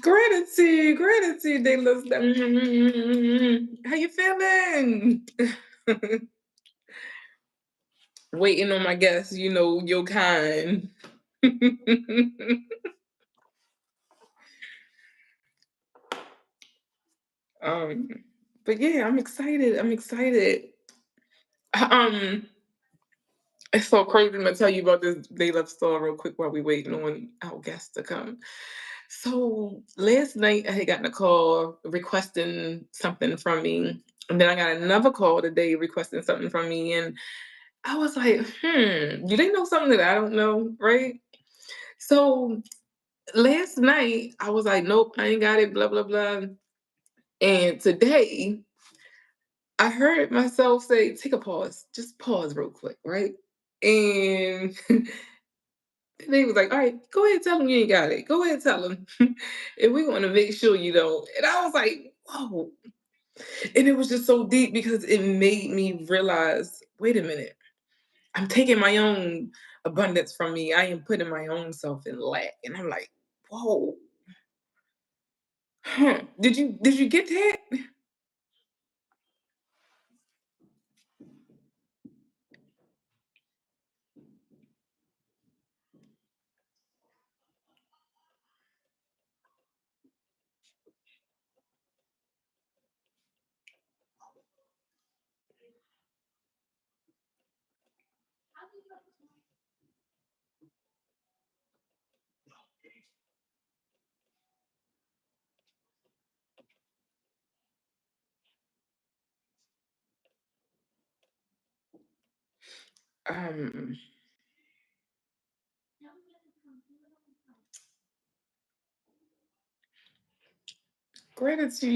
Gratitude, they look. How you feeling? Waiting on my guests, you know, your kind. um, but yeah, I'm excited. Um, it's so crazy. I'm gonna tell you about this They Love story real quick while we waiting on our guests to come. So last night I had gotten a call requesting something from me. And then I got another call today requesting something from me. And I was like, do they know something that I don't know? Right. So last night I was like, nope, I ain't got it, blah, blah, blah. And today I heard myself say, take a pause, just pause real quick, right? And they was like, all right, go ahead, tell them you ain't got it. Go ahead, tell them. And we want to make sure you don't. And I was like, whoa. And it was just so deep because it made me realize, wait a minute, I'm taking my own abundance from me. I am putting my own self in lack. And I'm like, whoa. Huh. Did you get that? Um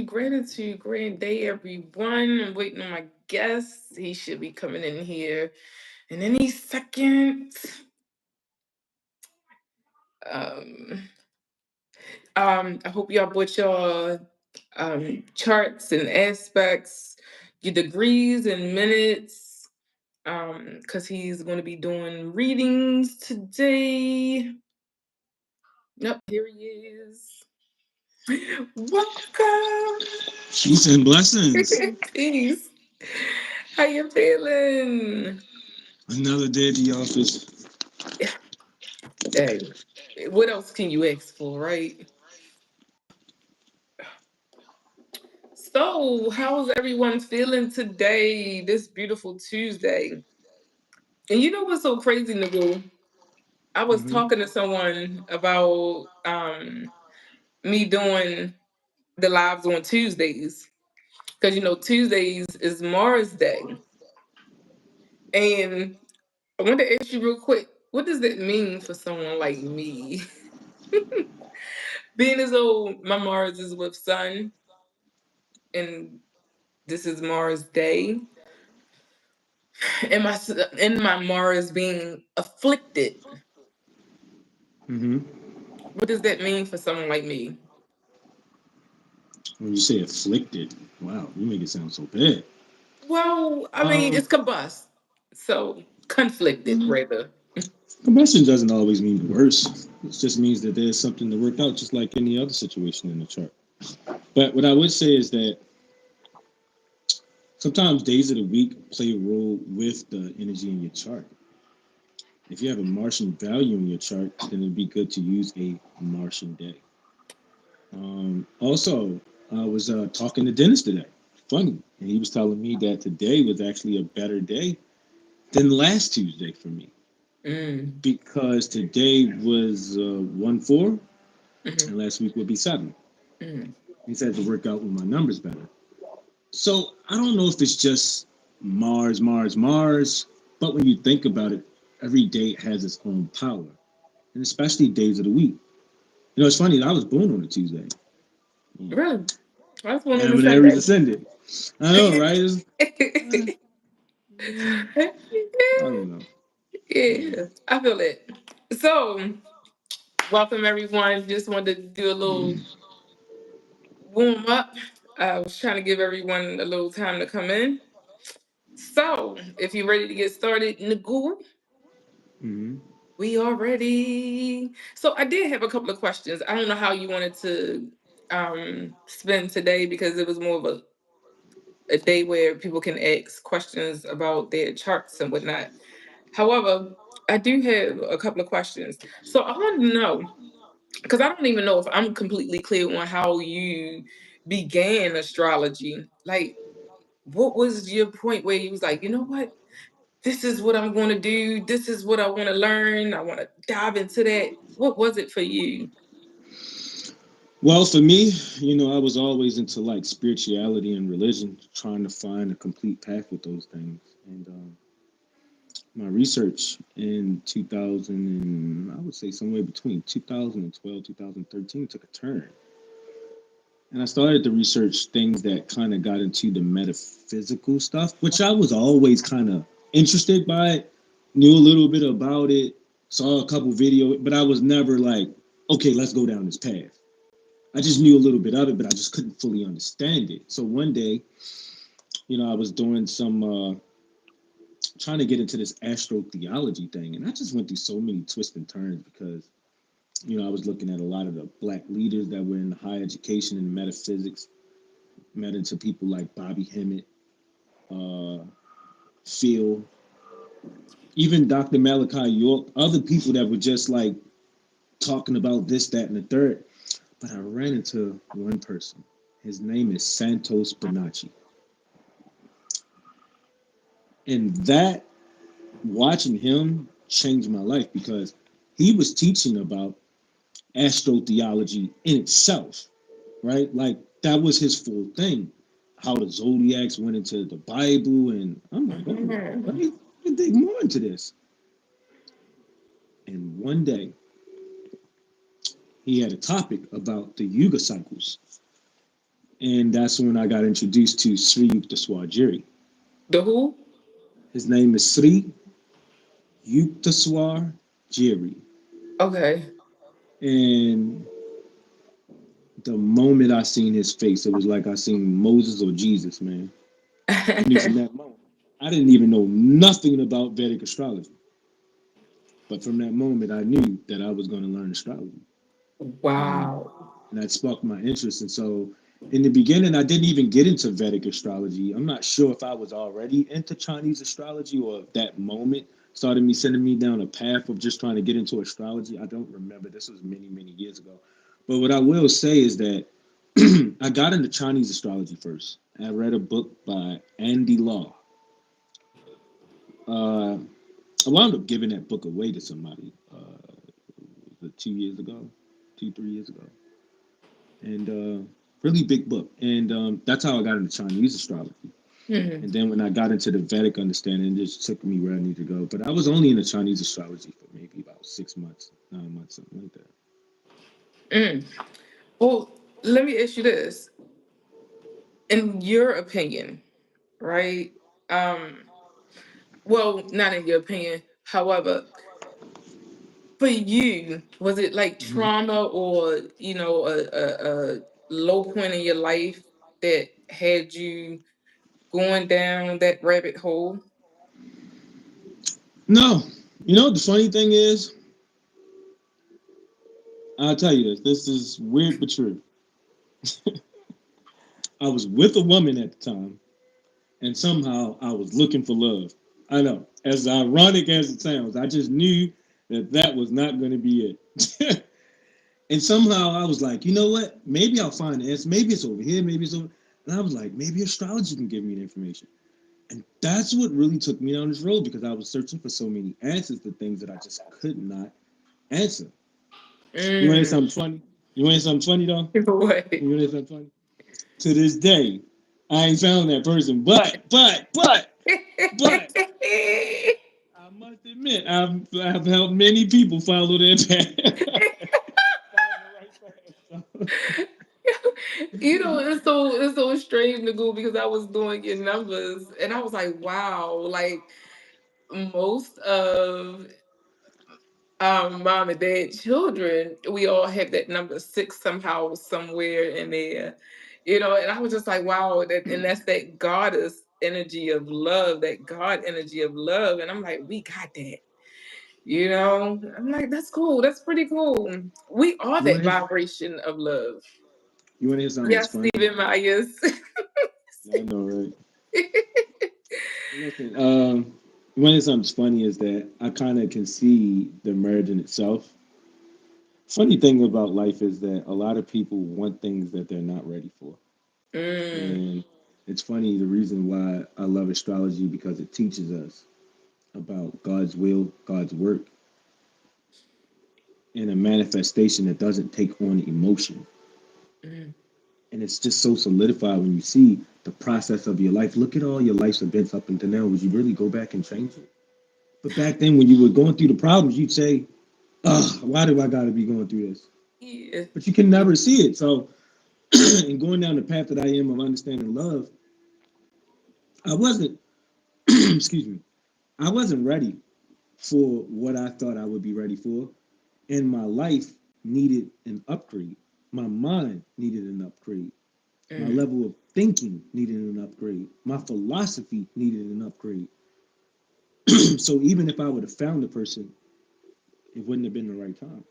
gratitude, great day, everyone. I'm waiting on my guest. He should be coming in here in any second. Um, I hope y'all brought your charts and aspects, your degrees and minutes, because he's going to be doing readings today. Yep, here he is. Welcome. Peace and blessings. Peace. How you feeling? Another day at the office. Hey, what else can you ask for, right? So, how's everyone feeling today, this beautiful Tuesday? And you know what's so crazy, Nagu? I was Mm-hmm. talking to someone about me doing the lives on Tuesdays. Because you know, Tuesdays is Mars Day. And I want to ask you real quick, what does that mean for someone like me? Being as though my Mars is with Sun and this is Mars Day, and my Mars being afflicted. Mm-hmm. What does that mean for someone like me? When you say afflicted, wow, you make it sound so bad. Well, I mean, Um, it's combust. So conflicted rather. Combustion doesn't always mean the worst. It just means that there's something to work out, just like any other situation in the chart. But what I would say is that sometimes days of the week play a role with the energy in your chart. If you have a Martian value in your chart, then it'd be good to use a Martian day. Also, I was talking to Dennis today. Funny. And he was telling me that today was actually a better day than last Tuesday for me. Mm. because today was 1-4, Mm-hmm. and last week would be 7. Mm. He said to work out with my numbers better. So I don't know if it's just Mars, Mars, Mars, but when you think about it, every day has its own power, and especially days of the week. You know, it's funny. I was born on a Tuesday. Yeah. Really? I was born And on I'm a an Aries Sunday. ascendant. I know, right? Yeah, I don't know. Yeah. Yeah, I feel it. So, welcome everyone. Just wanted to do a little warm up. I was trying to give everyone a little time to come in. So, if you're ready to get started, Nagu, Mm-hmm. we are ready. So, I did have a couple of questions. I don't know how you wanted to spend today because it was more of a day where people can ask questions about their charts and whatnot. However, I do have a couple of questions. So, I want to know because I don't even know if I'm completely clear on how you began astrology. Like, what was your point where you was like, you know what? This is what I'm going to do. This is what I want to learn. I want to dive into that. What was it for you? Well, for me, I was always into like spirituality and religion, trying to find a complete path with those things. And my research in 2000, and I would say somewhere between 2012, 2013, took a turn. And I started to research things that kind of got into the metaphysical stuff, which I was always kind of interested by it, knew a little bit about it, saw a couple videos, but I was never like, okay, let's go down this path. I just knew a little bit of it, but I just couldn't fully understand it. So one day, I was doing some trying to get into this astrotheology thing, and I just went through so many twists and turns because I was looking at a lot of the black leaders that were in higher education and metaphysics, met into people like Bobby Hemmett, uh, Phil, even Dr. Malachi York, other people that were just like talking about this, that, and the third. But I ran into one person. His name is Santos Bonacci. And that, watching him changed my life because he was teaching about astrotheology in itself, right? Like that was his full thing. How the zodiacs went into the Bible, and I'm like, oh, Mhm. let me dig more into this. And one day he had a topic about the Yuga cycles, and that's when I got introduced to Sri Yukteswar Jiri. The who? His name is Sri Yukteswar Jiri, Okay. and the moment I seen his face, it was like I seen Moses or Jesus, man. I knew from that moment. I didn't even know nothing about Vedic astrology, but from that moment, I knew that I was going to learn astrology, and Wow. that sparked my interest. And so, in the beginning, I didn't even get into Vedic astrology. I'm not sure if I was already into Chinese astrology or if that moment started me sending me down a path of just trying to get into astrology. I don't remember. This was many, many years ago. But what I will say is that I got into Chinese astrology first. I read a book by Andy Law. Uh, I wound up giving that book away to somebody 2 years ago, 3 years ago, and really big book. And that's how I got into Chinese astrology. Mhm. And then when I got into the Vedic understanding, it just took me where I need to go. But I was only into Chinese astrology for maybe about 6 months, 9 months, something like that. Mm. Well, let me ask you this. In your opinion, right? Um, well, not in your opinion. However, for you, was it like Mhm. trauma or a low point in your life that had you going down that rabbit hole? No, the funny thing is, I'll tell you this. This is weird but true. I was with a woman at the time, and somehow I was looking for love. I know, as ironic as it sounds, I just knew that that was not going to be it. And somehow I was like, you know what? Maybe I'll find the answer. Maybe it's over here. Maybe it's over. And I was like, maybe astrology can give me the information. And that's what really took me down this road because I was searching for so many answers to things that I just could not answer. You want to hear Mm. something funny? You want to hear something funny though? What? You want to hear something funny? To this day, I ain't found that person. But, I must admit, I've helped many people follow their path. Find the right path. So. It's so strange to go because I was doing your numbers and I was like, wow, like most of mom and dad children, we all have that number six somehow, somewhere in there. And I was just like, wow, and that's that goddess energy of love, that God energy of love. And I'm like, we got that. I'm like, that's cool. That's pretty cool. We are You want that to hear? vibration of love. You want to hear something that's Yes, funny? Stephen Myers. Yeah, I know, right? Listen, you want to hear something funny is that I kind of can see the merge in itself. Funny thing about life is that a lot of people want things that they're not ready for. Mm, And it's funny the reason why I love astrology because it teaches us about God's will, God's work, and a manifestation that doesn't take on emotion. mm, And it's just so solidified when you see the process of your life. Look at all your life's events up until now. Would you really go back and change it? But back then, when you were going through the problems, you'd say, "Ugh, why do I got to be going through this?" yeah. But you can never see it. So, in going down the path that I am of understanding love, I wasn't, excuse me, I wasn't ready for what I thought I would be ready for. And my life needed an upgrade. My mind needed an upgrade. My Mm, level of thinking needed an upgrade. My philosophy needed an upgrade. So even if I would have found the person, it wouldn't have been the right time.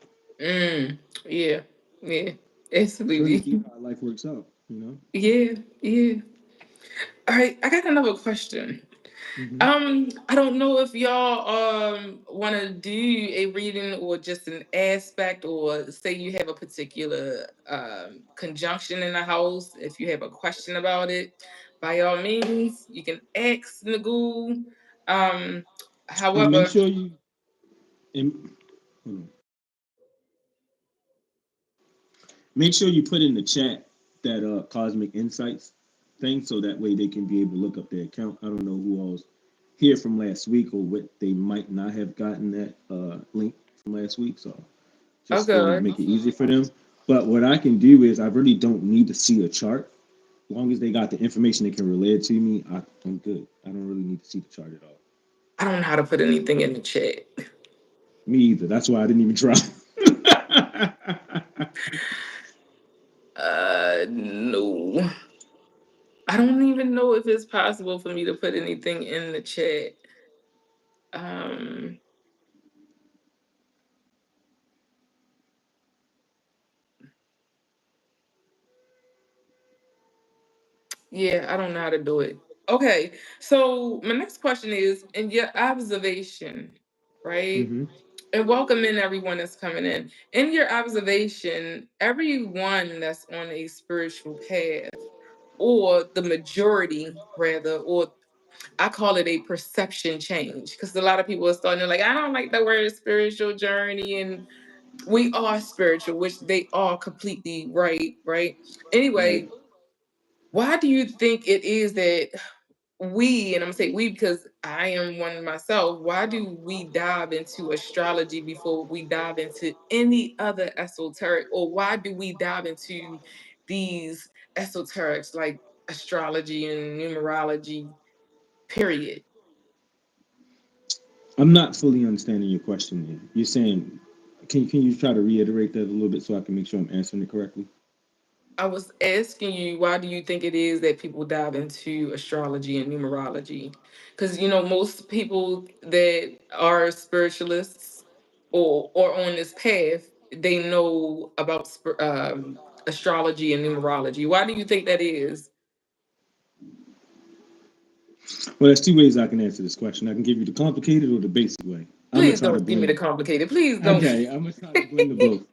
yeah. Yeah. It's really Absolutely. deep how life works out, you know? Yeah. Yeah. All right. I got another question. Mm-hmm. I don't know if y'all want to do a reading or just an aspect, or say you have a particular conjunction in the house. If you have a question about it, by all means, you can ask Nagul. Um, And make however, sure you and hold on. Make sure you put in the chat that cosmic insights thing so that way they can be able to look up their account. I don't know who all's here from last week or what they might not have gotten that link from last week. So just so to okay, make it easy for them. But what I can do is I really don't need to see a chart. As long as they got the information they can relay it to me, I'm good. I don't really need to see the chart at all. I don't know how to put anything in the chat. Me either. That's why I didn't even try. No, I don't even know if it's possible for me to put anything in the chat. Um, Yeah, I don't know how to do it. Okay, so my next question is, in your observation, right? Hmm. And welcome in everyone that's coming in. In your observation, everyone that's on a spiritual path, or the majority rather, or I call it a perception change, because a lot of people are starting to like, I don't like the word spiritual journey, and we are spiritual, which they are completely right, right? Right. Anyway, why do you think it is that we, and I'm gonna say we because I am one myself, why do we dive into astrology before we dive into any other esoteric, or why do we dive into these esoterics like astrology and numerology, period? I'm not fully understanding your question here. You're saying, can you try to reiterate that a little bit so I can make sure I'm answering it correctly? I was asking you, why do you think it is that people dive into astrology and numerology? Because most people that are spiritualists or on this path, they know about astrology and numerology. Why do you think that is? Well, there's two ways I can answer this question. I can give you the complicated or the basic way. I'm gonna Please try to don't give me the blend. complicated. Please don't. Okay, I'm gonna try to blend the both.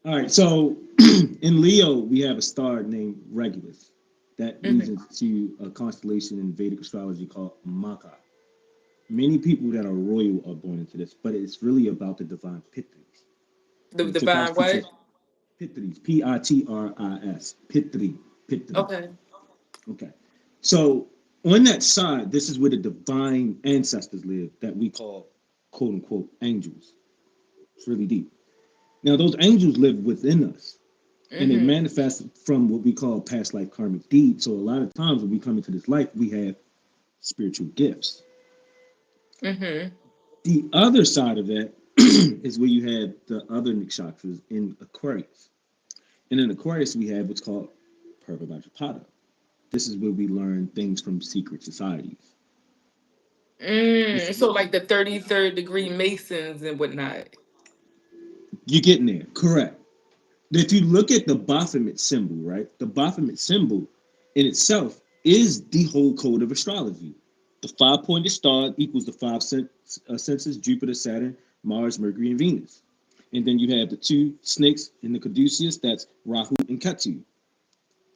All right. So in Leo, we have a star named Regulus. That leads Hmm. into a constellation in Vedic astrology called Maka. Many people that are royal are born into this, but it's really about the divine Pitris. The They took off divine features what? Pitris, Pitris, Pitri, Pitri. Okay. Okay. So on that side, this is where the divine ancestors live that we call quote unquote angels. It's really deep. Now, those angels live within us and they Hmm. manifest from what we call past life karmic deeds. So a lot of times when we come into this life, we have spiritual gifts. Hmm. The other side of that is where you have the other nakshatras in Aquarius. And in Aquarius, we have what's called Purvabhadrapada. This is where we learn things from secret societies. This is So what like the 33rd degree Masons and whatnot. you're getting there. Correct. If you look at the Baphomet symbol, right? The Baphomet symbol in itself is the whole code of astrology. The five-pointed star equals the senses: Jupiter, Saturn, Mars, Mercury, and Venus. And then you have the two snakes in the caduceus. That's Rahu and Ketu.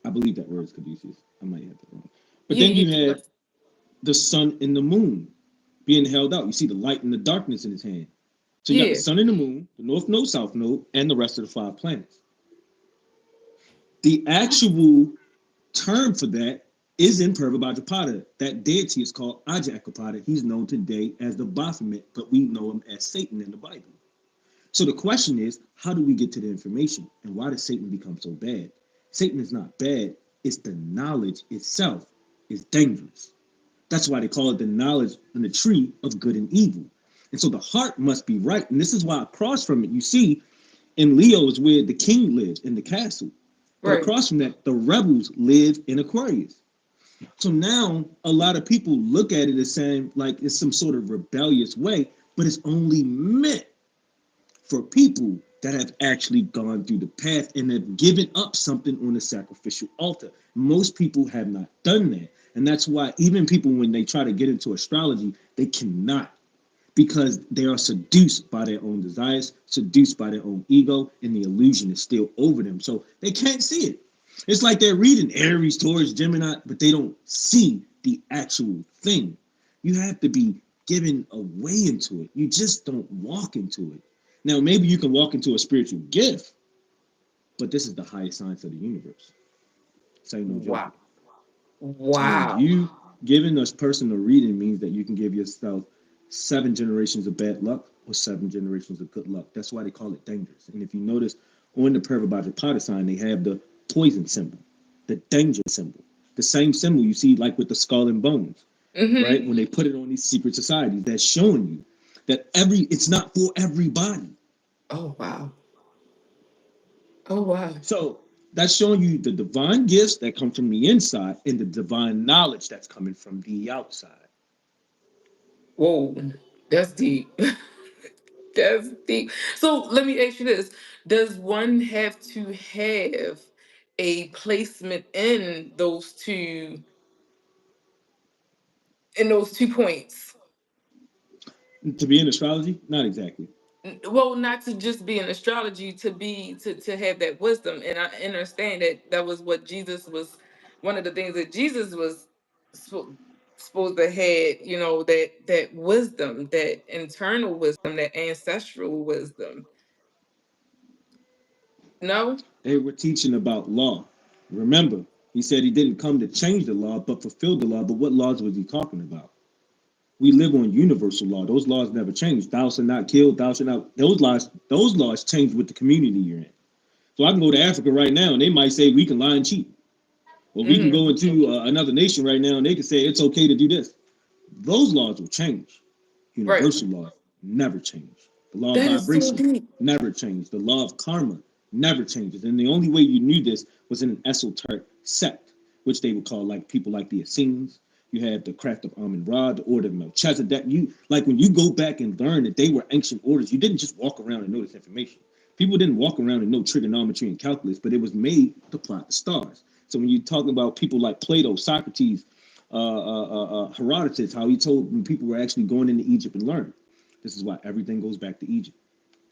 I believe that word is caduceus. I might have that wrong. But Yeah, then yeah, you have the sun and the moon being held out. You see the light and the darkness in his hand. So you got the yeah. sun and the moon, the north node, south node, and the rest of the five planets. The actual term for that is in Purvabhadrapada. That deity is called Ajayapapada. He's known today as the Baphomet, but we know him as Satan in the Bible. So the question is, how do we get to the information? And why does Satan become so bad? Satan is not bad, it's the knowledge itself is dangerous. That's why they call it the knowledge and the tree of good and evil. And so the heart must be right. And this is why across from it, you see in Leo is where the king lives in the castle. But Right. across from that, the rebels live in Aquarius. So now a lot of people look at it as saying like it's some sort of rebellious way, but it's only meant for people that have actually gone through the path and have given up something on the sacrificial altar. Most people have not done that. And that's why even people, when they try to get into astrology, they cannot because they are seduced by their own desires, seduced by their own ego, and the illusion is still over them. So they can't see it. It's like they're reading Aries, Taurus, Gemini, but they don't see the actual thing. You have to be given a way into it. You just don't walk into it. Now, maybe you can walk into a spiritual gift, but this is the highest science of the universe. Say no Wow. joking. And Wow. you giving this person a reading means that you can give yourself 7 generations of bad luck or 7 generations of good luck. That's why they call it dangerous. And if you notice on the Purvabhadrapada sign, they have the poison symbol, the danger symbol, the same symbol you see like with the skull and bones, right? Hmm. When they put it on these secret societies, that's showing you that it's not for everybody. Oh wow. Oh wow. So that's showing you the divine gifts that come from the inside and the divine knowledge that's coming from the outside. Whoa. That's deep. That's deep. So let me ask you this. Does one have to have a placement in those 2 points? To be in astrology, not exactly. Well, not to just be in astrology, to have that wisdom. And I understand that that was what Jesus was, one of the things that Jesus was spo- supposed to had, that wisdom, that internal wisdom, that ancestral wisdom. No? They were teaching about law. Remember, he said he didn't come to change the law, but fulfill the law. But what laws was he talking about? We live on universal law. Those laws never change. Thou shalt not kill. Thou shalt not. Those laws change with the community you're in. So I can go to Africa right now, and they might say we can lie and cheat, or we can go Hmm. into another nation right now, and they can say it's okay to do this. Those laws will change. Right. Universal law never change. The law of That is so vibration deep. never changes. The law of karma never changes. And the only way you knew this was in an esoteric sect, which they would call like people like the Essenes. You have the craft of Amun Ra, the order of Melchizedek. You like when you go back and learn that they were ancient orders, you didn't just walk around and know this information. People didn't walk around and know trigonometry and calculus, but it was made to plot the stars. So when you're talking about people like Plato, Socrates, Herodotus, how he told when people were actually going into Egypt and learning. This is why everything goes back to Egypt.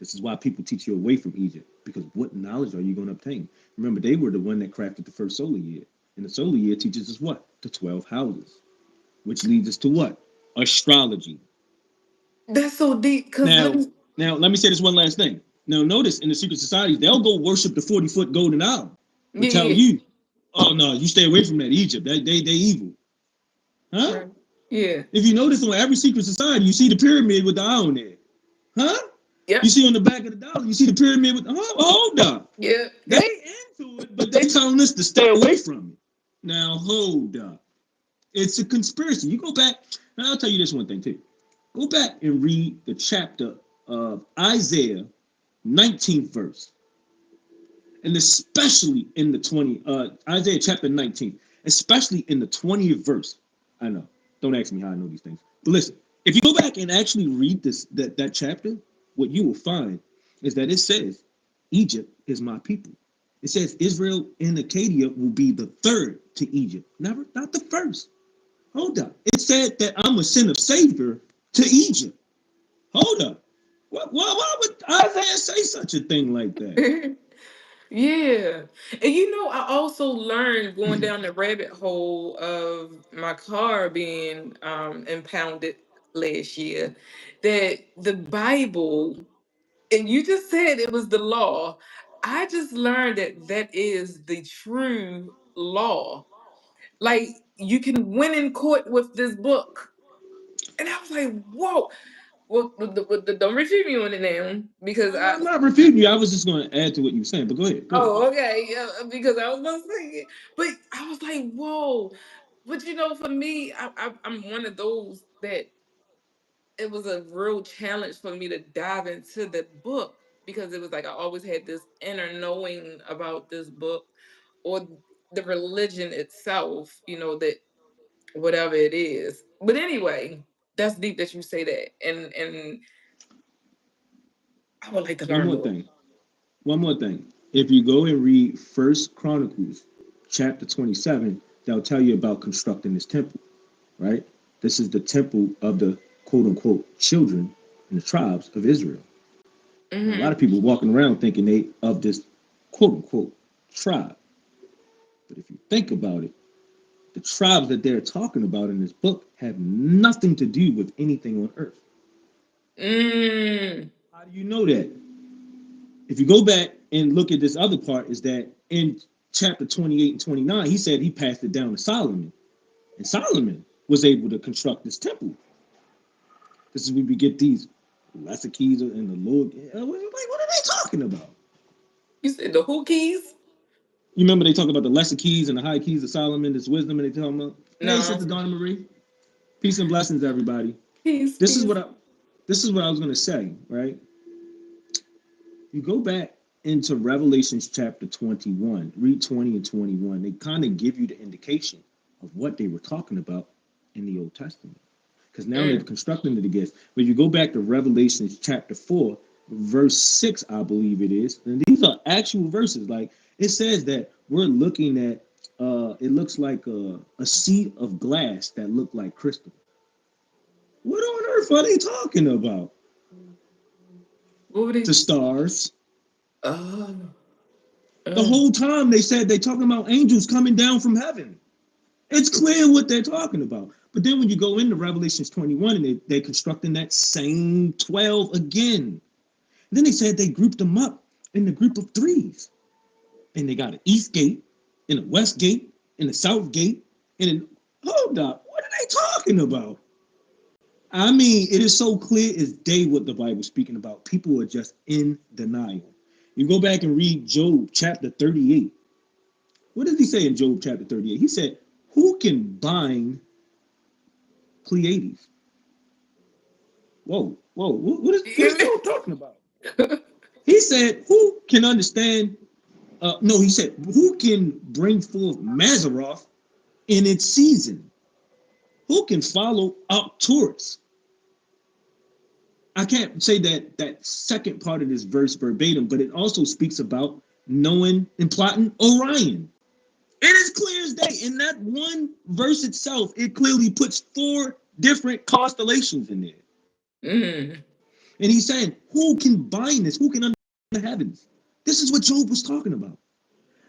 This is why people teach you away from Egypt because what knowledge are you going to obtain? Remember, they were the one that crafted the first solar year. And the solar year teaches us what? The 12 houses, which leads us to what? Astrology. That's so deep. Cause let Now, me. now let me say this one last thing. Now, notice in the secret societies, they'll go worship the 40-foot golden owl, but Yeah, tell yeah, you, oh no, you stay away from that Egypt. They evil. Huh? right. Yeah. If you notice on every secret society, you see the pyramid with the eye on it. Huh? You Yep. see on the back of the dollar, you see the pyramid with the hold up. Yeah. They into it, but they telling us to stay away from it. Now hold up. It's a conspiracy. You go back, and I'll tell you this one thing too. Go back and read the chapter of Isaiah 19th verse, and especially in the 20 Isaiah chapter 19, especially in the 20th verse. I know. Don't ask me how I know these things. But listen, if you go back and actually read that chapter, what you will find is that it says Egypt is my people. It says Israel and Acadia will be the third to Egypt, never not the first. Hold up. It said that I'm a send a savior to Egypt. Hold up. Why would Isaiah say such a thing like that? Yeah. And I also learned going down the rabbit hole of my car being impounded last year that the Bible, and you just said it was the law. I just learned that that is the true law. Like you can win in court with this book. And I was like, whoa. Well, don't refute me on it now because I'm not refuting you. I was just going to add to what you were saying, but go ahead. Go ahead. oh, okay, yeah, because I was gonna say it, but I was like, whoa. But for me, I'm one of those that it was a real challenge for me to dive into the book because it was like I always had this inner knowing about this book or the religion itself, that whatever it is. But anyway, that's deep that you say that, and I would like to One learn more more. thing. One more thing. If you go and read First Chronicles chapter 27, they'll tell you about constructing this temple, right? This is the temple of the quote unquote children and the tribes of Israel. Now, a lot Hmm. of people walking around thinking they of this quote unquote tribe. But if you think about it, the tribes that they're talking about in this book have nothing to do with anything on earth. Mm. How do you know that? If you go back and look at this other part, is that in chapter 28 and 29, he said he passed it down to Solomon. And Solomon was able to construct this temple. This is where we get these lesser keys and the Lord. Like, what are they talking about? You said the who keys? You remember they talk about the lesser keys and the high keys of Solomon, this wisdom, and they tell them, hey, No. Sister Donna Marie, peace and blessings, everybody. Peace, This is peace. what I this is what I was gonna say, right? You go back into Revelations chapter 21, read 20 and 21, they kind of give you the indication of what they were talking about in the Old Testament. Because now they're Mm. constructing it again. But you go back to Revelations chapter 4, verse 6, I believe it is. And these are actual verses. Like it says that we're looking at it looks like a sea of glass that look like crystal. What on earth are they talking about? What were they? The stars. Oh. The Oh. whole time they said they talking about angels coming down from heaven. It's clear what they're talking about. But then when you go into Revelations 21 and they're constructing that same 12 again. Then they said they grouped them up in the group of threes. And they got an east gate, and a west gate, and a south gate. And an, hold up, what are they talking about? I mean, it is so clear as day what the Bible's speaking about. People are just in denial. You go back and read Job chapter 38. What did he say in Job chapter 38? He said, who can bind Pleiades? Whoa, what is Job talking about? He said, who can understand? No, he said, who can bring forth Mazaroth in its season? Who can follow up Taurus? I can't say that second part of this verse verbatim, but it also speaks about knowing and plotting Orion. It is clear as day. In that one verse itself, it clearly puts four different constellations in there. Mm. And he's saying, who can bind this? Who can understand the heavens? This is what Job was talking about.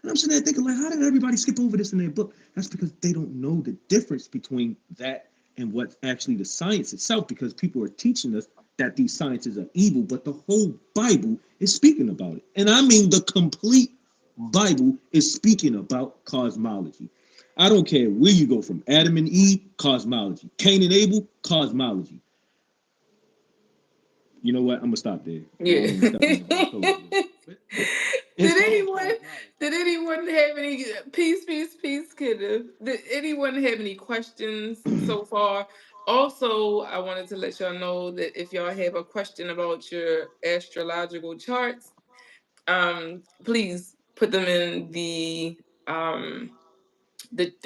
And I'm sitting there thinking, like, how did everybody skip over this in their book? That's because they don't know the difference between that and what's actually the science itself, because people are teaching us that these sciences are evil, but the whole Bible is speaking about it. And I mean, the complete Bible is speaking about cosmology. I don't care where you go from Adam and Eve, cosmology. Cain and Abel, cosmology. You know what? I'm gonna stop there. I Yeah. don't want to step on nobody's toes. But it's Did all anyone cosmology. did anyone have any peace, Kenneth? Did anyone have any questions so far? Also, I wanted to let y'all know that if y'all have a question about your astrological charts, please put them in the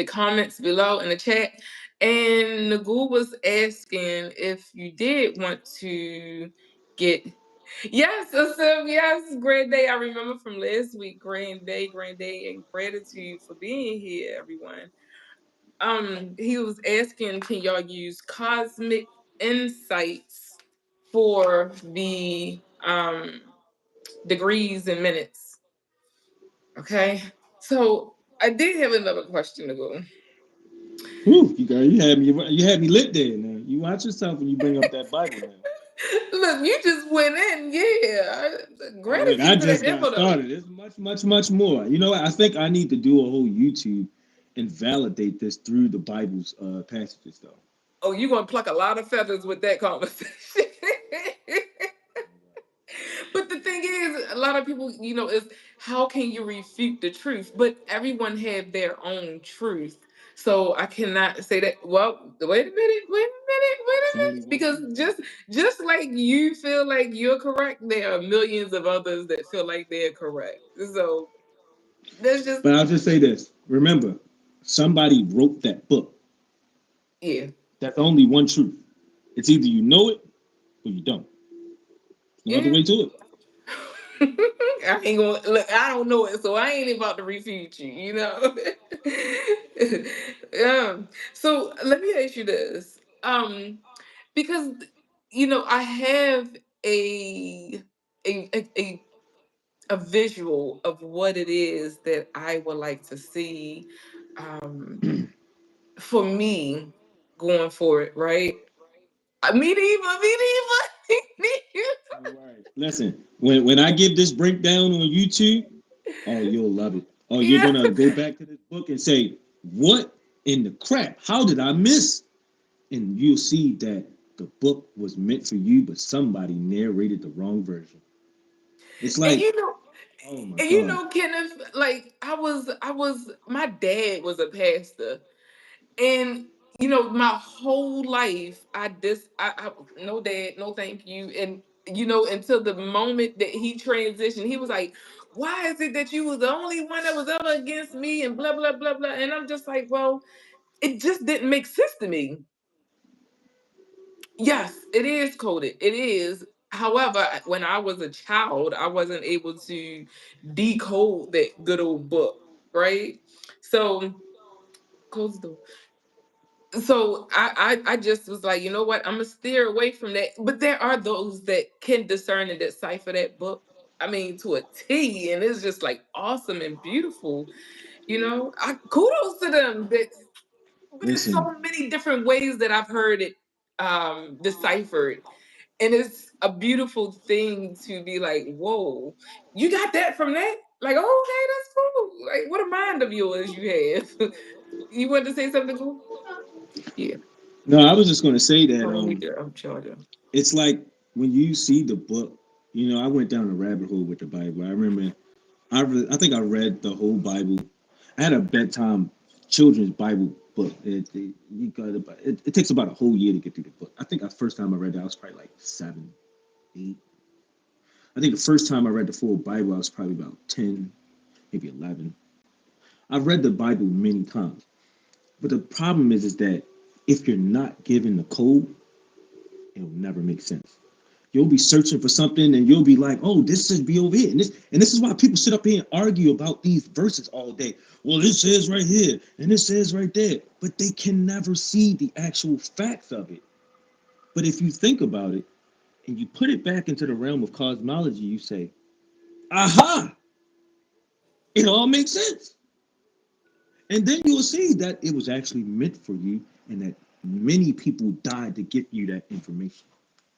comments below in the chat. And Nagul was asking if you did want to get. Yes, Asim, yes, grand day. I remember from last week, grand day, and gratitude for being here, everyone. He was asking, can y'all use cosmic insights for the degrees and minutes? Okay, so I did have another question to go. Whew, you had me lit there. Now you watch yourself when you bring up that Bible now. Look, you just went in, yeah. Look, I Gratitude for that just got info, though. started. It's much more. You know what? I think I need to do a whole YouTube and validate this through the Bible's passages, though. Oh, you're gonna pluck a lot of feathers with that conversation. But the thing is, a lot of people, is how can you refute the truth? But everyone have their own truth. So I cannot say that. Well, wait a It's only minute, one because truth, right? just like you feel like you're correct, there are millions of others that feel like they're correct. So there's just But I'll just say this: remember, somebody wrote that book. yeah. That's only one truth. It's either you know it or you don't. No other Yeah. way to it. I ain't gonna look. I don't know it, so I ain't about to refute you. So let me ask you this. Because I have a a, a a visual of what it is that I would like to see. Um, for me going forward, right? Me Right. Listen, when I give this breakdown on YouTube, oh, you'll love it. Oh, you're yeah. gonna go back to this book and say, "What in the crap? How did I miss?" And you'll see that the book was meant for you, but somebody narrated the wrong version. It's And like, oh my god. Kenneth, like my dad was a pastor, and my whole life I no dad, no thank you, and until the moment that he transitioned, he was like, "Why is it that you was the only one that was ever against me?" and blah blah blah blah, and I'm just like, well, it just didn't make sense to me. Yes, it is coded. It is. However, when I was a child, I wasn't able to decode that good old book, right? So close the door. So I just was like, you know what? I'm gonna steer away from that. But there are those that can discern and decipher that book. I mean, to a T, and it's just like awesome and beautiful. Kudos to them. But there's so Listen, many different ways that I've heard it deciphered. And it's a beautiful thing to be like, whoa, you got that from that? Like, oh, okay, that's cool. Like, what a mind of yours you have. You wanted to say something cool? Yeah. no, I was just gonna say that Oh, let me get charger. it's like when you see the book, I went down a rabbit hole with the Bible. I remember I think I read the whole Bible. I had a bedtime children's Bible book. It takes about a whole year to get through the book. I think the first time I read that, I was probably like 7, 8. I think the first time I read the full Bible, I was probably about 10, maybe 11. I've read the Bible many times, but the problem is that if you're not given the code, it'll never make sense. You'll be searching for something and you'll be like, oh, this should be over here. And this is why people sit up here and argue about these verses all day. Well, this says right here and this says right there. But they can never see the actual facts of it. But if you think about it and you put it back into the realm of cosmology, you say, aha, It all makes sense. And then you'll see that it was actually meant for you and that many people died to get you that information.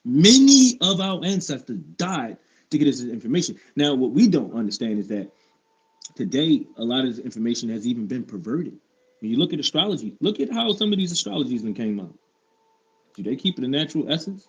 Many of our ancestors died to get us this information. Now, what we don't understand is that today, a lot of this information has even been perverted. When you look at astrology, look at how some of these astrologies then came out. Do they keep it a natural essence?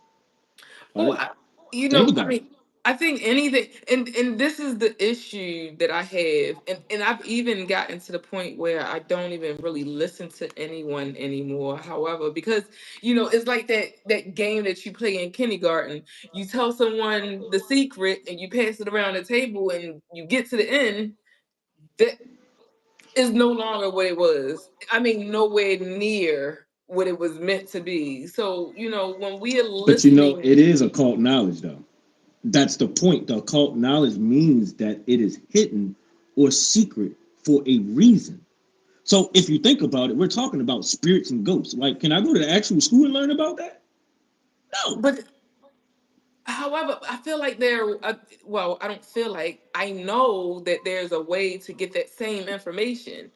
Are Oh, they? you They know, never I got it. mean, I think anything, and this is the issue that I have, and I've even gotten to the point where I don't even really listen to anyone anymore. However, because it's like that game that you play in kindergarten. You tell someone the secret, and you pass it around the table, and you get to the end. That is no longer what it was. I mean, nowhere near what it was meant to be. So, when we are But listening. it is occult knowledge, though. That's the point. The occult knowledge means that it is hidden or secret for a reason. So if you think about it, we're talking about spirits and ghosts. Like, can I go to the actual school and learn about that? No. But however, I feel like well, I don't feel like, I know that there's a way to get that same information,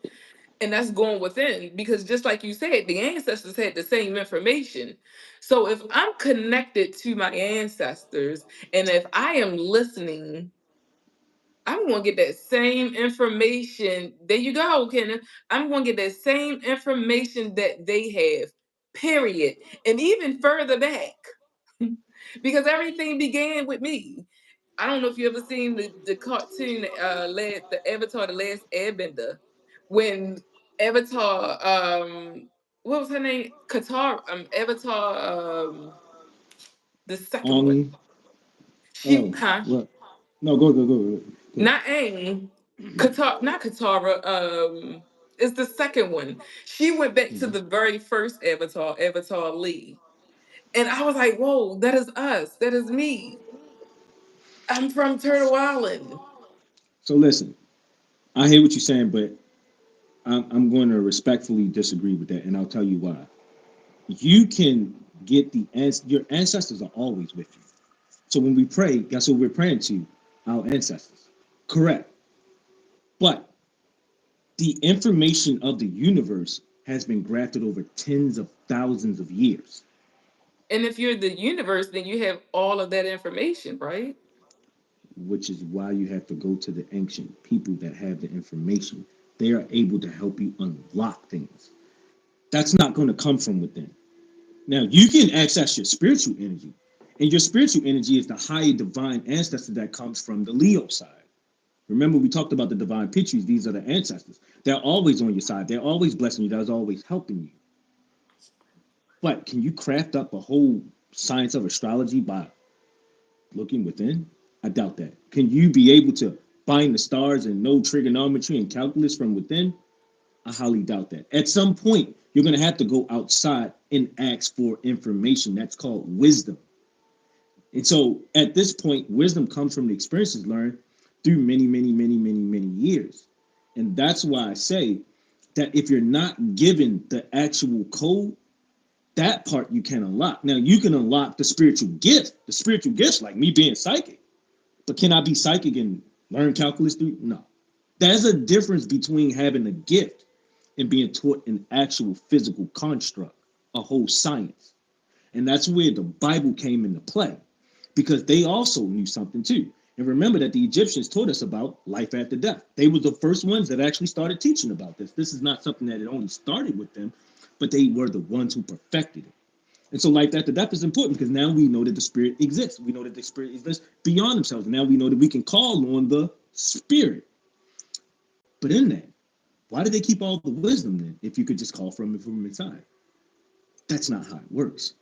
and that's going within, because just like you said, the ancestors had the same information. So if I'm connected to my ancestors, and if I am listening, I'm going to get that same information. There you go, Kenneth. I'm going to get that same information that they have, period. And even further back, because everything began with me. I don't know if you ever seen the cartoon, the Avatar, the Last Airbender, when Avatar, what was her name? Qatar, Avatar, the second one. On. She, Oh, huh? what? No, go. Not Aang, Qatar, not Katara. It's the second one. She went back to the very first Avatar, Avatar Lee, and I was like, "Whoa, that is us. That is me. I'm from Turtle Island." So listen, I hear what you're saying, but I'm going to respectfully disagree with that, and I'll tell you why. You can get your ancestors are always with you. So when we pray, guess what we're praying to? Our ancestors. Correct. But the information of the universe has been grafted over tens of thousands of years, And if you're the universe, then you have all of that information, right? which is why you have to go to the ancient people that have the information. They are able to help you unlock things. That's not going to come from within. Now, you can access your spiritual energy, and your spiritual energy is the higher divine ancestor that comes from the Leo side. Remember, we talked about the divine pictures. These are the ancestors. They're always on your side. They're always blessing you. They're always helping you. But can you craft up a whole science of astrology by looking within? I doubt that. Can you be able to find the stars and know trigonometry and calculus from within? I highly doubt that. At some point, you're going to have to go outside and ask for information. That's called wisdom. And so at this point, wisdom comes from the experiences learned through many years. And that's why I say that if you're not given the actual code, that part you can unlock. Now you can unlock the spiritual gift, like me being psychic. But can I be psychic and learn calculus through? No. There's a difference between having a gift and being taught an actual physical construct, a whole science. And that's where the Bible came into play because they also knew something too. And remember that the Egyptians taught us about life after death. They were the first ones that actually started teaching about this. This is not something that it only started with them, but they were the ones who perfected it. And so life after death is important because now we know that the spirit exists. We know that the spirit exists beyond themselves. Now we know that we can call on the spirit. But in that, why did they keep all the wisdom then if you could just call from inside? That's not how it works.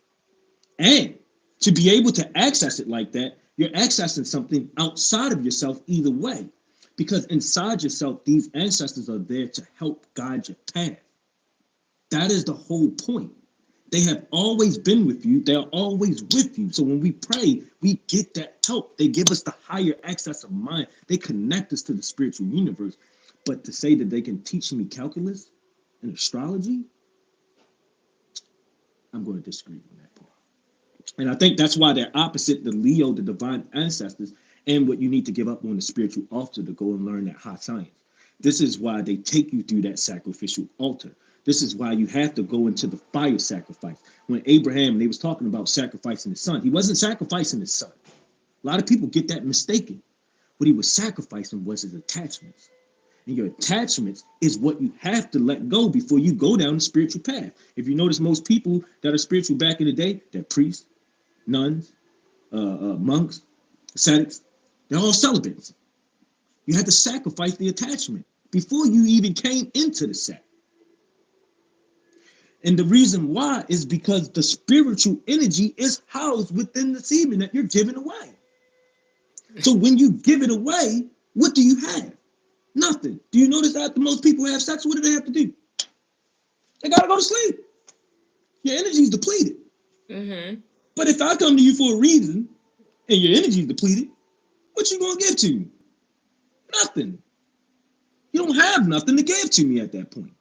And to be able to access it like that, you're accessing something outside of yourself either way. Because inside yourself, these ancestors are there to help guide your path. That is the whole point. They have always been with you. They're always with you. So when we pray, we get that help. They give us the higher access of mind. They connect us to the spiritual universe. But to say that they can teach me calculus and astrology, I'm going to disagree on that part. And I think that's why they're opposite the Leo, the divine ancestors, and what you need to give up on the spiritual altar to go and learn that high science. This is why they take you through that sacrificial altar. This is why you have to go into the fire sacrifice. When Abraham, they was talking about sacrificing his son, he wasn't sacrificing his son. A lot of people get that mistaken. What he was sacrificing was his attachments. And your attachments is what you have to let go before you go down the spiritual path. If you notice, most people that are spiritual back in the day, they're priests, nuns, monks, ascetics, they're all celibates. You had to sacrifice the attachment before you even came into the sect. And the reason why is because the spiritual energy is housed within the semen that you're giving away. So when you give it away, what do you have? Nothing. Do you notice that the most people have sex? What do they have to do? They gotta go to sleep. Your energy is depleted. Mm-hmm. But if I come to you for a reason and your energy is depleted, what you gonna give to me? Nothing. You don't have nothing to give to me at that point.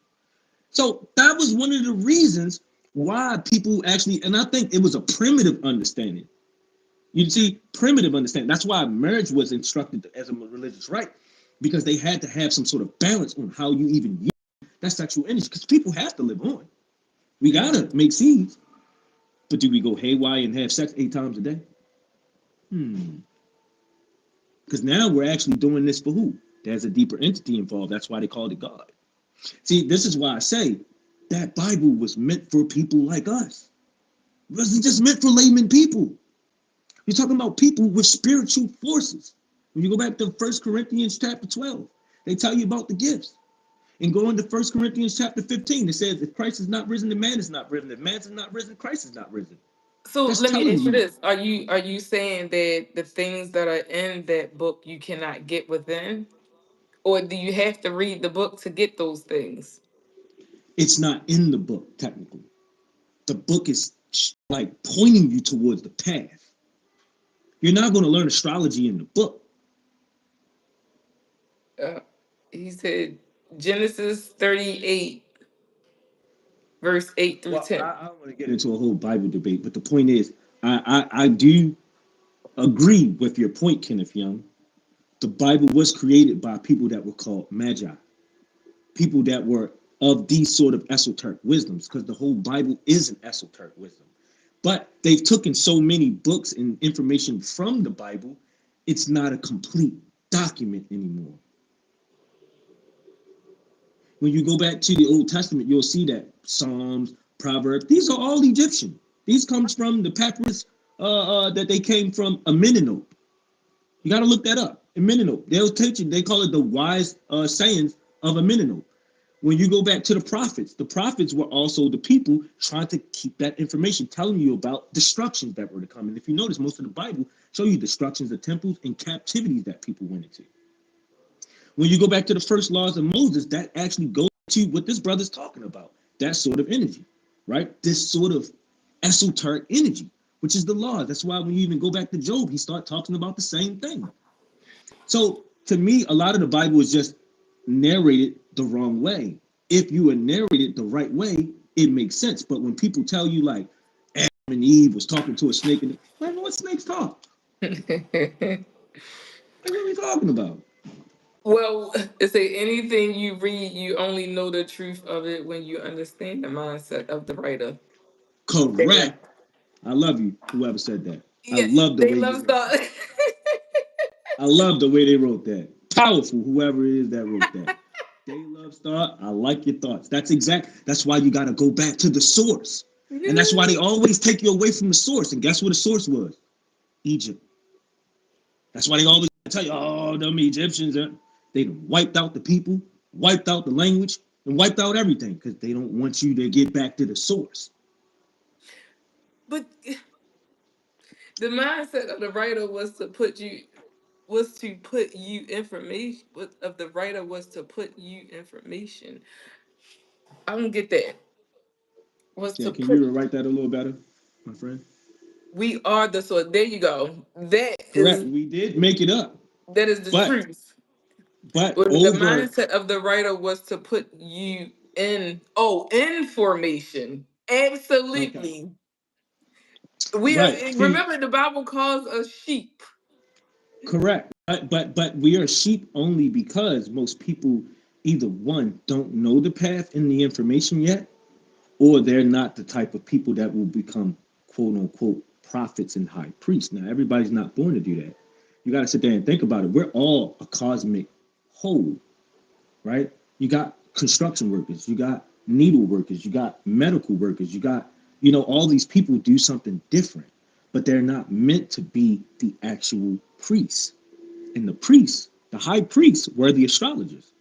So that was one of the reasons why people actually, and I think it was a primitive understanding. You see, primitive understanding. That's why marriage was instructed as a religious right, because they had to have some sort of balance on how you even use that sexual energy, because people have to live on. We gotta Mm-hmm. make seeds, but do we go haywire and have sex 8 times a day? Because now we're actually doing this for who? There's a deeper entity involved. That's why they called it God. See, this is why I say that Bible was meant for people like us. It wasn't just meant for layman people. You're talking about people with spiritual forces. When you go back to 1 Corinthians chapter 12, they tell you about the gifts. And go into 1 Corinthians chapter 15, it says, if Christ is not risen, the man is not risen. If man is not risen, Christ is not risen. So That's let me telling ask you you, this: are you saying that the things that are in that book you cannot get within, or do you have to read the book to get those things? it's not in the book, technically. The book is like pointing you towards the path. You're not going to learn astrology in the book. Uh, he said Genesis 38, verse 8 through Well, 10. I don't want to get into a whole Bible debate, but the point is, I do agree with your point, Kenneth Young. The Bible was created by people that were called magi, people that were of these sort of esoteric wisdoms, because the whole Bible is an esoteric wisdom. But they've taken so many books and information from the Bible, it's not a complete document anymore. When you go back to the Old Testament, you'll see that Psalms, Proverbs, these are all Egyptian. These comes from the papyrus that they came from Amenemhat. You got to look that up. Amenemhat. They'll teach you. They call it the wise sayings of Amenemhat. When you go back to the prophets were also the people trying to keep that information, telling you about destructions that were to come. And if you notice, most of the Bible show you destructions of temples and captivities that people went into. When you go back to the first laws of Moses, that actually goes to what this brother's talking about. That sort of energy, right? This sort of esoteric energy, which is the law. That's why when you even go back to Job, he starts talking about the same thing. So to me, a lot of the Bible is just narrated the wrong way. If you are narrated the right way, it makes sense. But when people tell you like Adam and Eve was talking to a snake, and like, what snakes talk? Like, what are we talking about? Well, it say anything you read, you only know the truth of it when you understand the mindset of the writer. Yeah, Correct. I love you, whoever said that. I yeah, love the they way you love wrote stuff. that. I love the way they wrote that. Powerful, whoever it is that wrote that. They love Star. I like your thoughts. That's why you got to go back to the source. And that's why they always take you away from the source. And guess what the source was? Egypt. That's why they always tell you, oh, them Egyptians, they wiped out the people, wiped out the language, and wiped out everything because they don't want you to get back to the source. But the mindset of the writer was to put you information. Of the writer was to put you information. I don't get that. Was Yeah, to can you put rewrite that a little better, my friend? we are the source. There you go. That Correct. is We did make it up. that is the But truth. but When the over mindset of the writer was to put you in information. okay. Absolutely. We are Right. See, remember the Bible calls us sheep. correct. But we are sheep only because most people either one don't know the path and the information yet, or they're not the type of people that will become quote unquote prophets and high priests. Now, everybody's not born to do that. You got to sit there and think about it. We're all a cosmic whole, right? You got construction workers, you got needle workers, you got medical workers, you got, all these people do something different, but they're not meant to be the actual priests. And the priests, the high priests, were the astrologers.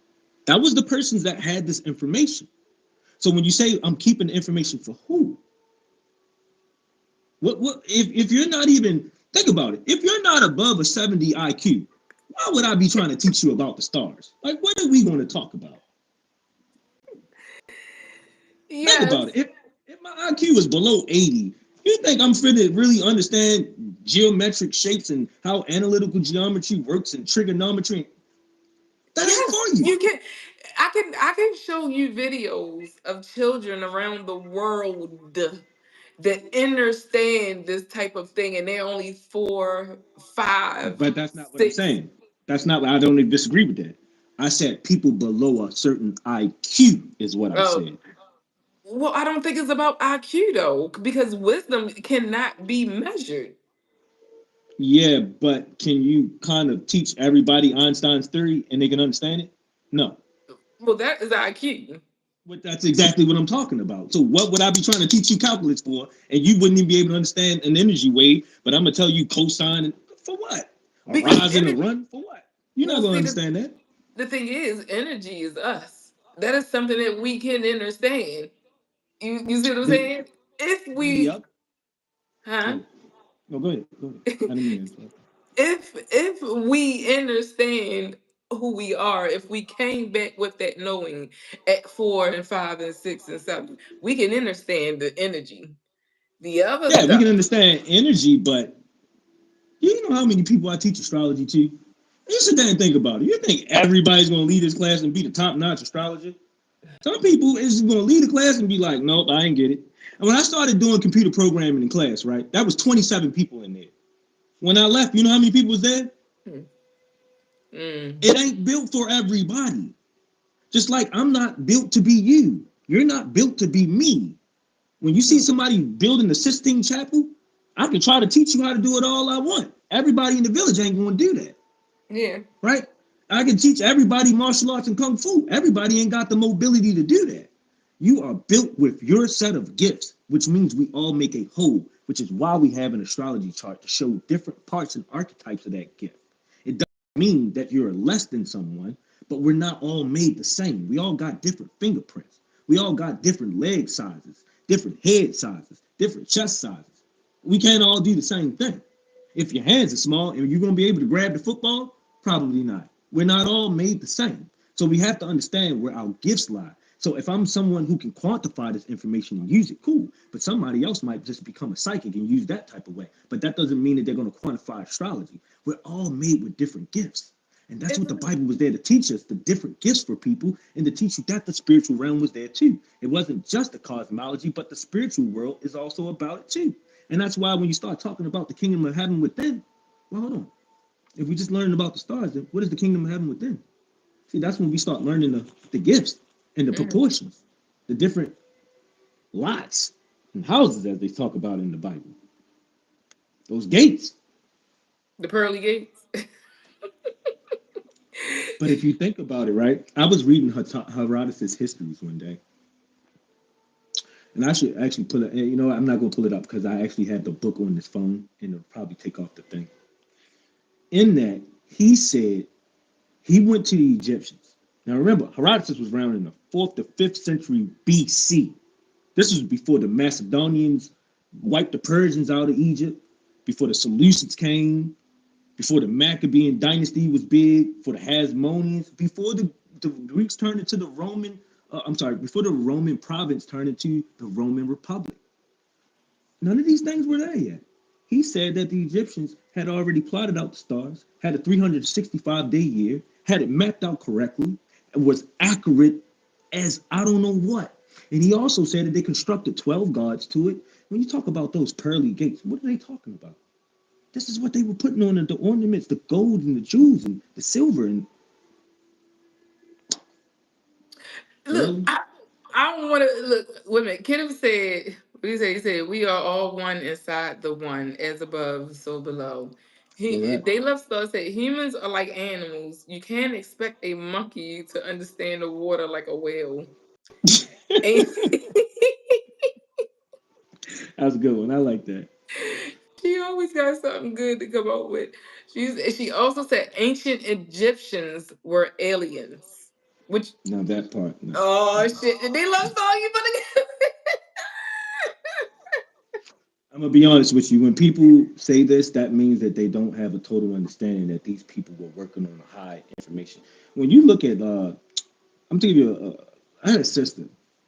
That was the persons that had this information. So when you say I'm keeping the information for who? What if you're not even think about it, if you're not above a 70 IQ, why would I be trying to teach you about the stars? Like, what are we going to talk about? Think about it. Yes. If my IQ is below 80, you think I'm finna really understand geometric shapes and how analytical geometry works and trigonometry? That ain't Yes, for you. you can. I can show you videos of children around the world that understand this type of thing, and they're only 4, 5, But that's not what I'm 6. saying. That's not. I don't even disagree with that. I said people below a certain IQ is what I Oh, said. well, I don't think it's about IQ though, because wisdom cannot be measured. Yeah, but can you kind of teach everybody Einstein's theory and they can understand it? No. Well, that is IQ. But that's exactly what I'm talking about. So what would I be trying to teach you calculus for, and you wouldn't even be able to understand an energy wave? But I'm gonna tell you cosine for what? A Because rise and a run for what? You're not well, gonna see, understand that. the thing is, energy is us. That is something that we can understand. You see what I'm The, saying? If we, yep. huh? Oh, no, go ahead. Go ahead. I didn't mean to interrupt. If we understand who we are, if we came back with that knowing at 4 and 5 and 6 and 7, we can understand the energy. The other Yeah, we can stuff, understand energy, but you know how many people I teach astrology to? You sit there and think about it. You think everybody's gonna leave this class and be the top notch astrologer? Some people is going to lead the class and be like, nope, I ain't get it. And when I started doing computer programming in class, right, that was 27 people in there. When I left, you know how many people was there? hmm, mm, It ain't built for everybody. Just like I'm not built to be you. You're not built to be me. When you see no, somebody building the Sistine Chapel, I can try to teach you how to do it all I want. Everybody in the village ain't going to do that, yeah, right? I can teach everybody martial arts and kung fu. Everybody ain't got the mobility to do that. You are built with your set of gifts, which means we all make a whole, which is why we have an astrology chart to show different parts and archetypes of that gift. It doesn't mean that you're less than someone, but we're not all made the same. We all got different fingerprints. We all got different leg sizes, different head sizes, different chest sizes. We can't all do the same thing. If your hands are small and you're going to be able to grab the football, probably not. We're not all made the same. So we have to understand where our gifts lie. So if I'm someone who can quantify this information and use it, cool. But somebody else might just become a psychic and use that type of way. But that doesn't mean that they're going to quantify astrology. We're all made with different gifts. And that's what the it's, Bible was there to teach us, the different gifts for people, and to teach you that the spiritual realm was there too. It wasn't just the cosmology, but the spiritual world is also about it too. And that's why when you start talking about the kingdom of heaven within, well, hold on. If we just learn about the stars, then what is the kingdom of heaven within? See, that's when we start learning the gifts and the mm, proportions, the different lots and houses as they talk about in the Bible. Those gates. the pearly gates. But if you think about it, right? I was reading Herodotus' histories one day, and I should actually pull it. You know, I'm not going to pull it up because I actually had the book on this phone, and it'll probably take off the thing. In that, he said he went to the Egyptians. Now remember, Herodotus was around in the 4th to 5th century BC. This was before the Macedonians wiped the Persians out of Egypt, before the Seleucids came, before the Maccabean dynasty was big, for the Hasmoneans, before the Greeks turned into the Roman, I'm sorry, before the Roman province turned into the Roman Republic. None of these things were there yet. He said that the Egyptians had already plotted out the stars, had a 365-day year, had it mapped out correctly, and was accurate as I don't know what. And he also said that they constructed 12 gods to it. When you talk about those pearly gates, what are they talking about? This is what they were putting on the ornaments, the gold and the jewels and the silver. And Look, Really? I don't want to look. Wait a minute. Kenneth said, what he said? He said, we are all one inside the one, as above, so below. Correct. They love stars said humans are like animals. You can't expect a monkey to understand the water like a whale. And That's a good one. I like that. she always got something good to come up with. She also said ancient Egyptians were aliens. Which Now that part, no. oh shit. They love stars, you better I'm gonna be honest with you. When people say this, that means that they don't have a total understanding that these people were working on a high information. When you look at, I'm gonna give you I had a sister.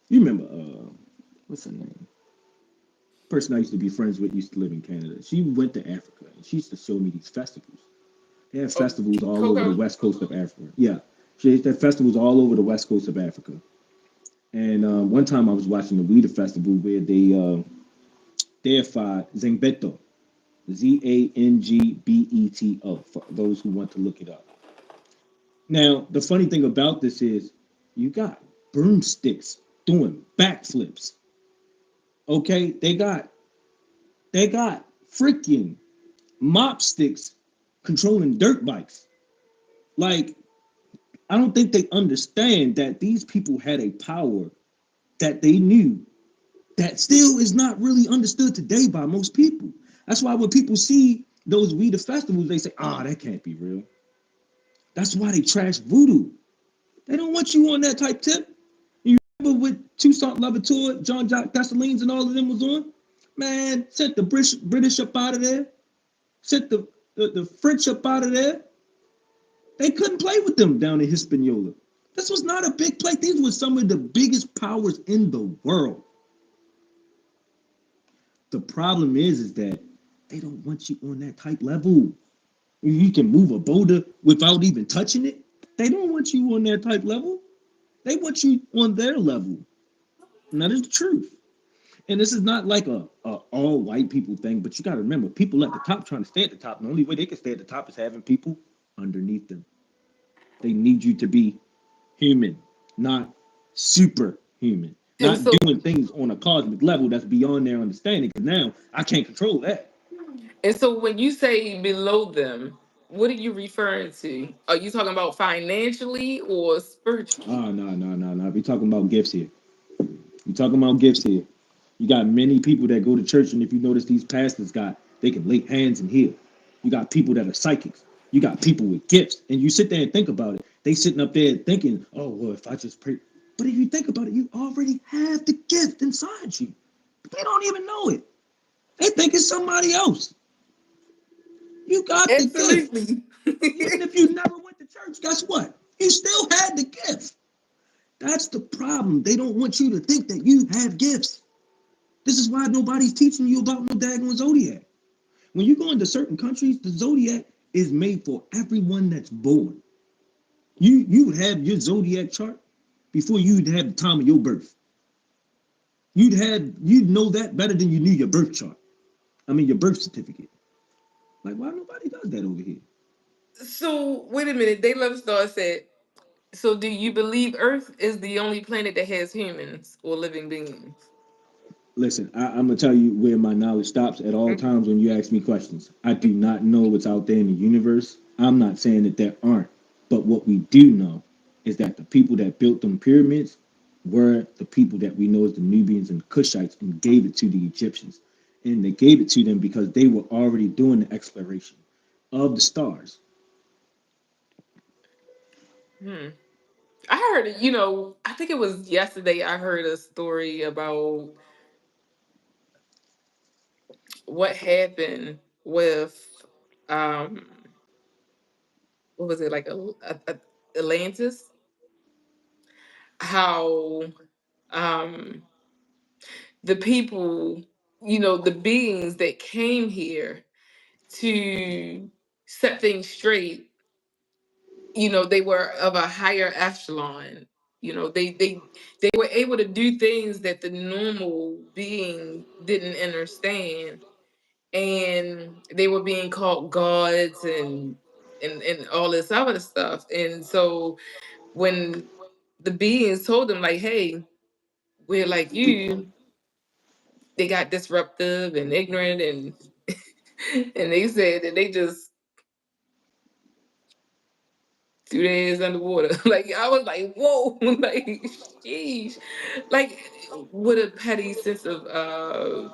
You remember, what's her name? Person I used to be friends with used to live in Canada. She went to Africa and she used to show me these festivals. They have oh, festivals all over the Coco. west coast of Africa. Yeah, she had festivals all over the west coast of Africa. And one time I was watching the Weeda Festival where they deified Zengbeto, Zangbeto, for those who want to look it up. Now, the funny thing about this is you got broomsticks doing backflips. Okay, they got freaking mop sticks controlling dirt bikes. Like, I don't think they understand that these people had a power that they knew that still is not really understood today by most people. That's why when people see those Weeda festivals, they say, ah, that can't be real. That's why they trash voodoo. They don't want you on that type tip. You remember with Toussaint Louverture, John Jacques Dessalines, and all of them was on? Man, sent the British up out of there, sent the French up out of there. They couldn't play with them down in Hispaniola. This was not a big play. These were some of the biggest powers in the world. The problem is that they don't want you on that type level. You can move a boulder without even touching it. They don't want you on that type level. They want you on their level. And that is the truth. And this is not like a all white people thing, but you got to remember, people at the top trying to stay at the top. And the only way they can stay at the top is having people underneath them. They need you to be human, not superhuman, And not so doing things on a cosmic level that's beyond their understanding. Because now I can't control that. when you say below them, what are you referring to? Are you talking about financially or spiritually? Oh, no, no, no, no. We talking about gifts here. We talking about gifts here. You got many people that go to church, and if you notice, these pastors they can lay hands and heal. You got people that are psychics. You got people with gifts, and you sit there and think about it. They sitting up there thinking, "Oh, well, if I just pray." But if you think about it, you already have the gift inside you. They don't even know it. They think it's somebody else. You got the gift. Absolutely. Even if you never went to church, guess what? You still had the gift. That's the problem. They don't want you to think that you have gifts. This is why nobody's teaching you about no daggone zodiac. When you go into certain countries, the zodiac is made for everyone that's born. You would have your zodiac chart before you'd have the time of your birth. You'd know that better than you knew your birth chart. I mean your birth certificate. Like why nobody does that over here? So wait a minute. They love star said. So do you believe Earth is the only planet that has humans or living beings? Listen, I'm gonna tell you where my knowledge stops at all Mhm. times when you ask me questions. I do not know what's out there in the universe. I'm not saying that there aren't, but what we do know is that the people that built them pyramids were the people that we know as the Nubians and the Cushites and gave it to the Egyptians. And they gave it to them because they were already doing the exploration of the stars. Hmm. I heard, I think it was yesterday. I heard a story about what happened with, um, what was it like Atlantis? How um the people, the beings that came here to set things straight, they were of a higher echelon. They were able to do things that the normal being didn't understand, and they were being called gods and all this other stuff. And so when the beings told them like, hey, we're like you. They got disruptive and ignorant, and and they said that they just 2 days underwater. Like I was like, whoa, like sheesh. Like with a petty sense of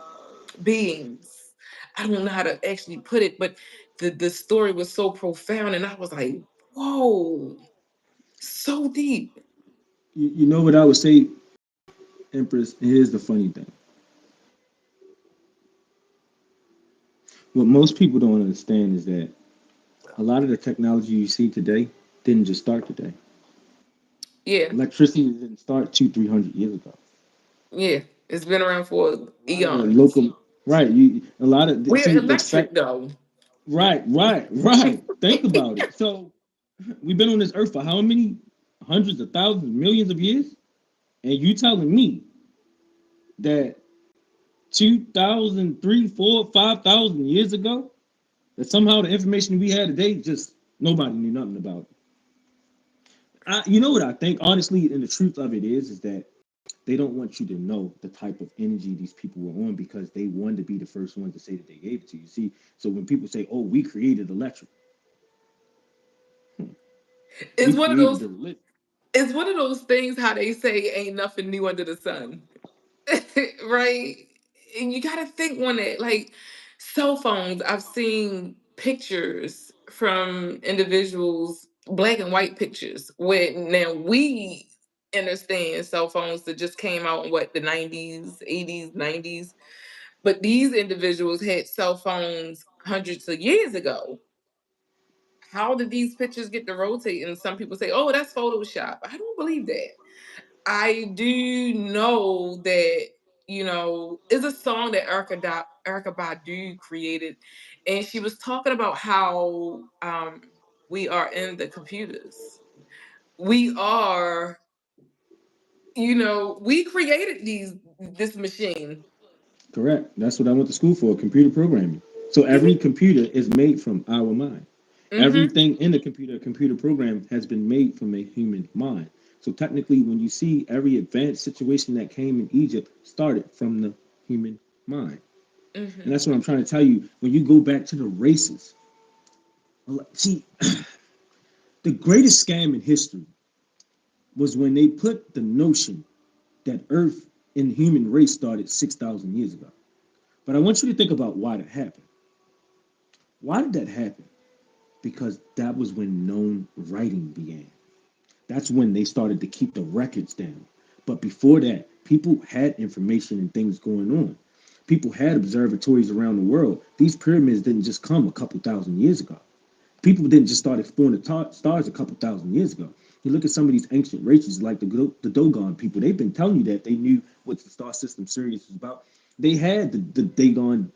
beings. I don't know how to actually put it, but the story was so profound and I was like, whoa, so deep. You know what I would say, Empress? Here's the funny thing. What most people don't understand is that a lot of the technology you see today didn't just start today. Yeah, Electricity didn't start 300 years ago. yeah. It's been around for A lot of the eons. local, right? You a lot of We're see the electric fact, though. right. Think about it. So we've been on this earth for how many hundreds of thousands, millions of years, and you telling me that 2,000, 4, 5,000 years ago, that somehow the information we had today just nobody knew nothing about it. You know what I think, honestly, and the truth of it is that they don't want you to know the type of energy these people were on because they wanted to be the first ones to say that they gave it to you. See, so when people say, "Oh, we created electric," we It's one of created those the religion. it's one of those things how they say ain't nothing new under the sun. Right? And you gotta think on it. Like cell phones, I've seen pictures from individuals, black and white pictures, where now we understand cell phones that just came out in what the 90s, 80s, 90s. But these individuals had cell phones hundreds of years ago. How did these pictures get to rotate? And some people say, oh, that's Photoshop. I don't believe that. I do know that, is a song that Erica Badu created. And she was talking about how we are in the computers. We are, we created this machine. Correct. That's what I went to school for, computer programming. So every Mhm. computer is made from our mind. Mhm. Everything in the computer program has been made from a human mind. So technically, when you see every advanced situation that came in Egypt started from the human mind. And Mhm. that's what I'm trying to tell you. When you go back to the races, see, the greatest scam in history was when they put the notion that Earth and the human race started 6,000 years ago. But I want you to think about why that happened. Why did that happen? Because that was when known writing began. That's when they started to keep the records down. But before that, people had information and things going on. People had observatories around the world. These pyramids didn't just come a couple thousand years ago. People didn't just start exploring the stars a couple thousand years ago. You look at some of these ancient races, like the Dogon people. They've been telling you that they knew what the star system Sirius was about. They had the Dagon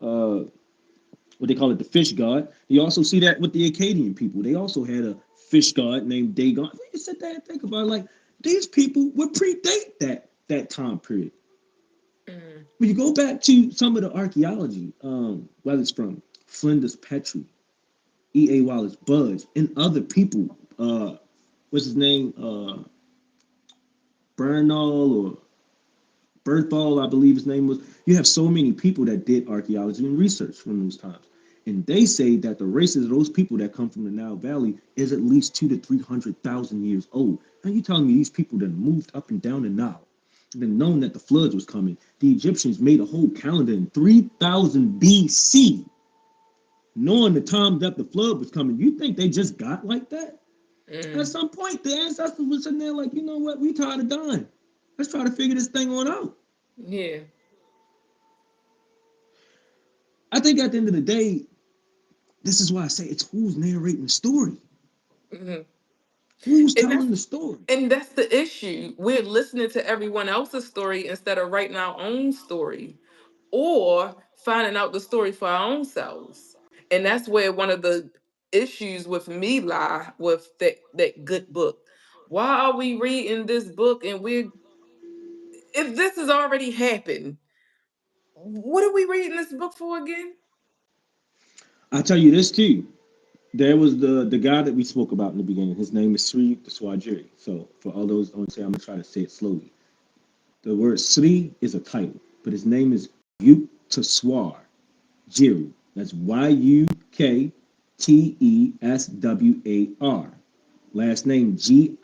uh, what they call it, the fish god. You also see that with the Akkadian people. They also had a fish god named Dagon. You sit there and think about it, like these people would predate that time period. Mhm. When you go back to some of the archaeology, whether it's from Flinders Petrie, E.A. Wallace Budge, and other people, what's his name, Bernal or Berthol, I believe his name was. You have so many people that did archaeology and research from those times. And they say that the races of those people that come from the Nile Valley is at least 2 to 300,000 years old. Now you telling me these people that moved up and down the Nile, then known that the floods was coming. The Egyptians made a whole calendar in 3000 BC, knowing the time that the flood was coming. You think they just got like that? At Mhm. some point, the ancestors was sitting there like, you know what, we tired of dying. Let's try to figure this thing on out. Yeah. I think at the end of the day, this is why I say it's who's narrating the story, Mhm. who's And that's telling the story. And that's the issue. We're listening to everyone else's story instead of writing our own story or finding out the story for our own selves. And that's where one of the issues with me lie with that good book. Why are we reading this book and we're if this has already happened, what are we reading this book for again? I tell you this too. There was the guy that we spoke about in the beginning. His name is Sri Swajiri. So for all those on say, I'm gonna try to say it slowly. The word Sri is a title, but his name is Yuktaswar Jiri. That's Yukteswar. Last name Giri.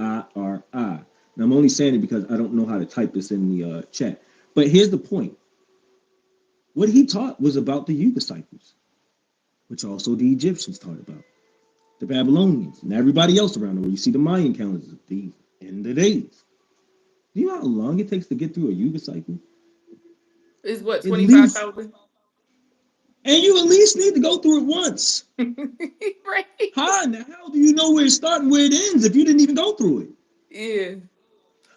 Now I'm only saying it because I don't know how to type this in the chat. But here's the point. What he taught was about the Yuga cycles, which also the Egyptians taught about, the Babylonians, and everybody else around the world. You see the Mayan calendars, the end of days. Do you know how long it takes to get through a Yuga cycle? Is what, At least, 25,000? and you at least need to go through it once. Right. How in the hell do you know where it starts and where it ends if you didn't even go through it? Yeah.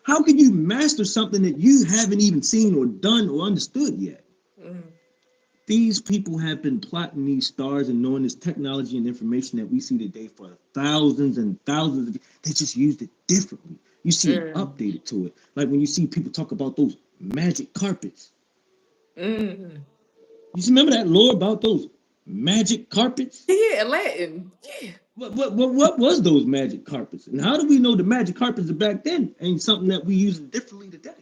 How can you master something that you haven't even seen or done or understood yet? Mm, These people have been plotting these stars and knowing this technology and information that we see today for thousands and thousands of years. They just used it differently. You see it mm, updated to it. Like when you see people talk about those magic carpets. mm. You remember that lore about those magic carpets? Yeah, Latin. Yeah. What was those magic carpets? And how do we know the magic carpets of back then ain't something that we use differently today?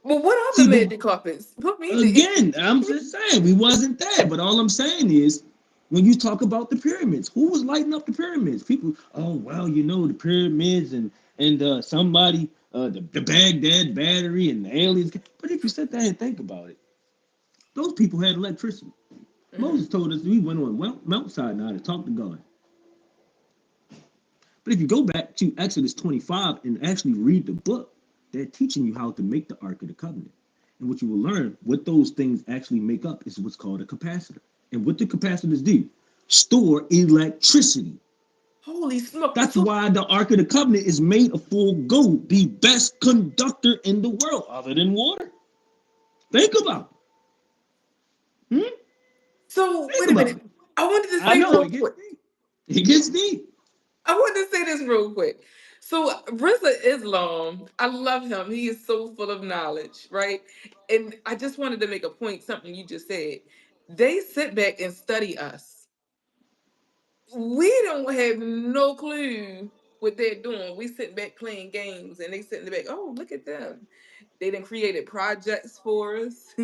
Well, what are the See, but magic carpets? Put me again, the. I'm just saying we wasn't there. But all I'm saying is, when you talk about the pyramids, who was lighting up the pyramids? People, oh well, you know the pyramids and somebody, the Baghdad battery and the aliens. But if you sit there and think about it, those people had electricity. Moses Mm. told us we went on mountainside now to talk to God. But if you go back to Exodus 25 and actually read the book, they're teaching you how to make the Ark of the Covenant. And what you will learn, what those things actually make up, is what's called a capacitor. And what the capacitors do, store electricity. Holy smoke. That's So, why the Ark of the Covenant is made of full gold, the best conductor in the world, other than water. Think about it. wait Think a about minute. it. I wanted to I say know real it gets quick. deep. It gets deep. I wanted to say this real quick. So Rizza Islam, I love him. He is so full of knowledge, right? And I just wanted to make a point, something you just said. They sit back and study us. We don't have no clue what they're doing. We sit back playing games and they sit in the back, oh, look at them. They done created projects for us.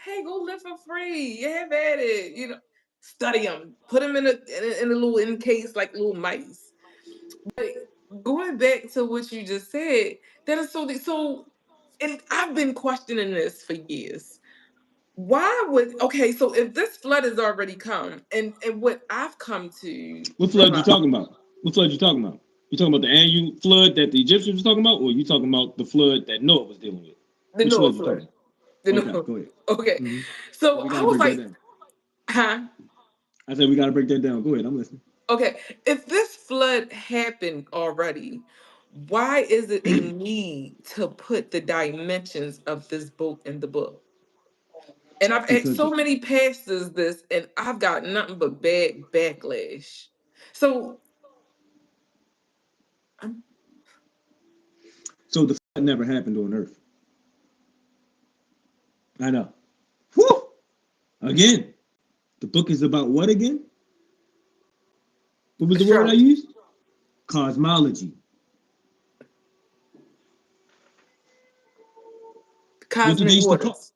Hey, go live for free. Have at it. Study them. Put them in a little encase like little mice. But going back to what you just said, that is so. And I've been questioning this for years. Why would okay? So if this flood has already come, and what I've come to What flood you realize, talking about? What flood you talking about? You talking about the annual flood that the Egyptians was talking about, or you talking about the flood that Noah was dealing with? the Which Noah flood you flood, talking the about? Okay, Noah. go ahead. Okay, Mm-hmm. so We I gotta was break that like, down. huh? I said we gotta break that down. Go ahead. I'm listening. Okay, if this flood happened already, why is it a need to put the dimensions of this boat in the book? And I've asked Because so many pastors this, and I've got nothing but bad backlash. So, um, so the flood never happened on Earth. I know. Whew! Again, the book is about what again? What was the word I astrology, used? Cosmology. What did they cosmic used to call? waters.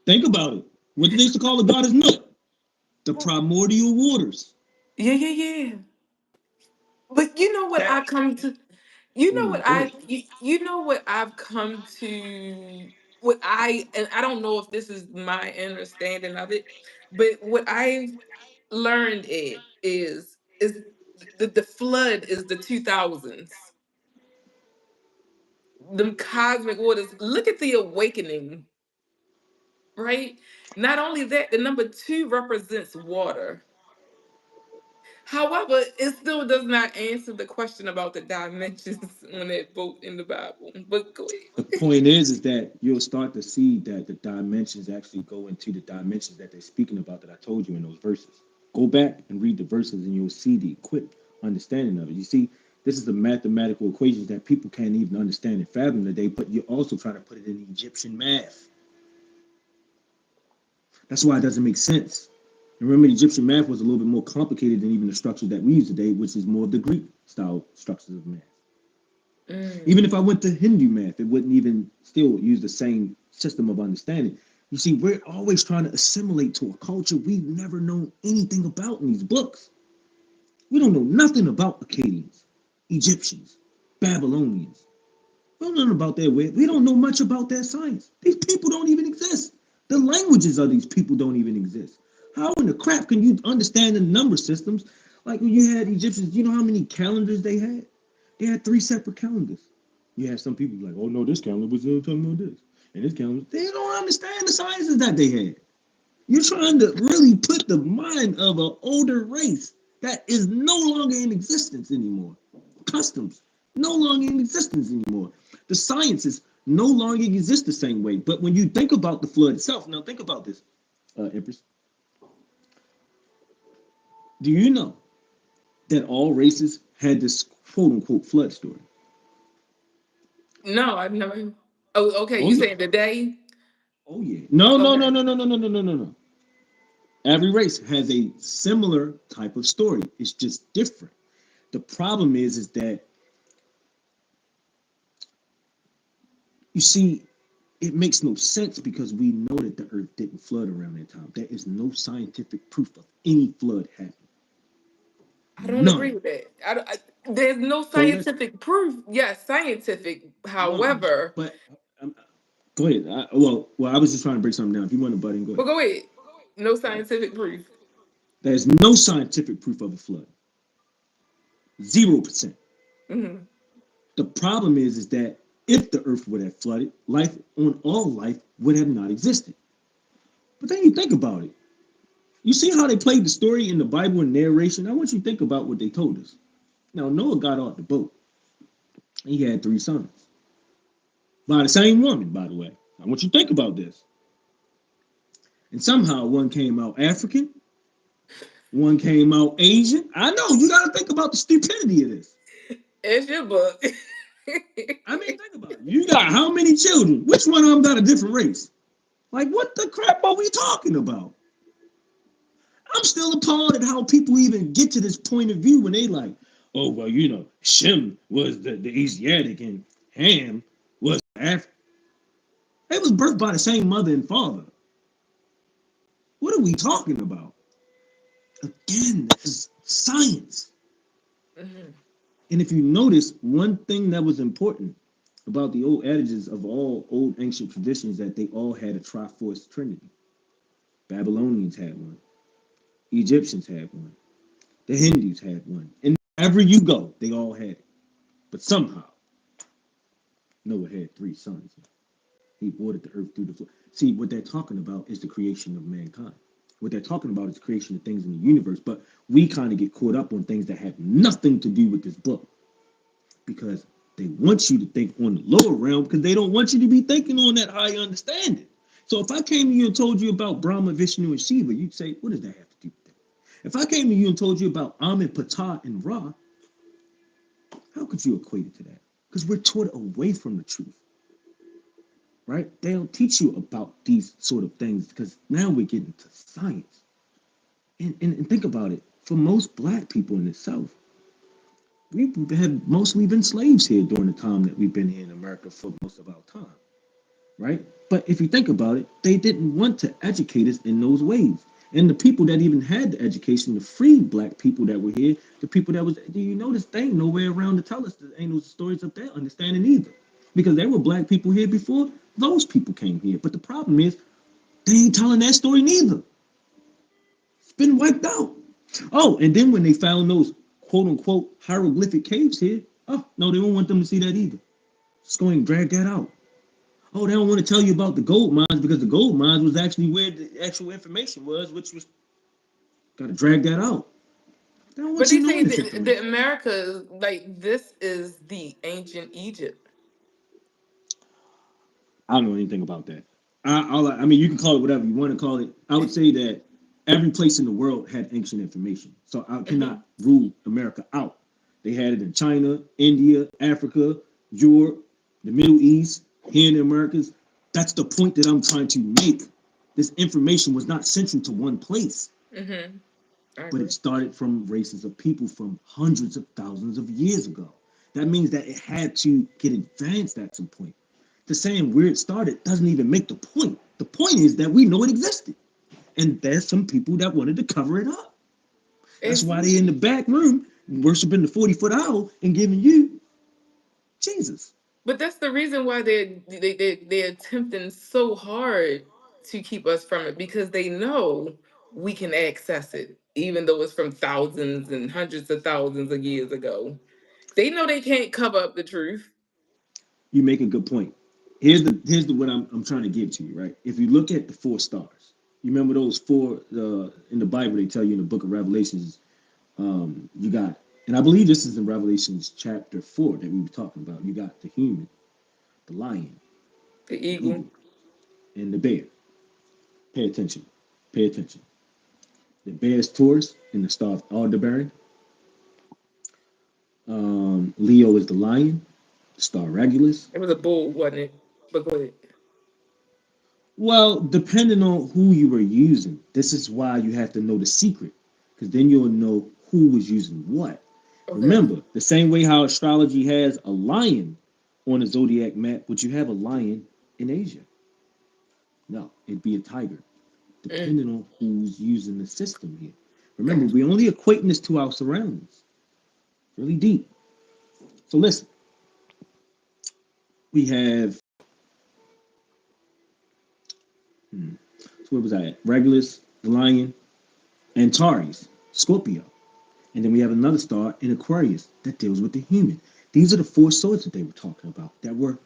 Think about it. What did they used to call the goddess Nut? The primordial waters. Yeah, yeah, yeah. But you know what I That. come to, you know what Go ahead. you know what I've come to, what and I don't know if this is my understanding of it, but what I've learned is the flood is the 2000s. Them cosmic waters. Look at the awakening, right? Not only that, the number two represents water. However, it still does not answer the question about the dimensions on that boat in the Bible. But go The ahead. point is that you'll start to see that the dimensions actually go into the dimensions that they're speaking about that I told you in those verses. Go back and read the verses and you'll see the equipped understanding of it. You see, this is the mathematical equations that people can't even understand and fathom today, but you're also trying to put it in Egyptian math. That's why it doesn't make sense. And remember, Egyptian math was a little bit more complicated than even the structure that we use today, which is more of the Greek style structures of math. Even if Mm. I went to Hindu math, it wouldn't even still use the same system of understanding. You see, we're always trying to assimilate to a culture we've never known anything about in these books. We don't know nothing about Akkadians, Egyptians, Babylonians. We don't know about their way. We don't know much about their science. These people don't even exist. The languages of these people don't even exist. How in the crap can you understand the number systems? Like when you had Egyptians, you know how many calendars they had? They had three separate calendars. You have some people like, oh no, this calendar was talking about this. And this calendar, they don't understand the sciences that they had. You're trying to really put the mind of an older race that is no longer in existence anymore. Customs, no longer in existence anymore. The sciences no longer exist the same way. But when you think about the flood itself, now think about this, Empress. Do you know that all races had this quote unquote flood story? No, I've never. Oh, okay. Oh You yeah. saying today? Oh yeah. No, no, no, Okay. no, no, no, no, no, no, no, no. Every race has a similar type of story. It's just different. The problem is that you see, it makes no sense because we know that the earth didn't flood around that time. There is no scientific proof of any flood happening. I don't agree None. with that. There's no So let's scientific proof. Yes, scientific. no, However, but go ahead. Well, I was just trying to break something down. If you want to butt in, go but ahead. go ahead. No All right. scientific proof. There's no scientific proof of a flood. 0%. Hmm. The problem is that if the earth would have flooded, life on all life would have not existed. But then you think about it. You see how they played the story in the Bible and narration? I want you to think about what they told us. Now, Noah got off the boat. He had three sons by the same woman, by the way. I want you to think about this. And somehow one came out African, one came out Asian. I know, you got to think about the stupidity of this. It's your book. I mean, think about it. You got how many children? Which one of them got a different race? Like, what the crap are we talking about? I'm still appalled at how people even get to this point of view when they like, oh, well, Shem was the Asiatic and Ham was African. They was birthed by the same mother and father. What are we talking about? Again, this is science. Mhm. And if you notice, one thing that was important about the old adages of all old ancient traditions that they all had a triforce trinity. Babylonians had one, Egyptians had one, the Hindus had one, and wherever you go, they all had it. But somehow, Noah had three sons. He watered the earth through the flood. See, what they're talking about is the creation of mankind. What they're talking about is the creation of things in the universe. But we kind of get caught up on things that have nothing to do with this book because they want you to think on the lower realm because they don't want you to be thinking on that high understanding. So if I came to you and told you about Brahma, Vishnu, and Shiva, you'd say, what does that have to do with that? If I came to you and told you about Amen, Ptah, and Ra, how could you equate it to that? Because we're taught away from the truth, right? They don't teach you about these sort of things because now we're getting to science. And think about it. For most black people in the South, we have mostly been slaves here during the time that we've been here in America for most of our time, right? But if you think about it, they didn't want to educate us in those ways. And the people that even had the education, the free black people that were here, the people that was, do you notice they ain't nowhere around to tell us there ain't no stories of their understanding either. Because there were black people here before those people came here. But the problem is they ain't telling that story neither. It's been wiped out. Oh, and then when they found those quote unquote hieroglyphic caves here, oh no, they don't want them to see that either. Just go and drag that out. Oh, they don't want to tell you about the gold mines because the gold mines was actually where the actual information was, which was got to drag that out. They don't But want they you knowing say this the information. Americas, like this is the ancient Egypt. I don't know anything about that. I mean, you can call it whatever you want to call it. I would say that every place in the world had ancient information. So I Hmm. cannot rule America out. They had it in China, India, Africa, Europe, the Middle East, here in the Americas. That's the point that I'm trying to make. This information was not central to one place. Mm-hmm. I But it agree. started from races of people from hundreds of thousands of years ago. That means that it had to get advanced at some point. The saying where it started doesn't even make the point. The point is that we know it existed. And there's some people that wanted to cover it up. That's why they in the Exactly. back room worshiping the 40-foot owl and giving you Jesus. But that's the reason why they're attempting so hard to keep us from it, because they know we can access it, even though it's from thousands and hundreds of thousands of years ago. They know they can't cover up the truth. You make a good point. Here's the what I'm trying to give to you, right? If you look at the four stars, you remember those four in the Bible they tell you in the book of Revelations, you got, and I believe this is in Revelations chapter 4 that we were talking about. You got the human, the lion, The the eagle. eagle, and the bear. Pay attention. Pay attention. The bear is Taurus and the star of Aldebaran. Leo is the lion, the star Regulus. It was a bull, wasn't it? But go ahead. Well, depending on who you were using, this is why you have to know the secret, because then you'll know who was using what. Okay. Remember, the same way how astrology has a lion on a zodiac map, would you have a lion in Asia? No, it'd be a tiger, Mm, depending on who's using the system here. Remember, gotcha. we're only equating this to our surroundings, really deep. So listen, we have, so where was I at? Regulus, the lion, Antares, Scorpio. And then we have another star in Aquarius that deals with the human. These are the four swords that they were talking about that were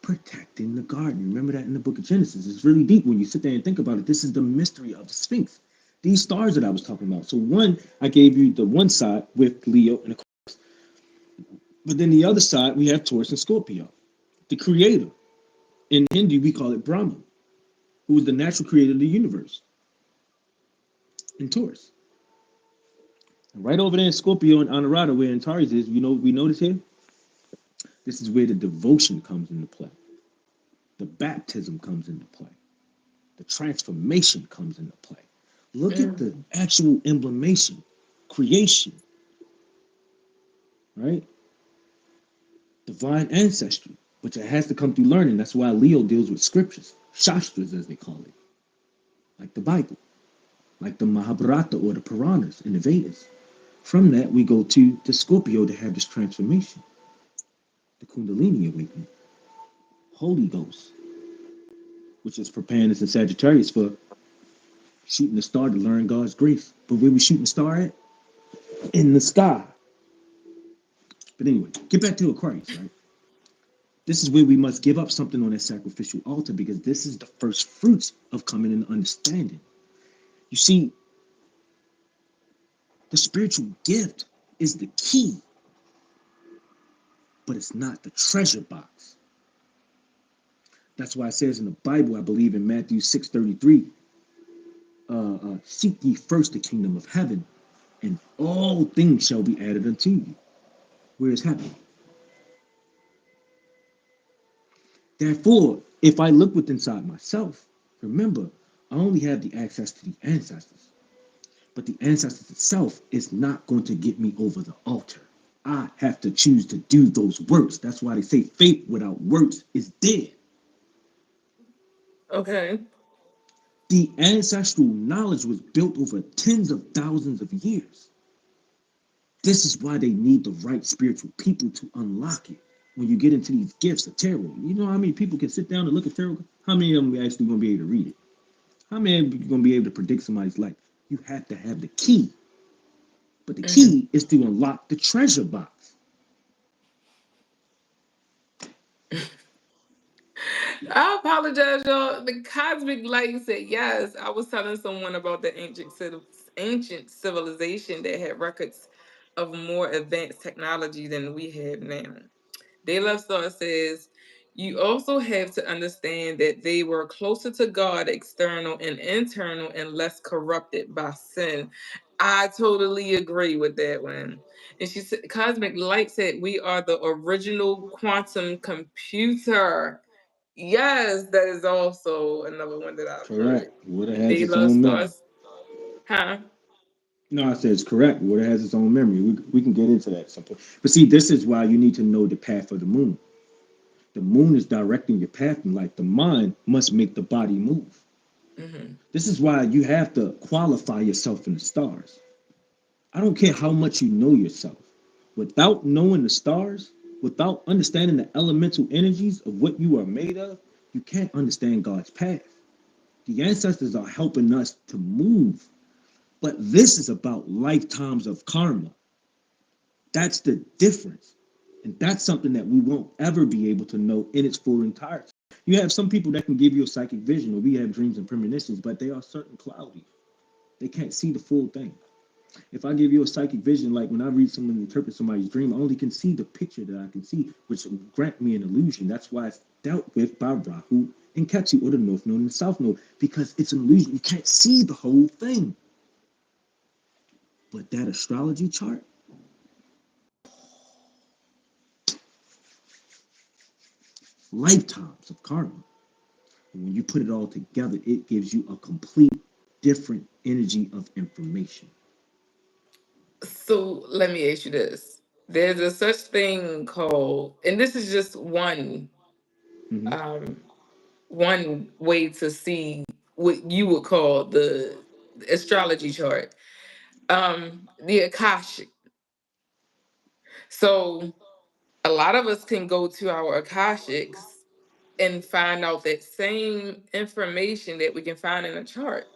protecting the garden. Remember that in the book of Genesis. It's really deep when you sit there and think about it. This is the mystery of the Sphinx. These stars that I was talking about. So one, I gave you the one side with Leo and Aquarius. But then the other side, we have Taurus and Scorpio. The creator. In Hindi, we call it Brahman, who is the natural creator of the universe in Taurus. And right over there in Scorpio and Anurata, where Antares is, we notice here, this is where the devotion comes into play. The baptism comes into play. The transformation comes into play. Look at the Mm, actual emblemation, creation, right? Divine ancestry, which it has to come through learning. That's why Leo deals with scriptures, shastras as they call it, like the Bible, like the Mahabharata or the Puranas and the Vedas. From that, we go to the Scorpio to have this transformation, the Kundalini awakening, Holy Ghost, which is preparing us in Sagittarius for shooting the star to learn God's grace. But where we shooting the star at? In the sky. But anyway, get back to Aquarius, right? This is where we must give up something on that sacrificial altar because this is the first fruits of coming into understanding. You see, the spiritual gift is the key, but it's not the treasure box. That's why it says in the Bible, I believe in Matthew 6:33, seek ye first the kingdom of heaven, and all things shall be added unto you. Where is heaven? Therefore, if I look within inside myself, remember, I only have the access to the ancestors. But the ancestors itself is not going to get me over the altar. I have to choose to do those works. That's why they say faith without works is dead. okay. The ancestral knowledge was built over tens of thousands of years. This is why they need the right spiritual people to unlock it. When you get into these gifts of tarot, you know how many people can sit down and look at tarot? How many of them are actually going to be able to read it? How many are going to be able to predict somebody's life? You have to have the key. But the Mm. key is to unlock the treasure box. I apologize, y'all. The cosmic light said yes. I was telling someone about the ancient civilization that had records of more advanced technology than we have now. De La Star says, you also have to understand that they were closer to God, external and internal, and less corrupted by sin. I totally agree with that one. And she said, Cosmic Light said, we are the original quantum computer. Yes, that is also another one that I've heard. Correct. Would have And has De its La own memory. Stars, huh? No, I said it's correct. Water has its own memory. We can get into that at some point. But see, this is why you need to know the path of the moon. The moon is directing your path in life. The mind must make the body move. Hmm. This is why you have to qualify yourself in the stars. I don't care how much you know yourself. Without knowing the stars, without understanding the elemental energies of what you are made of, you can't understand God's path. The ancestors are helping us to move, but this is about lifetimes of karma. That's the difference. And that's something that we won't ever be able to know in its full entirety. You have some people that can give you a psychic vision, or we have dreams and premonitions, but they are certain cloudy. They can't see the full thing. If I give you a psychic vision, like when I read someone interpret somebody's dream, I only can see the picture that I can see, which grant me an illusion. That's why it's dealt with by Rahu and Ketu, or the North Node and the South Node, because it's an illusion. You can't see the whole thing. But that astrology chart, lifetimes of karma. And when you put it all together, it gives you a complete different energy of information. So let me ask you this. There's a such thing called, and this is just Mhm. um, one way to see what you would call the astrology chart, the Akashic. So a lot of us can go to our Akashics and find out that same information that we can find in a chart.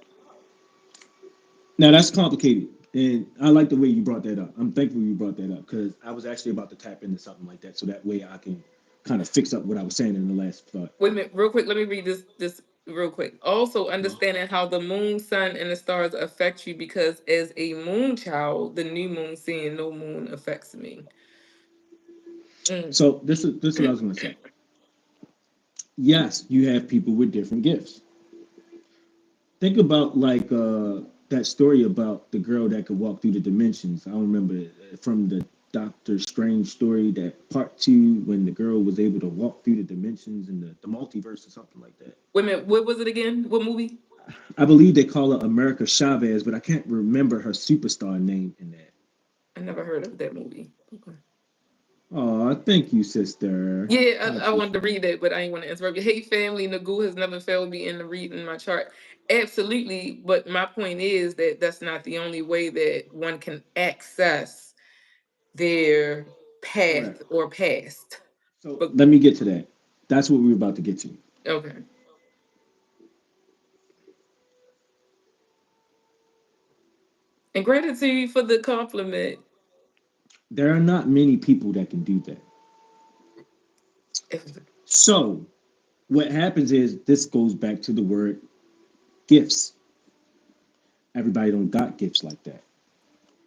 Now that's complicated, and I like the way you brought that up. I'm thankful you brought that up because I was actually about to tap into something like that, so that way I can kind of fix up what I was saying in the last thought. Wait a minute, real quick. Let me read this real quick. Also, Uh, understanding how the moon, sun, and the stars affect you, because as a moon child, the new moon seeing no moon affects me. Mm. so this is what I was going to say. Yes, you have people with different gifts. Think about like that story about the girl that could walk through the dimensions. I don't remember from the Doctor Strange story, that part two, when the girl was able to walk through the dimensions in the multiverse or something like that. Wait a minute, what was it again? What movie? I believe they call her America Chavez, but I can't remember her superstar name in that. I never heard of that movie. Okay. Oh, thank you, sister. Yeah, I I wanted to appreciate it. read that, but I didn't want to interrupt you. Hey, family, Nagu has never failed me in the reading my chart. Absolutely, but my point is that that's not the only way that one can access their path Correct. or past. So But let me get to that. That's what we were about to get to. okay. And gratitude for the compliment. There are not many people that can do that. If- So what happens is this goes back to the word gifts. Everybody don't got gifts like that.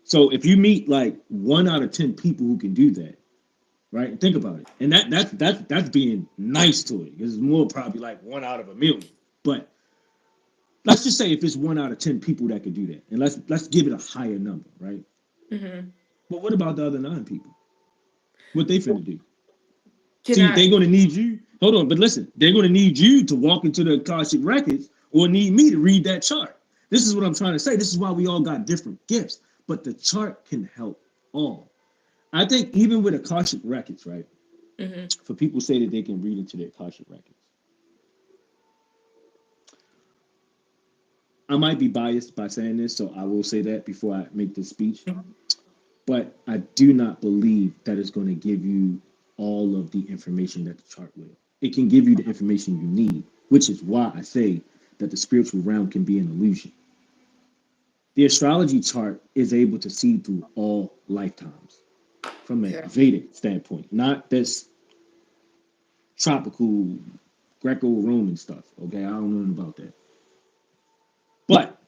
So if you meet like 1 out of 10 people who can do that, right? Think about it, and that's being nice to it, because it's more probably like 1 out of 1 million. But let's just say if it's 1 out of 10 people that could do that, and let's give it a higher number, right? Mhm. But what about the other 9 people? What they finna do? Can See, they're I? gonna need you. Hold on, but listen, they're gonna need you to walk into the Akashic records, or need me to read that chart. This is what I'm trying to say. This is why we all got different gifts, but the chart can help all. I think even with Akashic records, right? Mhm. For people say that they can read into their Akashic records, I might be biased by saying this, so I will say that before I make this speech. Mhm. But I do not believe that it's going to give you all of the information that the chart will. It can give you the information you need, which is why I say that the spiritual realm can be an illusion. The astrology chart is able to see through all lifetimes from a Okay. Vedic standpoint, not this tropical Greco-Roman stuff. Okay, I don't know nothing about that. But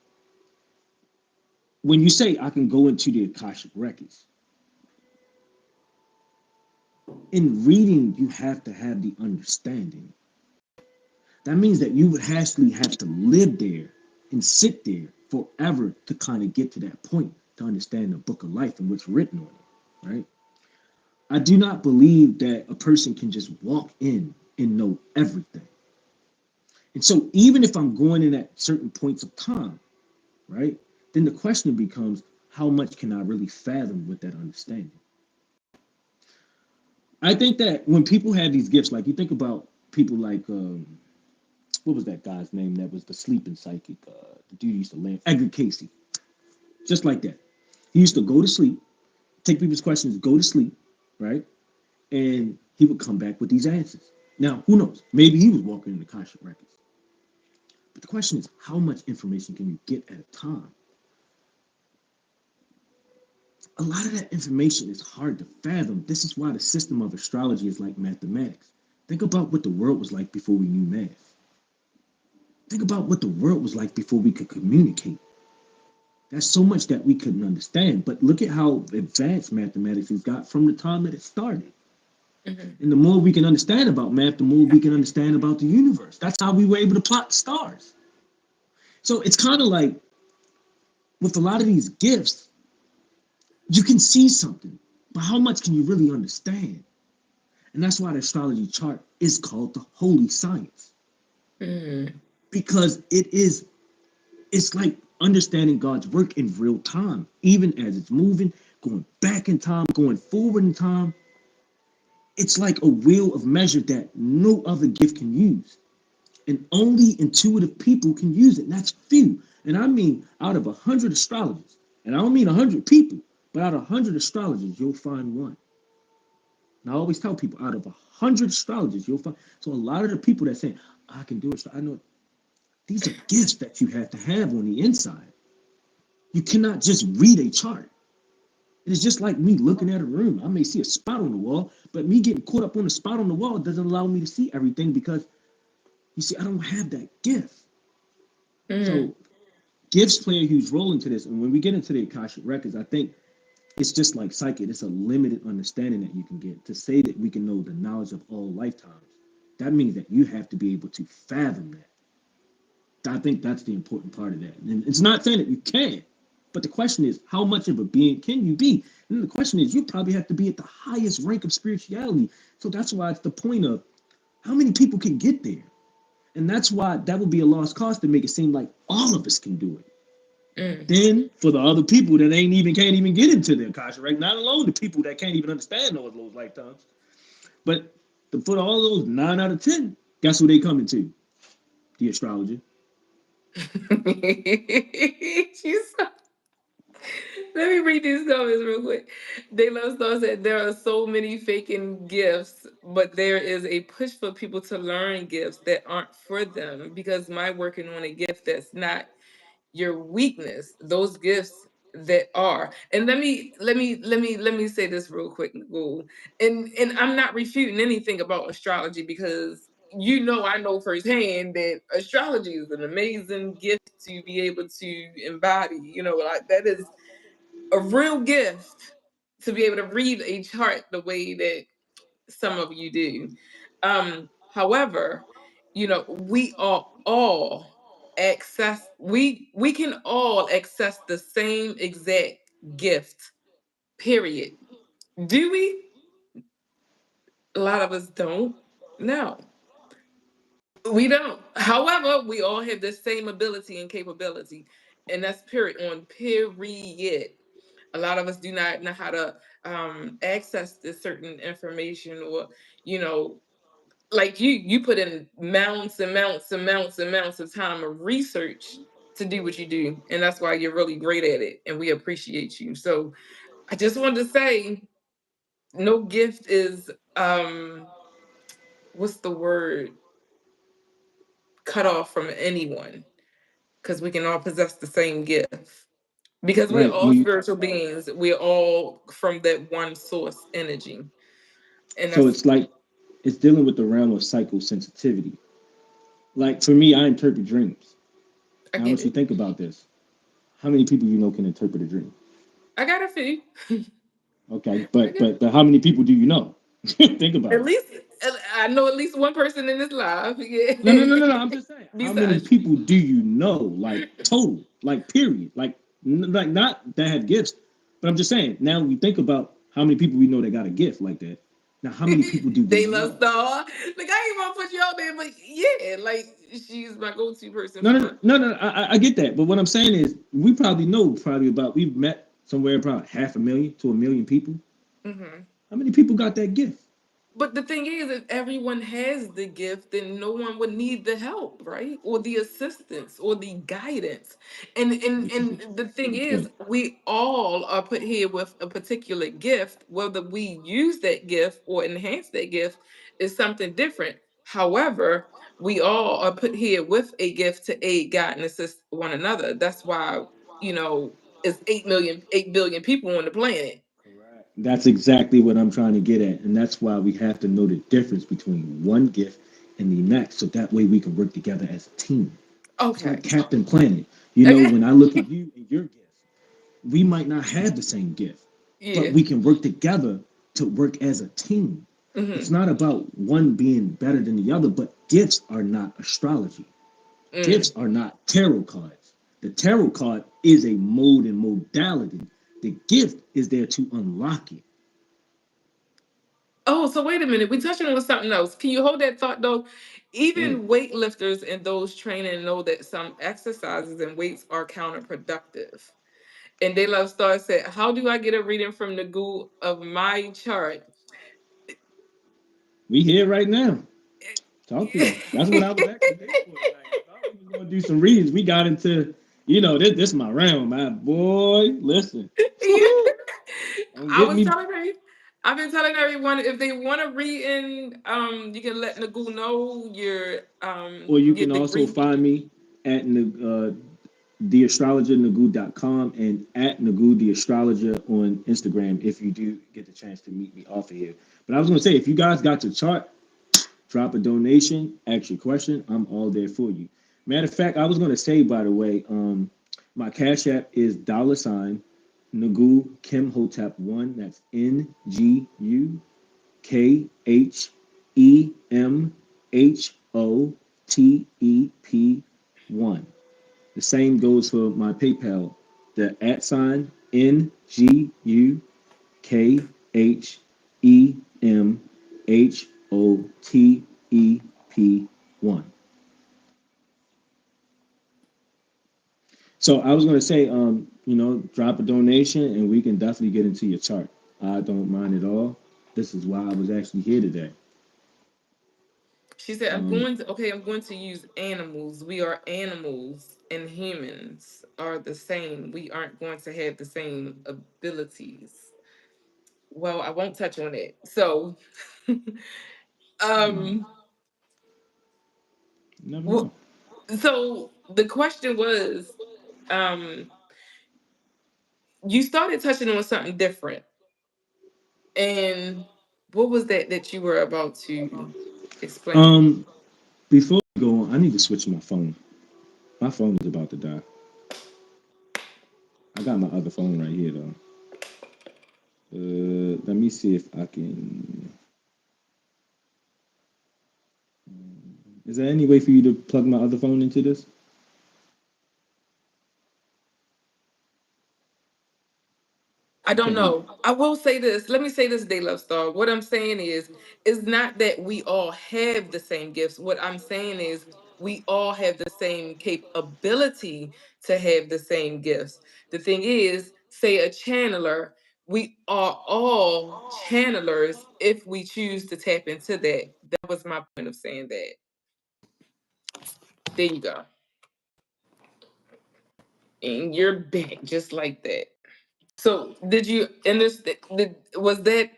when you say I can go into the Akashic records, in reading, you have to have the understanding. That means that you would actually have to live there and sit there forever to kind of get to that point to understand the book of life and what's written on it, right? I do not believe that a person can just walk in and know everything. And so, even if I'm going in at certain points of time, right, then the question becomes, how much can I really fathom with that understanding? I think that when people have these gifts, like you think about people like what was that guy's name that was the sleeping psychic? The dude used to land Edgar Casey, just like that. He used to go to sleep, take people's questions, go to sleep, right? And he would come back with these answers. Now, who knows? Maybe he was walking in the Akashic records. But the question is, how much information can you get at a time? A lot of that information is hard to fathom. This is why the system of astrology is like mathematics. Think about what the world was like before we knew math. Think about what the world was like before we could communicate. There's so much that we couldn't understand. But look at how advanced mathematics has got from the time that it started. Mhm. And the more we can understand about math, the more we can understand about the universe. That's how we were able to plot the stars. So it's kind of like with a lot of these gifts, you can see something, but how much can you really understand? And that's why the astrology chart is called the holy science, Mhm. because it's like understanding God's work in real time, even as it's moving, going back in time, going forward in time. It's like a wheel of measure that no other gift can use. And only intuitive people can use it. And that's few. And I mean, out of 100 astrologers, and I don't mean 100 people, but out of 100 astrologers, you'll find one. And I always tell people, out of 100 astrologers, you'll find. So a lot of the people that say, I can do it, I know these are gifts that you have to have on the inside. You cannot just read a chart. It is just like me looking at a room. I may see a spot on the wall, but me getting caught up on the spot on the wall doesn't allow me to see everything because you see, I don't have that gift. Mhm. So gifts play a huge role into this. And when we get into the Akashic records, I think it's just like psychic. It's a limited understanding that you can get. To say that we can know the knowledge of all lifetimes, that means that you have to be able to fathom that. I think that's the important part of that. And it's not saying that you can't, but the question is, how much of a being can you be? And then the question is, you probably have to be at the highest rank of spirituality. So that's why it's the point of how many people can get there. And that's why that would be a lost cause to make it seem like all of us can do it. Mhm. Then for the other people that ain't even can't even get into the Akasha, right? Not alone the people that can't even understand those lifetimes, but for all those 9 out of 10, guess who they coming to? The astrologer. She's so- Let me read these comments real quick. They Love Star said there are so many faking gifts, but there is a push for people to learn gifts that aren't for them because my working on a gift that's not your weakness, those gifts that are. And let me say this real quick, Nicole. And I'm not refuting anything about astrology because I know firsthand that astrology is an amazing gift to be able to embody. Like that is a real gift to be able to read a chart the way that some of you do. However, we are all we can all access the same exact gift. Period. Do we? A lot of us don't. No, we don't. However, we all have the same ability and capability, and that's period on period. A lot of us do not know how to access this certain information, or you know like you put in mounts and mounts and mounts and mounts of time of research to do what you do, and that's why you're really great at it, and we appreciate you. So I just wanted to say no gift is what's the word, cut off from anyone, because we can all possess the same gift, because we're Right. all spiritual beings, we're all from that one source energy, and So that's it's like it's dealing with the realm of psychosensitivity. Like for me, I interpret dreams. I Now I get want you to it. think about this. How many people you know can interpret a dream? I got a few. Okay, I got but how many people do you know? Think about at it. least I know at least one person in this live. No, no, Yeah. no, no, no. I'm just saying. How many Besides you. people do you know? Like total, like period, like not that have gifts, but I'm just saying. Now we think about how many people we know that got a gift like that. Now, how many people do we They love know? Star. Like I ain't want to put you out there, but yeah, like she's my go-to person No, no, for. no, no, no. I get that, but what I'm saying is, we probably know probably about we've met somewhere about 500,000 to 1,000,000 people. Hmm. How many people got that gift? But the thing is, if everyone has the gift, then no one would need the help, right? Or the assistance or the guidance. And the thing Good is, point. we all are put here with a particular gift. Whether we use that gift or enhance that gift is something different. However, we all are put here with a gift to aid, guide, and assist one another. That's why, you know, it's 8 million, 8 billion people on the planet. That's exactly what I'm trying to get at. And that's why we have to know the difference between one gift and the next. So that way we can work together as a team. It's like Okay. Captain Planet. You know, Okay. when I look at you and your gift, we might not have the same gift, but Yeah. we can work together to work as a team. It's Hmm. not about one being better than the other, but gifts are not astrology. Gifts Mm. are not tarot cards. The tarot card is a mode and modality. The gift is there to unlock it. Oh, so wait a minute. We're touching on something else. Can you hold that thought though? Sure. Even weightlifters and those training know that some exercises and weights are counterproductive. And they love star said, "How do I get a reading from the goo of my chart?" We here right now. Talk to us. That's what I was actually here for tonight. I thought we was gonna do some readings. We got into, this is my realm, my boy. Listen. Yeah. Don't I get was me, telling her, I've been telling everyone if they want to read in, you can let Nagu know or you your can also degree. find me at theastrologernagu.com and at Nagu the astrologer on Instagram if you do get the chance to meet me off of here. But I was gonna say, if you guys got your chart, drop a donation, ask your question. I'm all there for you. Matter of fact, I was gonna say, by the way, my cash app is $ Kim Hotep one. That's NGUKHEMHOTEP 1. The same goes for my PayPal. The @NGUKHEMHOTEP 1. So I was gonna say, drop a donation and we can definitely get into your chart. I don't mind at all. This is why I was actually here today. She said, Um, I'm going to use animals. We are animals and humans are the same. We aren't going to have the same abilities. Well, I won't touch on it. So, um, Never w- know. so the question was, um, you started touching on something different. And what was that you were about to explain? Um, Before we go on, I need to switch my phone. My phone is about to die. I got my other phone right here though. Let me see if I can. Is there any way for you to plug my other phone into this? I I don't can't. know. I will say this. Let me say this, Day Love Star. What I'm saying is not that we all have the same gifts. What I'm saying is we all have the same capability to have the same gifts. The thing is, say a channeler, we are all channelers if we choose to tap into that. That was my point of saying that. There you go. And you're back just like that. So did you understand? Was that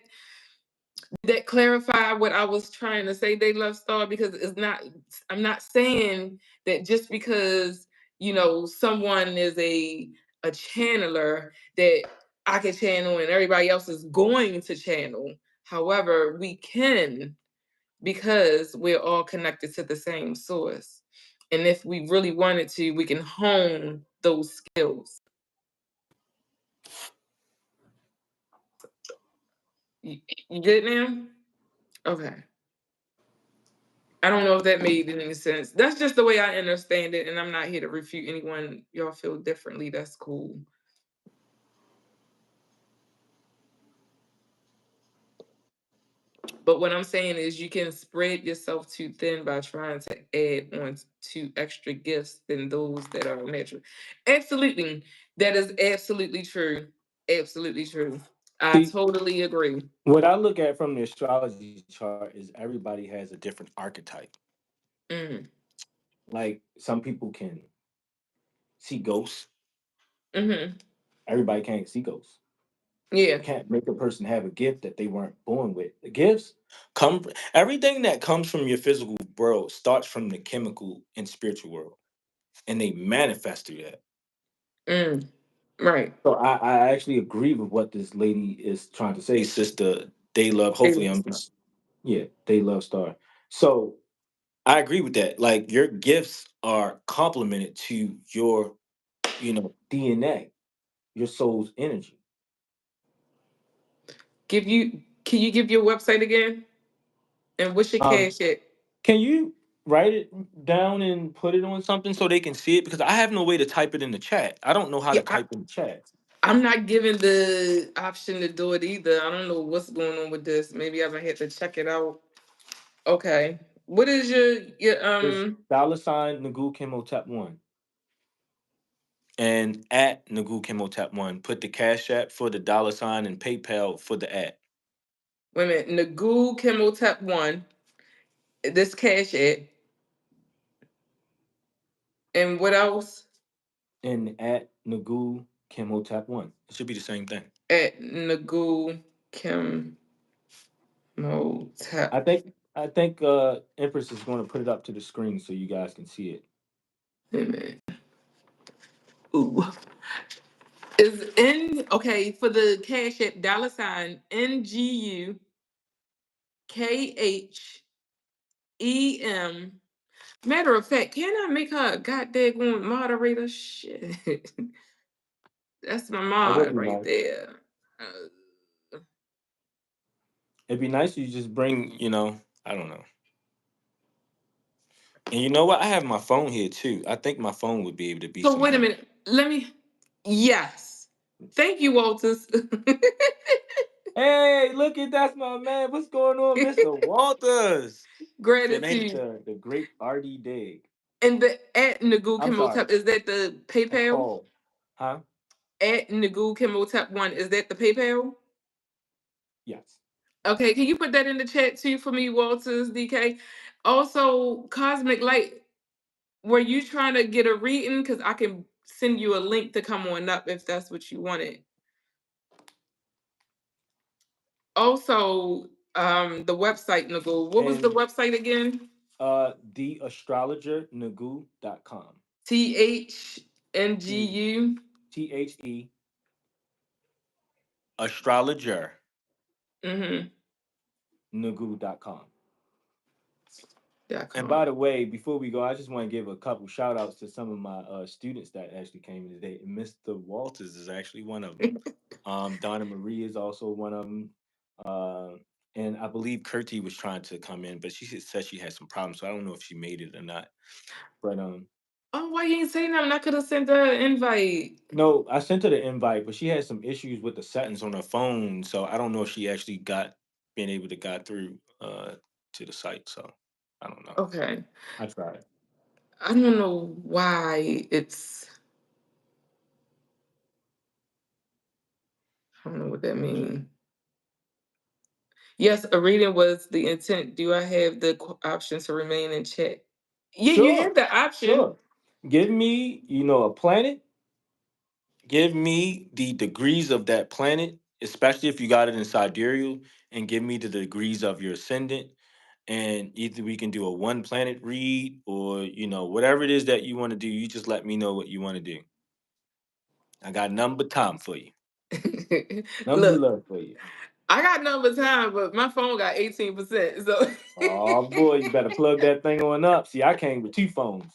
clarify what I was trying to say, they love star? Because it's not, I'm not saying that just because, someone is a channeler that I can channel and everybody else is going to channel. However, we can, because we're all connected to the same source. And if we really wanted to, we can hone those skills. You, you get it now? Okay. I don't know if that made any sense. That's just the way I understand it, and I'm not here to refute anyone. Y'all feel differently. That's cool. But what I'm saying is, you can spread yourself too thin by trying to add on to extra gifts than those that are natural. Absolutely, that is absolutely true. absolutely true. I See, totally agree. what I look at from the astrology chart is everybody has a different archetype. Mm. Like some people can see ghosts. Mm-hmm. Everybody can't see ghosts. Yeah. You can't make a person have a gift that they weren't born with. The gifts come everything that comes from your physical world starts from the chemical and spiritual world, and they manifest through that. Mm. Right. So I actually agree with what this lady is trying to say, sister. They love. Hopefully, I'm Exactly. just yeah. They love star. So I agree with that. Like your gifts are complemented to your, DNA, your soul's energy. Give you can you give your website again? And what's your Um, cash at? can you write it down and put it on something so they can see it? Because I have no way to type it in the chat. I don't know how Yeah, to type in the chat. I'm not given the option to do it either. I don't know what's going on with this. Maybe I might have to check it out. Okay. What is your It's $ Nagu Chemotep 1 and at Nagu Chemotep 1. Put the Cash App for the $ and PayPal for the at. wait a minute, Nagul Chemotep one, this cash at, and what else? And at Nagu Chemotep 1. It should be the same thing. At Nagul I Chemotep. think I think Empress is going to put it up to the screen so you guys can see it. Wait a minute. Ooh. Is N okay for the cash app $NGUKHEM. Matter of fact, can I make her a goddamn moderator? Shit. That's my That would mod be right nice. there. Uh, It'd be nice if you just bring, I don't know. And you know what? I have my phone here too. I think my phone would be able to be so some wait a help. minute. Let me. Yes. Thank you, Walters. Hey, look at that's my man. What's going on, Mr. Walters? Gratitude. Senator, the great RD Dig. And the at Nagu I'm sorry, Kimotep, is that the a PayPal? Paul. Huh? At Nagu Kimotep one, is that the PayPal? Yes. Okay, can you put that in the chat too for me, Walters DK? Also, Cosmic Light, were you trying to get a reading? Because I can send you a link to come on up if that's what you wanted. Also, the website, Nagu. What was the And website again? theastrologernagu.com. The THNGU. THE astrologer Mm-hmm. nagu.com. And .com. by the way, before we go, I just want to give a couple shout outs to some of my students that actually came in today. Mr. Walters is actually one of them. Donna Marie is also one of them. Uh, and I believe Kurti was trying to come in, but she said she had some problems, so I don't know if she made it or not. But Oh, why you ain't say nothing? I could have sent her an invite. no, I sent her the invite, but she had some issues with the settings on her phone, so I don't know if she actually been able to got through to the site. So I don't know. Okay. I tried. I don't know why it's. I don't know what that means. Yes, a reading was the intent. Do I have the option to remain in chat? Yeah, you Sure, have the option. sure. Give me, a planet. Give me the degrees of that planet, especially if you got it in sidereal, and give me the degrees of your ascendant. And either we can do a one planet read or, whatever it is that you want to do, you just let me know what you want to do. I got number time for you. Number Look, love for you. I got number time, but my phone got 18%. So Oh boy, you better plug that thing on up. See, I came with two phones.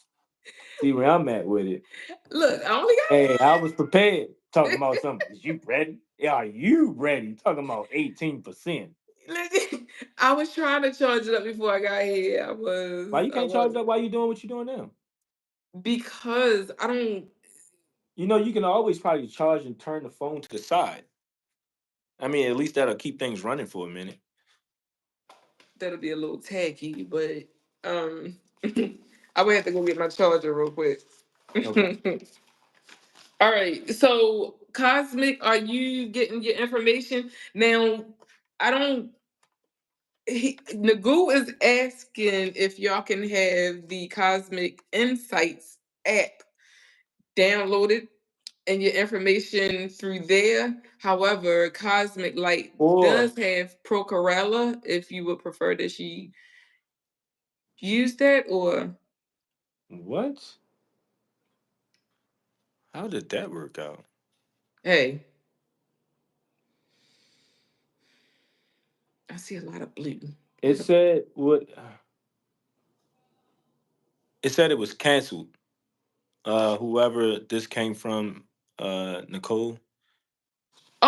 See where I'm at with it. look, I only Hey, I was prepared. Talking about something. Is you ready? Yeah, are you ready? Talking about 18%. got I was trying to charge it up before I got here. Why you I can't charge was that while you doing what you're doing now? because I don't. You can always probably charge and turn the phone to the side. I mean, at least that'll keep things running for a minute. That'll be a little tacky, but um, I would have to go get my charger real quick. Okay. All right, so Cosmic, are you getting your information? Now, I don't Nagu is asking if y'all can have the Cosmic Insights app downloaded and your information through there. However, Cosmic Light Or does have Procorella if you would prefer that she use that, or what? How did that work out? hey, I see a lot of blue. It said what? It said it was canceled. Whoever this came from, Nicole.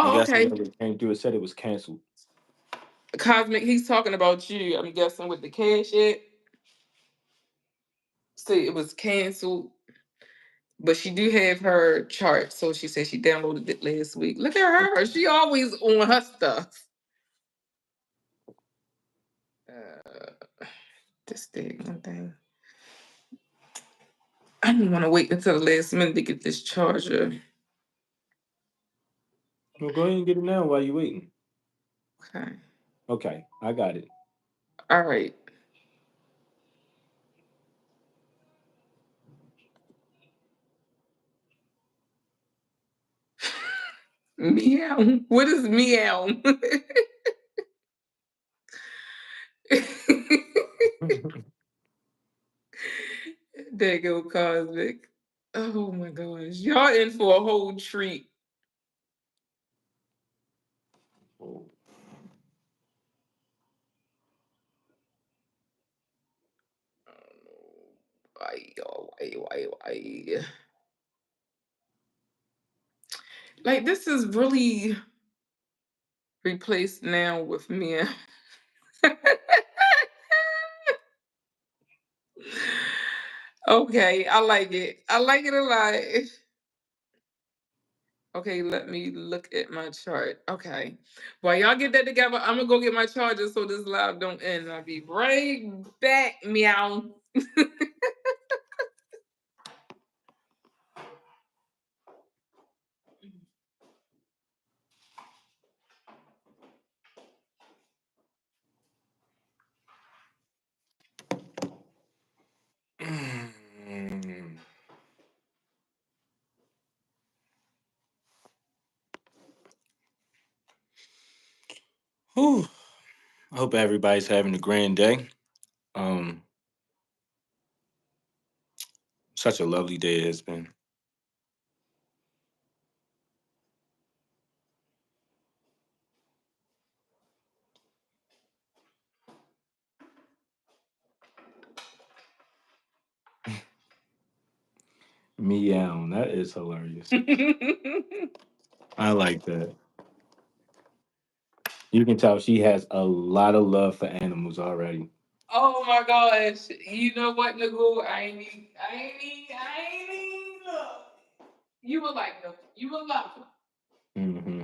I'm Oh, guessing okay. whoever it came through. It said it was canceled. Cosmic, he's talking about you. I'm guessing with the cash it. See, it was canceled. But she do have her chart, so she said she downloaded it last week. Look at her; she always on her stuff. Uh, this thing, one thing. I didn't want to wait until the last minute to get this charger. Well, go ahead and get it now while you waiting. Okay. Okay, I got it. All right. Meow. What is meow? There go Cosmic. Oh my gosh. Y'all in for a whole treat. Oh, Why, oh, why? Like, this is really replaced now with meow. Okay, I like it. I like it a lot. Okay, let me look at my chart. Okay. While y'all get that together, I'm gonna go get my charger so this live don't end. I'll be right back. Meow. Mm. Whew. I hope everybody's having a grand day. Um, Such a lovely day it has been. Meow. That is hilarious. I like that. You can tell she has a lot of love for animals already. Oh my gosh. You know what, Nagu? I ain't need love. You will like them. You will love them. Hmm.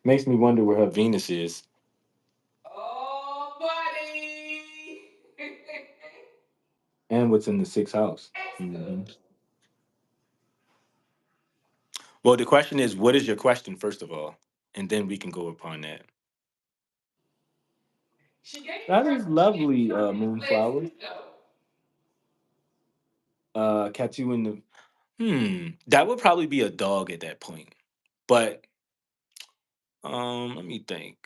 Makes me wonder where her Venus is. Oh, buddy. And what's in the sixth house. Esther. Hmm. Well, the question is, what is your question, first of all? And then we can go upon that. She gave me That is lovely, last Moonflower. week, though. Catch you in the. That would probably be a dog at that point. But let me think.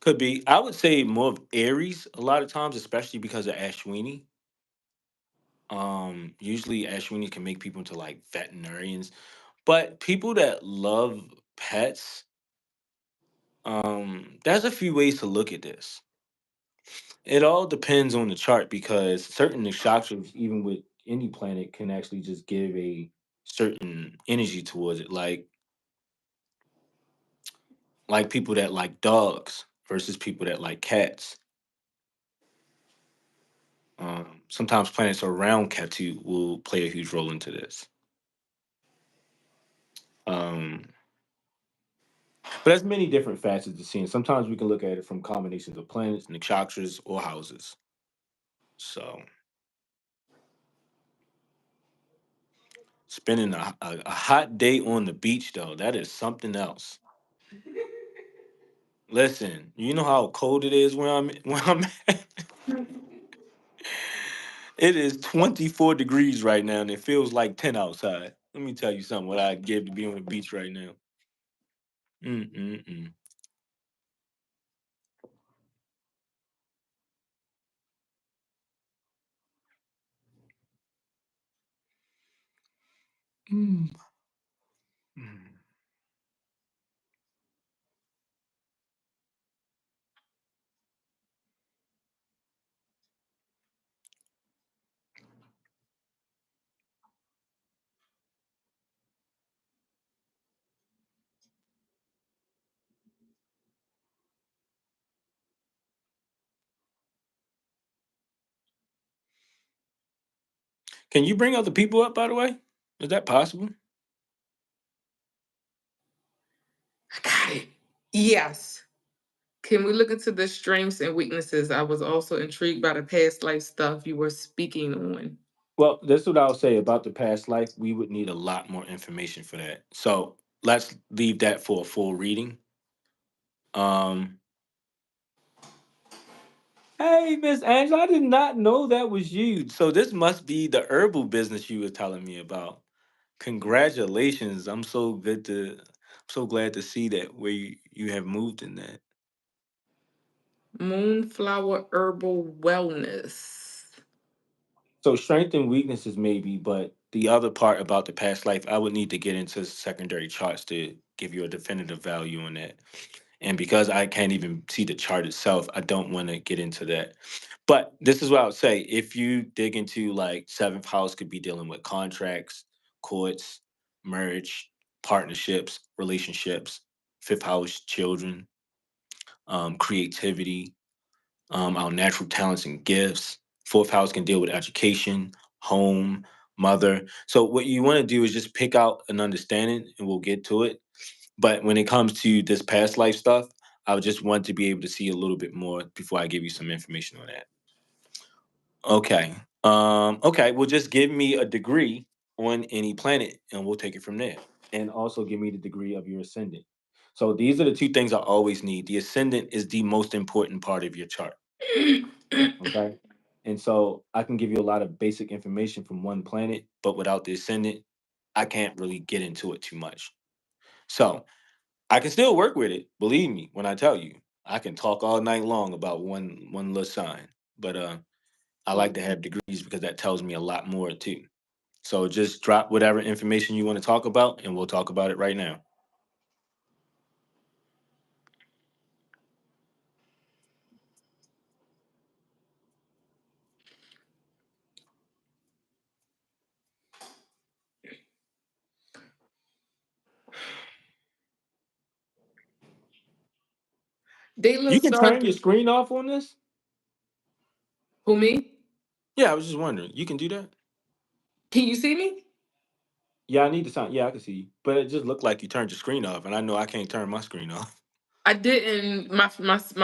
Could be. I would say more of Aries a lot of times, especially because of Ashwini. Usually Ashwini can make people into like veterinarians, but people that love pets, there's a few ways to look at this. It all depends on the chart because certain nakshatras, even with any planet, can actually just give a certain energy towards it. Like people that like dogs versus people that like cats. Sometimes planets around Ketu will play a huge role into this. Um, but there's many different facets to seeing. Sometimes we can look at it from combinations of planets, nakshatras, or houses. So spending a hot day on the beach though, that is something else. Listen, you know how cold it is where I'm where I'm at? It is 24 degrees right now and it feels like 10 outside. Let me tell you something what I'd give to be on the beach right now. Mm-mm-mm. Mm. Mm. Can you bring other people up, by the way? Is that possible? I got it. Yes. Can we look into the strengths and weaknesses? I was also intrigued by the past life stuff you were speaking on. Well, that's what I'll say about the past life. We would need a lot more information for that. So let's leave that for a full reading. Um, hey, Miss Angela, I did not know that was you. So this must be the herbal business you were telling me about. Congratulations! I'm so glad to see that where you have moved in that. Moonflower Herbal Wellness. So strength and weaknesses maybe, but the other part about the past life, I would need to get into secondary charts to give you a definitive value on that. And because I can't even see the chart itself, I don't want to get into that. But this is what I would say. If you dig into like seventh house could be dealing with contracts, courts, marriage, partnerships, relationships, fifth house, children, creativity, our natural talents and gifts. Fourth house can deal with education, home, mother. So what you want to do is just pick out an understanding and we'll get to it. But when it comes to this past life stuff, I would just want to be able to see a little bit more before I give you some information on that. Okay. Okay, well just give me a degree on any planet and we'll take it from there. And also give me the degree of your ascendant. So these are the two things I always need. The ascendant is the most important part of your chart. Okay. And so I can give you a lot of basic information from one planet, but without the ascendant, I can't really get into it too much. So I can still work with it. Believe me when I tell you, I can talk all night long about one little sign. But I like to have degrees because that tells me a lot more too. So just drop whatever information you want to talk about, and we'll talk about it right now. They You look can so. turn your screen off on this. Who me? Yeah, I was just wondering. You can do that. Can you see me? Yeah, I need to sound. Yeah, I can see you, but it just looked like you turned your screen off, and I know I can't turn my screen off. I didn't. My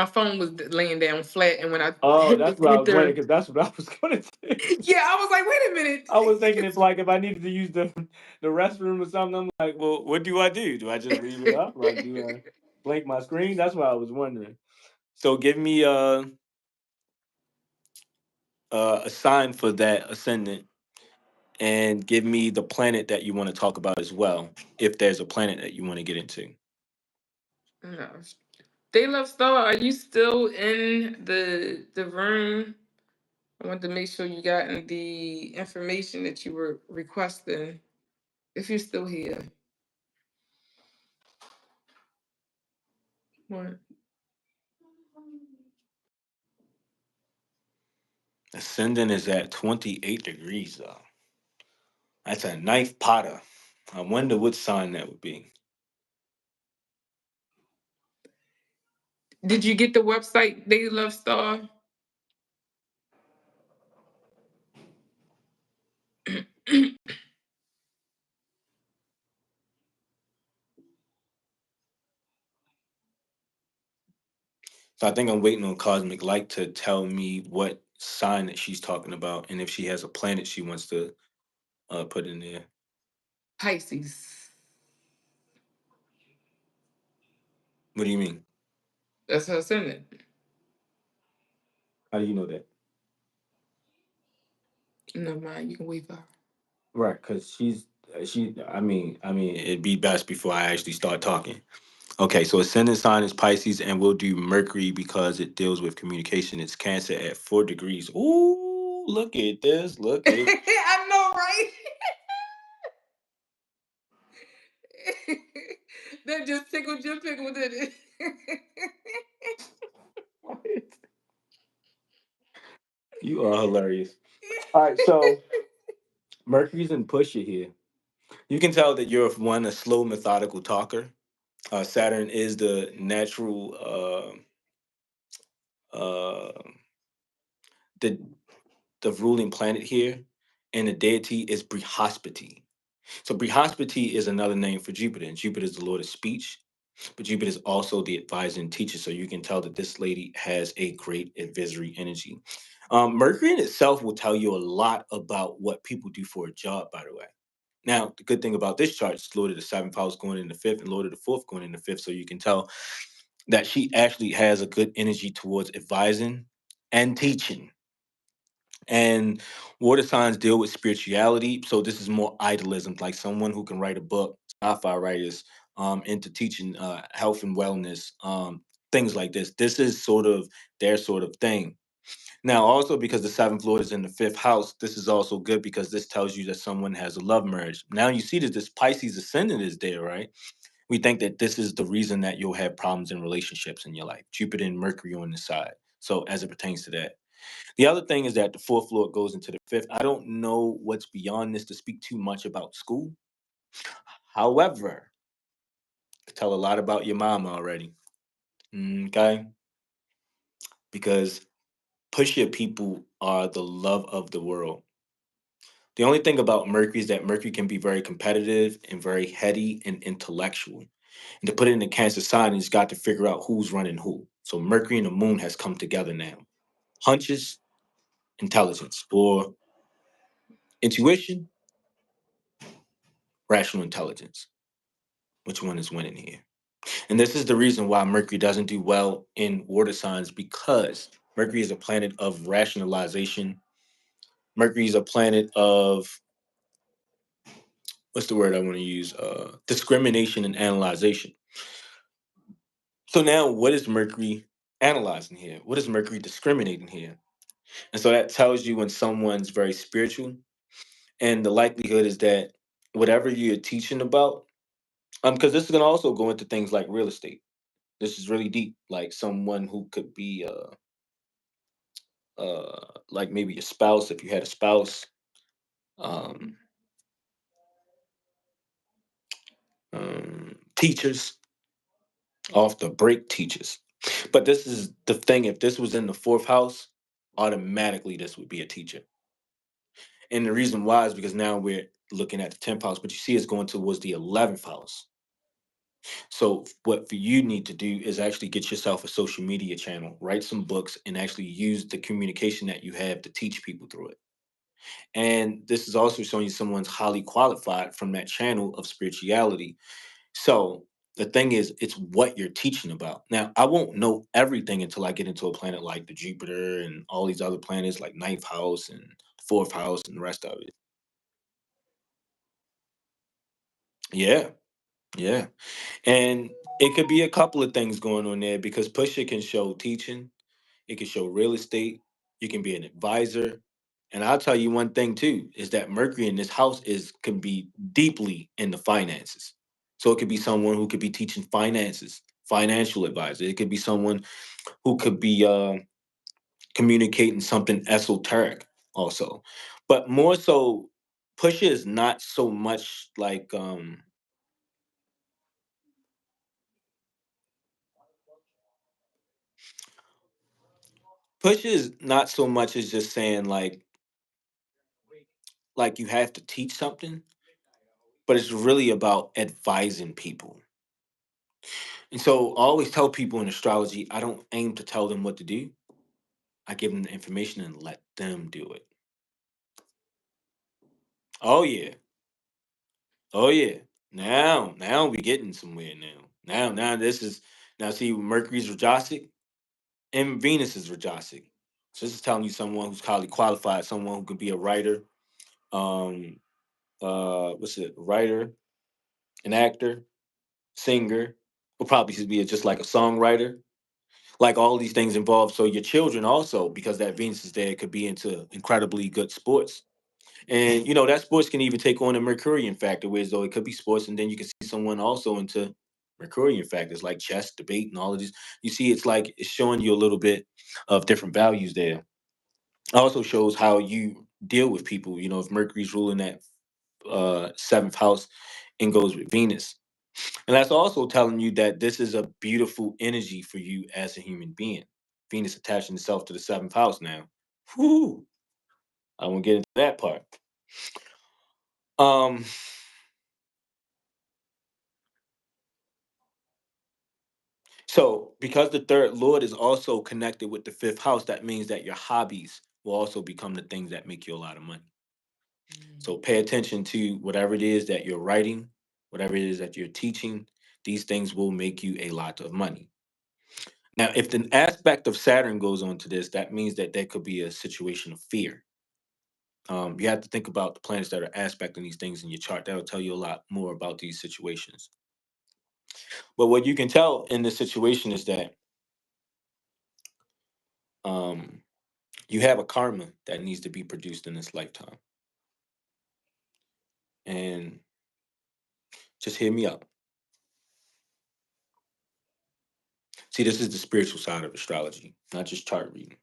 phone was laying down flat, and when I Oh, hit that's the what I was wondering enter, because that's what I was going to do. yeah, I was like, wait a minute. I was thinking if like if I needed to use the restroom or something, I'm like, well, what do I do? Do I just leave it up? Like, do I blink my screen? That's what I was wondering. So give me a sign for that ascendant, and give me the planet that you want to talk about as well, if there's a planet that you want to get into. No. They love Star. Are you still in the room? I wanted to make sure you got the information that you were requesting. If you're still here, what? Ascendant is at 28 degrees though. That's a knife Potter. I wonder what sign that would be. Did you get the website? They love Star. So I think I'm waiting on Cosmic Light to tell me what sign that she's talking about, and if she has a planet she wants to put in there. Pisces. What do you mean? That's her ascendant. How do you know that? Never mind. You can wait for her. Right, because she. I mean, it'd be best before I actually start talking. Okay, so ascendant sign is Pisces, and we'll do Mercury because it deals with communication. It's Cancer at 4 degrees. Ooh, look at this! Look at I know, right? That just tickled your pickle, did it? you are hilarious. All right, so Mercury's in Pusher here. You can tell that you're a slow, methodical talker. Saturn is the natural, the ruling planet here, and the deity is Brihaspati. So Brihaspati is another name for Jupiter, and Jupiter is the lord of speech. But Jupiter is also the advisor and teacher, so you can tell that this lady has a great advisory energy. Mercury in itself will tell you a lot about what people do for a job, by the way. Now, the good thing about this chart is Lord of the seventh house going in the fifth and Lord of the fourth going in the fifth. So you can tell that she actually has a good energy towards advising and teaching. And water signs deal with spirituality. So this is more idealism, like someone who can write a book, sci-fi writers, into teaching health and wellness, things like this. This is sort of their sort of thing. Now, also because the seventh lord is in the fifth house, this is also good because this tells you that someone has a love marriage. Now you see that this Pisces ascendant is there, right? We think that this is the reason that you'll have problems in relationships in your life. Jupiter and Mercury on the side. So as it pertains to that. The other thing is that the fourth lord goes into the fifth. I don't know what's beyond this to speak too much about school. However, I can tell a lot about your mom already. Okay? Because pushy people are the love of the world. The only thing about Mercury is that Mercury can be very competitive and very heady and intellectual. And to put it in the Cancer sign, he's got to figure out who's running who. So Mercury and the Moon has come together now. Hunches, intelligence, or intuition, rational intelligence. Which one is winning here? And this is the reason why Mercury doesn't do well in water signs because Mercury is a planet of rationalization. Mercury is a planet of what's the word I want to use? Discrimination and analyzation. So now, what is Mercury analyzing here? What is Mercury discriminating here? And so that tells you when someone's very spiritual, and the likelihood is that whatever you're teaching about, because this is going to also go into things like real estate. This is really deep. Like someone who could be, like maybe a spouse, if you had a spouse, um, teachers, off the break teachers. But this is the thing: if this was in the fourth house, automatically this would be a teacher. And the reason why is because now we're looking at the 10th house, but you see it's going towards the 11th house. So what you need to do is actually get yourself a social media channel, write some books, and actually use the communication that you have to teach people through it. And this is also showing you someone's highly qualified from that channel of spirituality. So the thing is, it's what you're teaching about. Now, I won't know everything until I get into a planet like the Jupiter and all these other planets like ninth house and fourth house and the rest of it. Yeah, yeah. And it could be a couple of things going on there because Pusha can show teaching, it can show real estate, you can be an advisor. And I'll tell you one thing too, is that Mercury in this house is can be deeply in the finances. So it could be someone who could be teaching finances, financial advisor. It could be someone who could be communicating something esoteric also. But more so, Pusha is not so much like Pusha is not so much as just saying like you have to teach something, but it's really about advising people. And so I always tell people in astrology, I don't aim to tell them what to do. I give them the information and let them do it. Oh yeah. Oh yeah. Now we getting somewhere now. Now this is now see Mercury's Rajasic and Venus is Rajasic. So this is telling you someone who's highly qualified, someone who could be a writer, um, what's it, writer, an actor, singer, will probably be just like a songwriter. Like all these things involved. So your children also, because that Venus is there, could be into incredibly good sports. And that sports can even take on a Mercurian factor, whereas though it could be sports, and then you can see someone also into Mercurian factors like chess, debate, and all of these. You see, it's like it's showing you a little bit of different values there. Also shows how you deal with people. If Mercury's ruling that seventh house and goes with Venus. And that's also telling you that this is a beautiful energy for you as a human being. Venus attaching itself to the seventh house now. Whoo! I won't get into that part. Um, so because the third lord is also connected with the fifth house, that means that your hobbies will also become the things that make you a lot of money. So pay attention to whatever it is that you're writing, whatever it is that you're teaching. These things will make you a lot of money. Now, if the aspect of Saturn goes on to this, that means that there could be a situation of fear. You have to think about the planets that are aspecting these things in your chart. That'll tell you a lot more about these situations. But what you can tell in this situation is that um, you have a karma that needs to be produced in this lifetime. And just hear me out. See, this is the spiritual side of astrology, not just chart reading.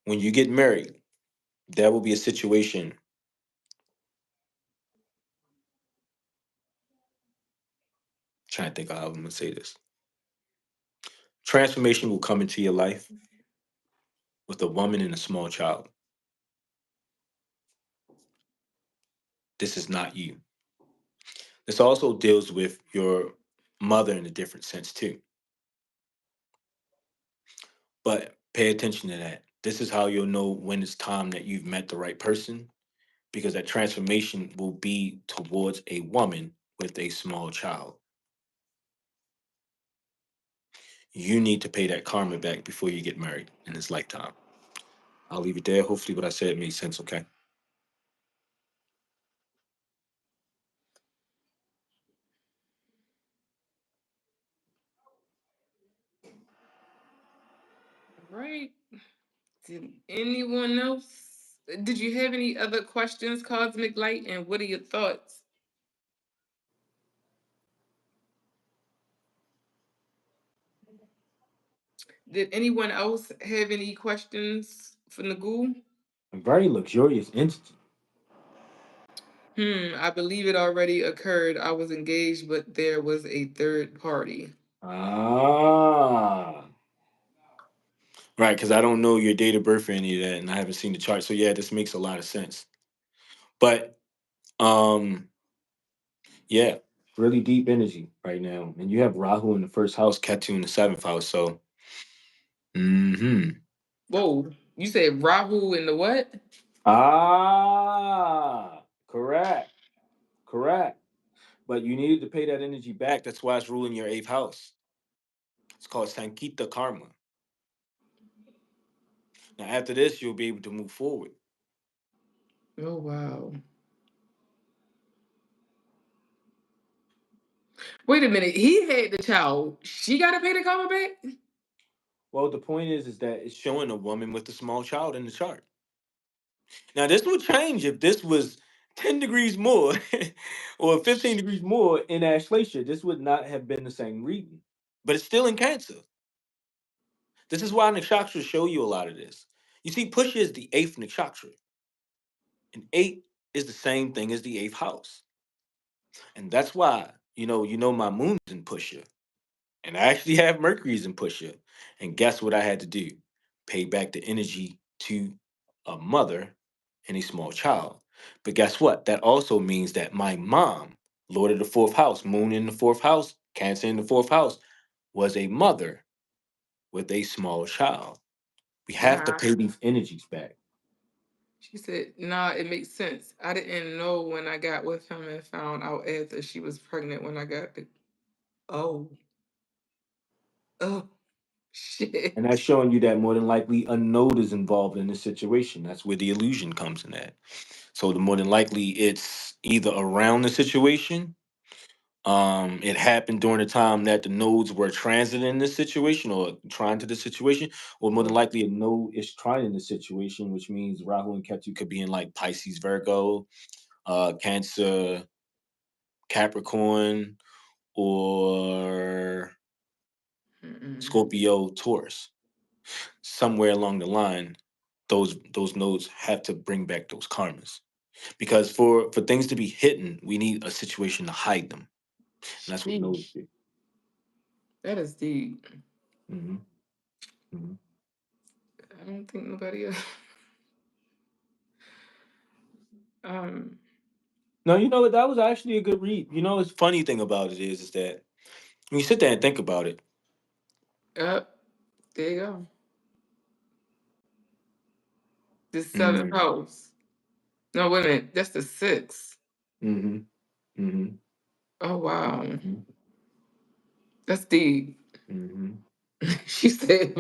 When you get married, there will be a situation. Trying to think of how I'm going to say this. Transformation will come into your life with a woman and a small child. This is not you. This also deals with your mother in a different sense too. But pay attention to that. This is how you'll know when it's time that you've met the right person, because that transformation will be towards a woman with a small child. You need to pay that karma back before you get married in this lifetime. I'll leave it there. Hopefully, what I said made sense, okay? Right. Did anyone else? Did you have any other questions, Cosmic Light? And what are your thoughts? Did anyone else have any questions for Nagul? A very luxurious entity. I believe it already occurred. I was engaged, but there was a third party. Ah. Right, because I don't know your date of birth or any of that, and I haven't seen the chart. So yeah, this makes a lot of sense. But um, yeah, really deep energy right now. And you have Rahu in the first house, Ketu in the seventh house. So Whoa, you said Rahu in the what? ah, correct. Correct. But you needed to pay that energy back. That's why it's ruling your eighth house. It's called Sankita Karma. Now, after this, you'll be able to move forward. Oh wow. Wait a minute. He had the child. She got to pay the karma back. Well, the point is that it's showing a woman with a small child in the chart. Now, this would change if this was 10 degrees more or 15 degrees more in Ashleisha. This would not have been the same reading. But it's still in Cancer. This is why nakshatras show you a lot of this. You see, Pusha is the eighth nakshatra, and eight is the same thing as the eighth house. And that's why, my moon's in Pusha. And I actually have Mercury's in Pusha. And guess what I had to do? Pay back the energy to a mother and a small child. But guess what? That also means that my mom, Lord of the fourth house, Moon in the fourth house, Cancer in the fourth house, was a mother with a small child. We have to Nah. pay these energies back. She said, nah, it makes sense. I didn't know when I got with him and found out after she was pregnant when I got the. Oh. Oh, And shit. that's showing you that more than likely a node is involved in the situation. That's where the illusion comes in at. So the more than likely it's either around the situation, it happened during the time that the nodes were transiting this situation or trying to the situation, or more than likely a node is trying the situation, which means Rahu and Ketu could be in like Pisces, Virgo, Cancer, Capricorn, or Mm-mm. Scorpio, Taurus. Somewhere along the line, those nodes have to bring back those karmas. Because for things to be hidden, we need a situation to hide them. And that's what nodes Sheesh. do. That is deep. Hmm. Hmm. I don't think nobody else. Um, No, you know what? That was actually a good read. You know, what's funny thing about it is that when you sit there and think about it, there you go. The seventh mm, house. No, wait a minute. That's the sixth. mm-hmm, mm-hmm, Oh, wow. mm-hmm, That's deep. mm-hmm. She said,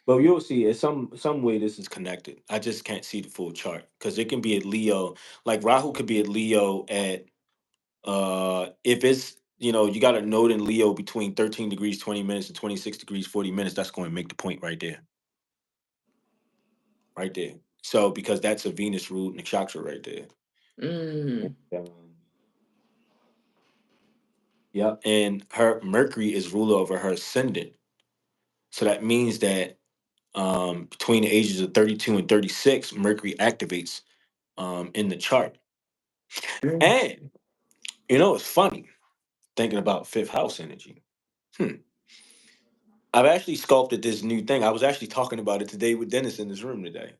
But you'll see, in some way, this is connected. I just can't see the full chart because it can be at Leo, like Rahu could be at Leo at if it's you got a node in Leo between 13 degrees 20 minutes and 26 degrees 40 minutes. That's going to make the point right there, right there. So because that's a Venus ruled nakshatra right there. mm, Yep. And her Mercury is ruler over her ascendant. So that means that between the ages of 32 and 36, Mercury activates in the chart. mm. And it's funny thinking about fifth house energy. Hmm. I've actually sculpted this new thing. I was actually talking about it today with Dennis in this room today.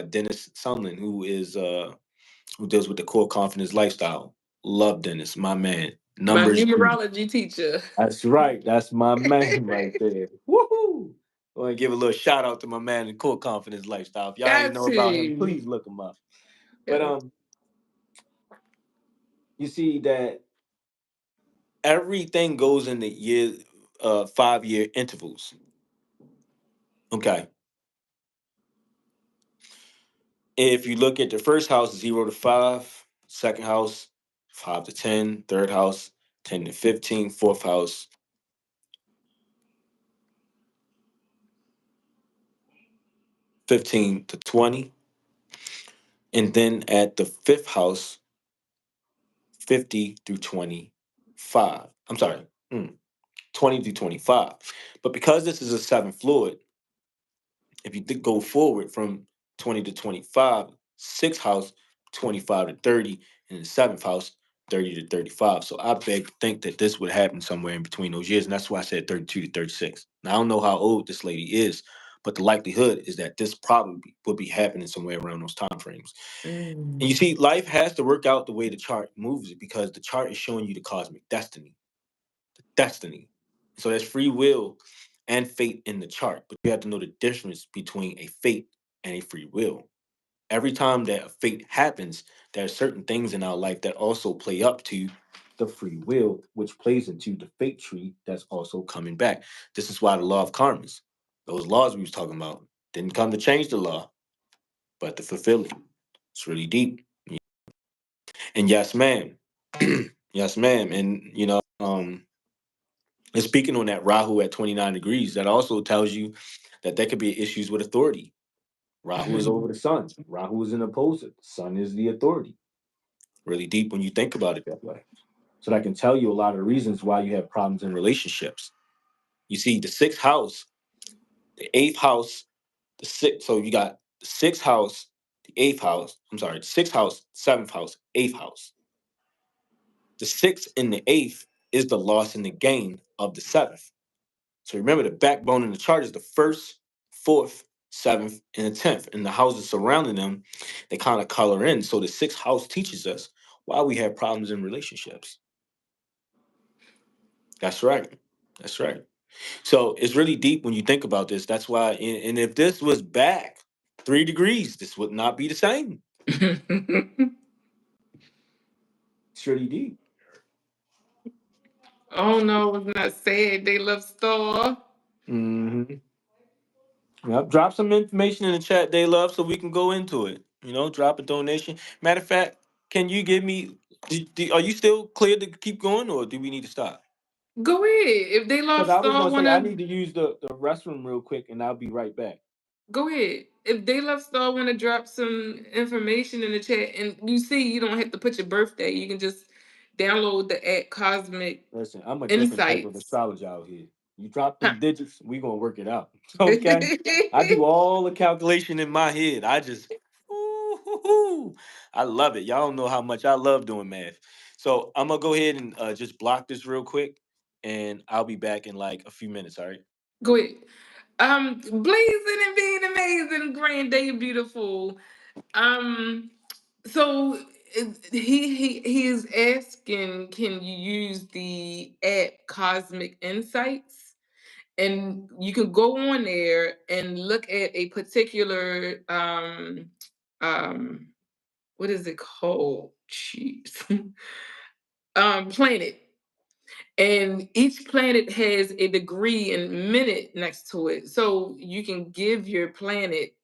Dennis Sunland, who deals with the core confidence lifestyle. Love Dennis, my man. My Numbers. numerology teacher. That's right. That's my man right there. Woohoo! I want to give a little shout out to my man in core confidence lifestyle. If y'all ain't Got know about him, to. please look him up. But Yeah. you see that everything goes in the 5 year intervals. Okay. If you look at the first house, 0 to 5, second house, 5 to 10, third house, 10 to 15, fourth house, 15 to 20, and then at the fifth house, 50 through 25. I'm sorry, 20 through 25. But because this is a seven fluid, if you go forward from 20 to 25, sixth house, 25 to 30, and the seventh house, 30 to 35. So I beg to think that this would happen somewhere in between those years. And that's why I said 32 to 36. Now, I don't know how old this lady is, but the likelihood is that this probably would be happening somewhere around those time frames. And you Mm, see, life has to work out the way the chart moves it because the chart is showing you the cosmic destiny. So there's free will and fate in the chart, but you have to know the difference between a fate and a free will. Every time that a fate happens, there are certain things in our life that also play up to the free will, which plays into the fate tree that's also coming back. This is why the law of karmas, those laws we was talking about, didn't come to change the law, but to fulfill it. It's really deep. And yes, ma'am. Yes, ma'am. And and speaking on that Rahu at 29 degrees, that also tells you that there could be issues with authority. Rahu is over the sun. Rahu is an opposer. Sun is the authority. Really deep when you think about it that way. So that can tell you a lot of the reasons why you have problems in relationships. You see, the sixth house, the eighth house, the sixth. So you got the sixth house, the eighth house. I'm sorry, the sixth house, seventh house, eighth house. The sixth and the eighth is the loss and the gain of the seventh. So remember, the backbone in the chart is the first, fourth, seventh, and the 10th. And the houses surrounding them, they kind of color in. So the sixth house teaches us why we have problems in relationships. That's right. That's right. So it's really deep when you think about this. That's why, and if this was back 3 degrees, this would not be the same. It's really deep. Oh no, it's not sad. They love store. Hmm. Yep. Drop some information in the chat, they love, so we can go into it. Drop a donation. Matter of fact, can you give me? Are you still clear to keep going, or do we need to stop? Go ahead. If they love Because I was store gonna say I wanna need to use the restroom real quick, and I'll be right back. go ahead. If they love store wanna drop some information in the chat, and you see you don't have to put your birthday. You can just download the app Cosmic Listen, I'm a different type of Insights. astrologer out here. You drop Huh. them digits, we gonna work it out. Okay? I do all the calculation in my head. I just, ooh, I love it. Y'all don't know how much I love doing math. So I'm gonna go ahead and just block this real quick, and I'll be back in like a few minutes. All right? Go ahead. Blazing and being amazing, grand day, beautiful. Um, so he is asking, can you use the app Cosmic Insights? And you can go on there and look at a particular um what is it called? Jeez. Planet. And each planet has a degree and minute next to it. So you can give your planet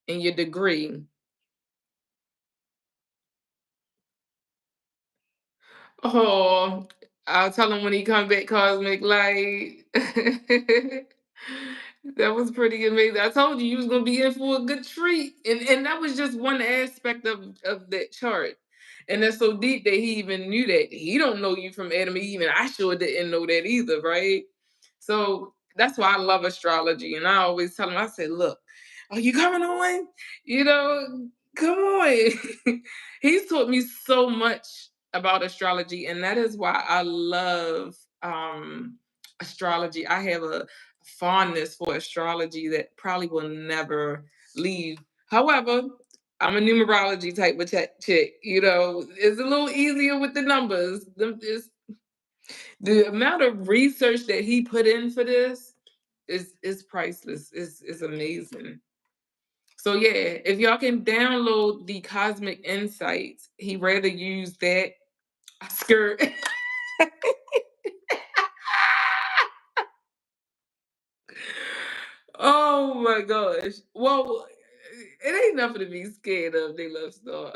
and your degree. Oh, I'll tell him when he come back, Cosmic Light. That was pretty amazing. I told you was gonna be in for a good treat, and that was just one aspect of that chart. And that's so deep that he even knew that. He don't know you from Adam and Eve, and I sure didn't know that either, right? So that's why I love astrology, and I always tell him, I said, "Look, are you coming on? You know, come on." He's taught me so much about astrology, and that is why I love astrology. I have a fondness for astrology that probably will never leave. However, I'm a numerology type of chick. It's a little easier with the numbers. The amount of research that he put in for this is priceless. Is amazing. So yeah, if y'all can download the Cosmic Insights, he rather use that skirt. Oh my gosh. Well, it ain't nothing to be scared of. They love star.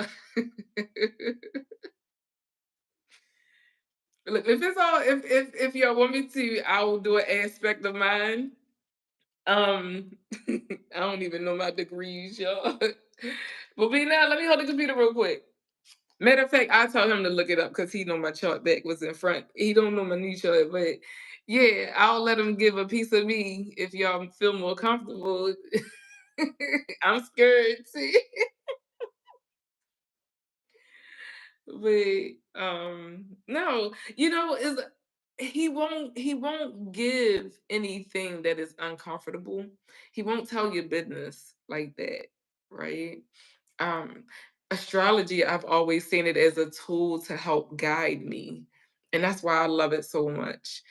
Look, if it's all if y'all want me to, I will do an aspect of mine. Um, I don't even know my degrees, y'all. But be now, let me hold the computer real quick. Matter of fact, I told him to look it up because he know my chart back was in front. He don't know my knee chart, but yeah, I'll let him give a piece of me if y'all feel more comfortable. I'm scared. See, but no, is he won't give anything that is uncomfortable. He won't tell your business like that, right? um Astrology, I've always seen it as a tool to help guide me, and that's why I love it so much.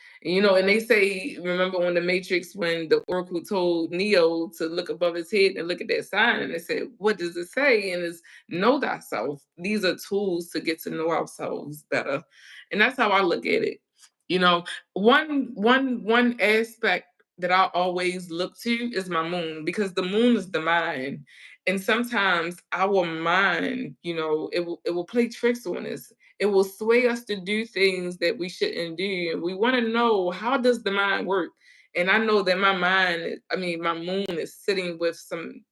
And they say, remember on the Matrix when the Oracle told Neo to look above his head and look at that sign, and they said, what does it say? And it's know thyself. These are tools to get to know ourselves better, and that's how I look at it. you know one aspect that I always look to is my moon, because the moon is the mind. And sometimes our mind, it will play tricks on us. It will sway us to do things that we shouldn't do. And we want to know, how does the mind work? And I know that my moon is sitting with some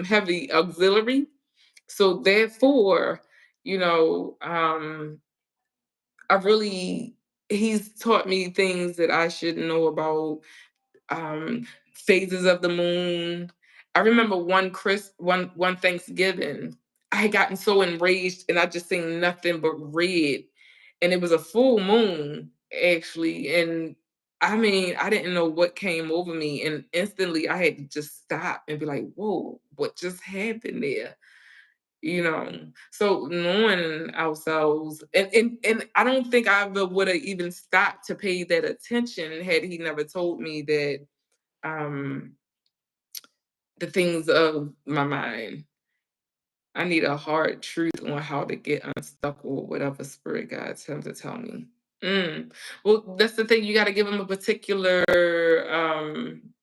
heavy auxiliary. So therefore, you know, I really he's taught me things that I should know about, phases of the moon. I remember one Thanksgiving, I had gotten so enraged and I just seen nothing but red. And it was a full moon actually. And I didn't know what came over me. And instantly I had to just stop and be like, whoa, what just happened there? you know. So knowing ourselves, and I don't think I ever would have even stopped to pay that attention had he never told me that um the things of my mind. I need a hard truth on how to get unstuck or whatever spirit guide him to tell me. Mm. Well, that's the thing. You got to give him a particular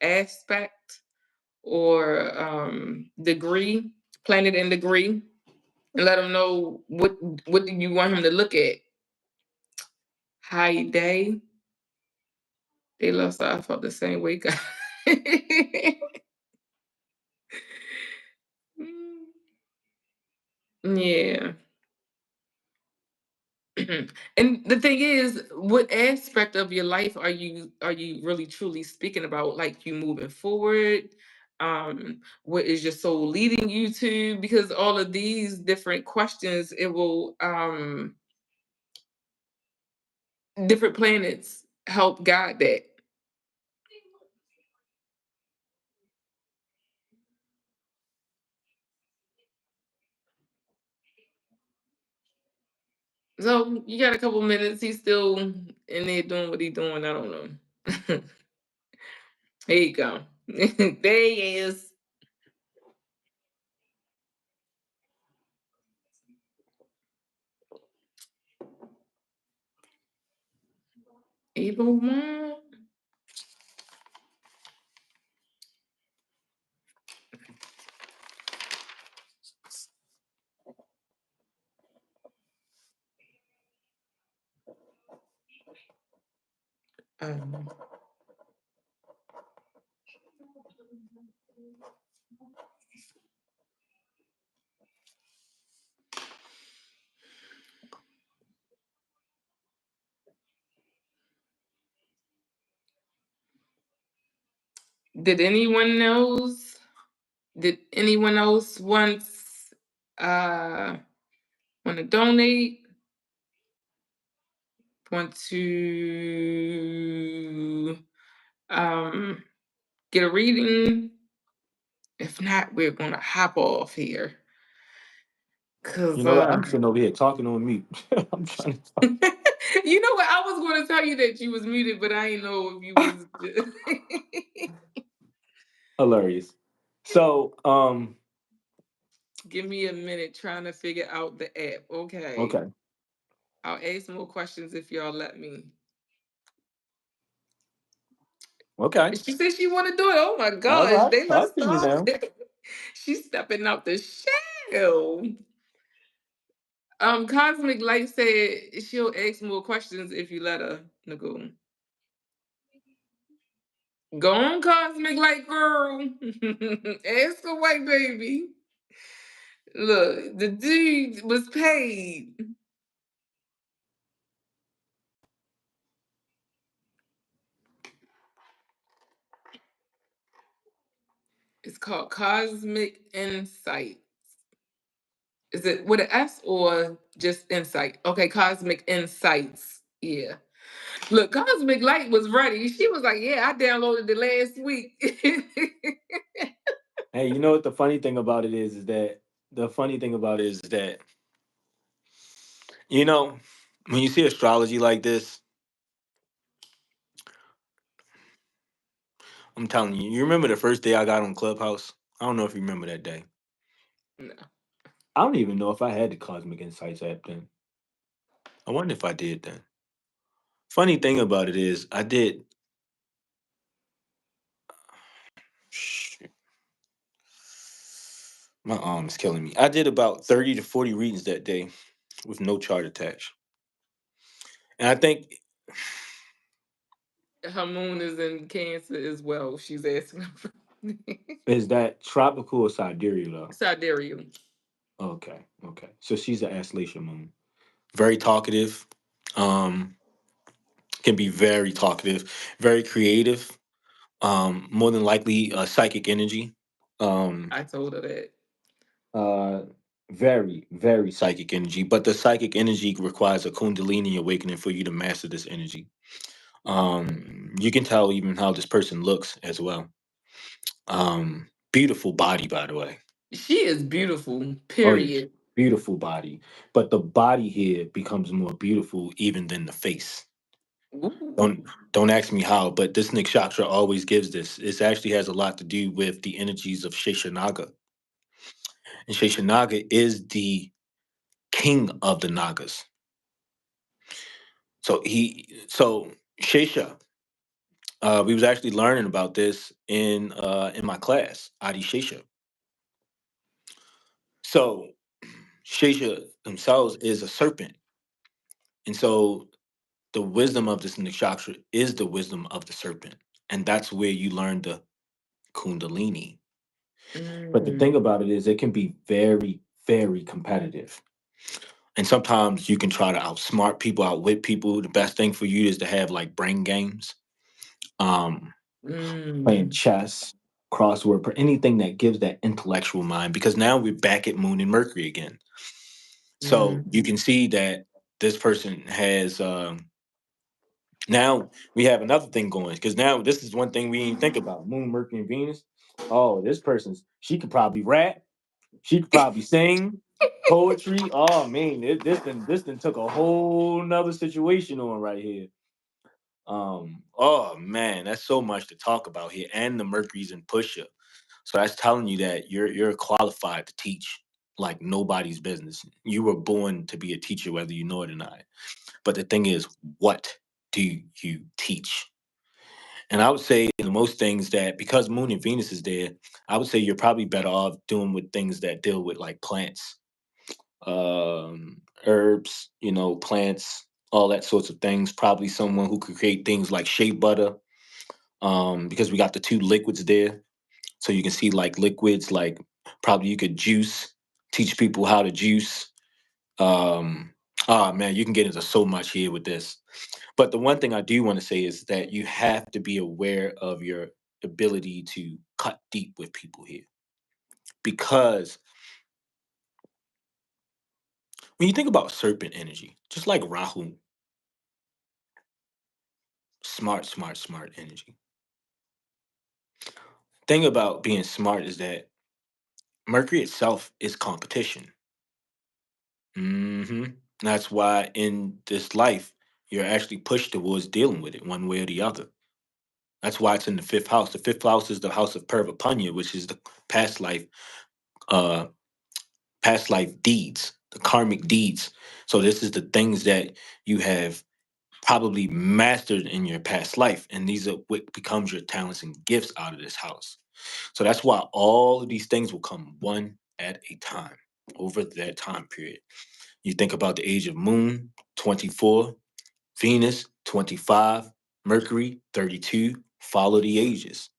aspect or degree, planet and degree, and let him know what do you want him to look at. High day. They love so I felt the same way. Yeah. And the thing is, what aspect of your life are you really truly speaking about? Like you moving forward? What is your soul leading you to? Because all of these different questions, it will different planets help guide that. So you got a couple minutes. He's still in there doing what he's doing. I don't know. Here you go. There he is. Able one. Um, did anyone knows? Did anyone else uh want to donate? Want to get a reading? If not, we're gonna hop off here. You Cause know what? I'm sitting over here talking on mute. I'm trying to talk. you know what? I was gonna tell you that you was muted, but I didn't know if you was Hilarious. So, give me a minute trying to figure out the app. Okay. okay, I'll ask more questions if y'all let me. okay, She said she want to do it. Oh my all gosh, right. they I let's see you stop. now. She's stepping out the shell. Cosmic Light said she'll ask more questions if you let her, Nicole. Go on, Cosmic Light girl. Ask away, baby. Look, the dude was paid. It's called Cosmic Insight. Is it with an S or just Insight? Okay, Cosmic Insights. Yeah. Look, Cosmic Light was ready. She was like, "Yeah, I downloaded it last week." Hey, you know what the funny thing about it is that the funny thing about it is that you know when you see astrology like this, I'm telling you, you remember the first day I got on Clubhouse? I don't know if you remember that day. No. I don't even know if I had the Cosmic Insights app then. I wonder if I did then. Funny thing about it is, I did. Shit, my arm is killing me. I did about 30 to 40 readings that day with no chart attached. And I think, Her moon is in Cancer as well. She's asking. is that tropical or sidereal though? Sidereal. Okay, okay. So she's an Aslation moon. Very talkative. Um, can be very talkative, very creative. More than likely psychic energy. Um, I told her that. uh, very, very psychic energy. But the psychic energy requires a kundalini awakening for you to master this energy. You can tell even how this person looks as well. Beautiful body, by the way. She is beautiful, Oh yeah, period. beautiful body. But the body here becomes more beautiful even than the face. Ooh. Don't ask me how, but this nakshatra always gives this. This actually has a lot to do with the energies of Sheshanaga. And Sheshanaga is the king of the Nagas. So Shesha, we was actually learning about this in my class, Adi Shesha. So Shesha themselves is a serpent. And so the wisdom of this nakshatra is the wisdom of the serpent. And that's where you learn the kundalini. But the thing Mm, about it is it can be very, very competitive. And sometimes you can try to outsmart people, outwit people. The best thing for you is to have like brain games, um, playing mm, chess, crossword, or anything that gives that intellectual mind. Because now we're back at Moon and Mercury again. So you mm. can see that this person has now we have another thing going because now this is one thing we didn't think about: Moon, Mercury, and Venus. Oh, this person's she could probably rap. She could probably sing poetry. Oh man, this then took a whole nother situation on right here. Oh man, that's so much to talk about here, and the Mercury's in Pusha, so that's telling you that you're qualified to teach like nobody's business. You were born to be a teacher, whether you know it or not. But the thing is, what do you teach? And I would say the most things that because Moon and Venus is there, I would say you're probably better off doing with things that deal with like plants, herbs, plants, all that sorts of things. Probably someone who could create things like shea butter, because we got the two liquids there. So you can see like liquids, like probably you could juice, teach people how to juice. Um, oh man, you can get into so much here with this. But the one thing I do want to say is that you have to be aware of your ability to cut deep with people here. Because when you think about serpent energy, just like Rahu, smart, smart, smart energy. Thing about being smart is that Mercury itself is competition. hmm That's why in this life, you're actually pushed towards dealing with it one way or the other. That's why it's in the fifth house. The fifth house is the house of Purvapanya, which is the past life, uh, past life deeds, the karmic deeds. So this is the things that you have probably mastered in your past life, and these are what becomes your talents and gifts out of this house. So that's why all of these things will come one at a time over that time period. You think about the age of Moon, 24, Venus, 25, Mercury, 32, follow the ages.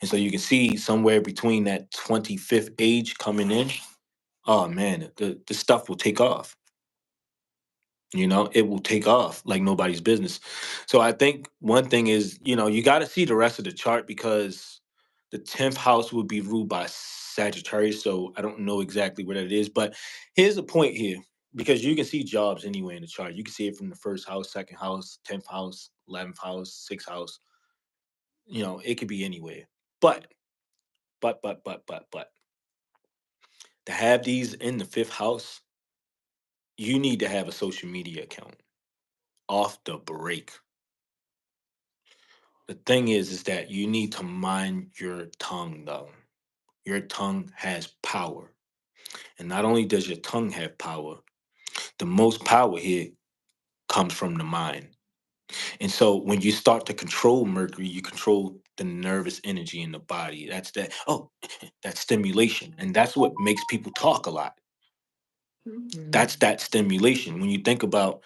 And so you can see somewhere between that 25th age coming in, oh man, the stuff will take off. It will take off like nobody's business. So I think one thing is, you got to see the rest of the chart because the 10th house will be ruled by Sagittarius. So I don't know exactly what that is. But here's the point here because you can see jobs anywhere in the chart. You can see it from the first house, second house, 10th house, 11th house, sixth house. It could be anywhere. But, but, to have these in the fifth house, you need to have a social media account off the break. The thing is that you need to mind your tongue, though. Your tongue has power. And not only does your tongue have power, the most power here comes from the mind. And so when you start to control Mercury, you control the nervous energy in the body. That's that stimulation. And that's what makes people talk a lot. That's Mhm. that stimulation. When you think about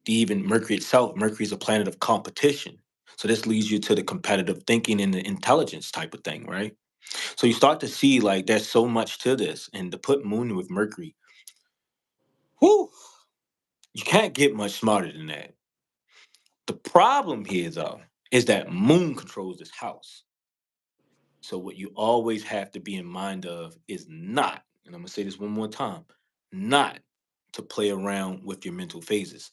even Mercury itself, Mercury is a planet of competition. So this leads you to the competitive thinking and the intelligence type of thing, right? So you start to see like there's so much to this, and to put Moon with Mercury, whew, you can't get much smarter than that. The problem here, though, is that Moon controls this house. So what you always have to be in mind of is not, and I'm gonna say this one more time, not to play around with your mental phases,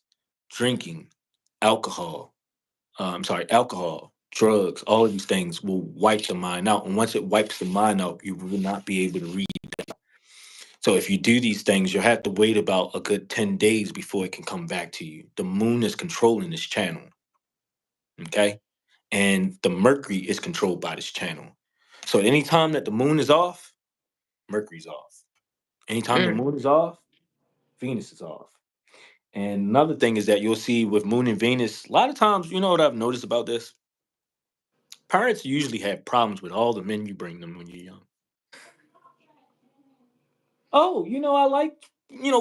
drinking, alcohol. I'm sorry, alcohol. drugs, all of these things will wipe the mind out. And once it wipes the mind out, you will not be able to read. So if you do these things, you'll have to wait about a good 10 days before it can come back to you. The moon is controlling this channel. Okay. And the Mercury is controlled by this channel. So anytime that the moon is off, Mercury's off. Anytime the Mm. moon is off, Venus is off. And another thing is that you'll see with Moon and Venus, a lot of times, you know what I've noticed about this? Parents usually have problems with all the men you bring them when you're young. Oh, I like,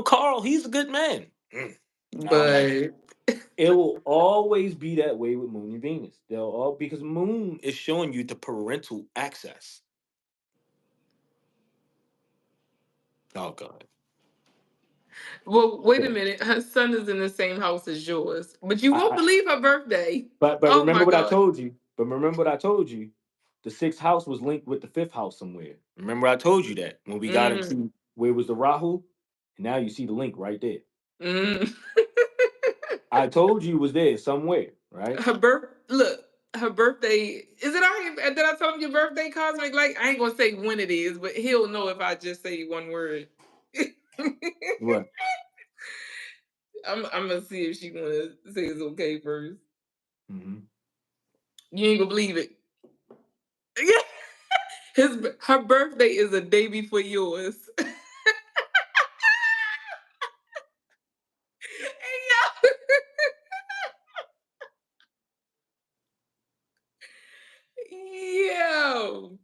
Carl, he's a good man. I don't like him. But It will always be that way with Moon and Venus. They'll all because Moon is showing you the parental access. Oh God. well, wait a Yeah. minute. Her son is in the same house as yours, but you I, won't I believe her birthday. but Oh remember my what I god. told you. But remember what I told you. The sixth house was linked with the fifth house somewhere. Remember I told you that when we got Mm, into where was the Rahu, and now you see the link right there. mm. I told you it was there somewhere, right? Her birth. Look, her birthday. Is it? I did I tell him your birthday, Cosmic? Like I ain't gonna say when it is, but he'll know if I just say one word. What? I'm gonna see if she gonna say it's okay first. Hmm. You ain't gonna believe it. Her birthday is a day before yours. Yo.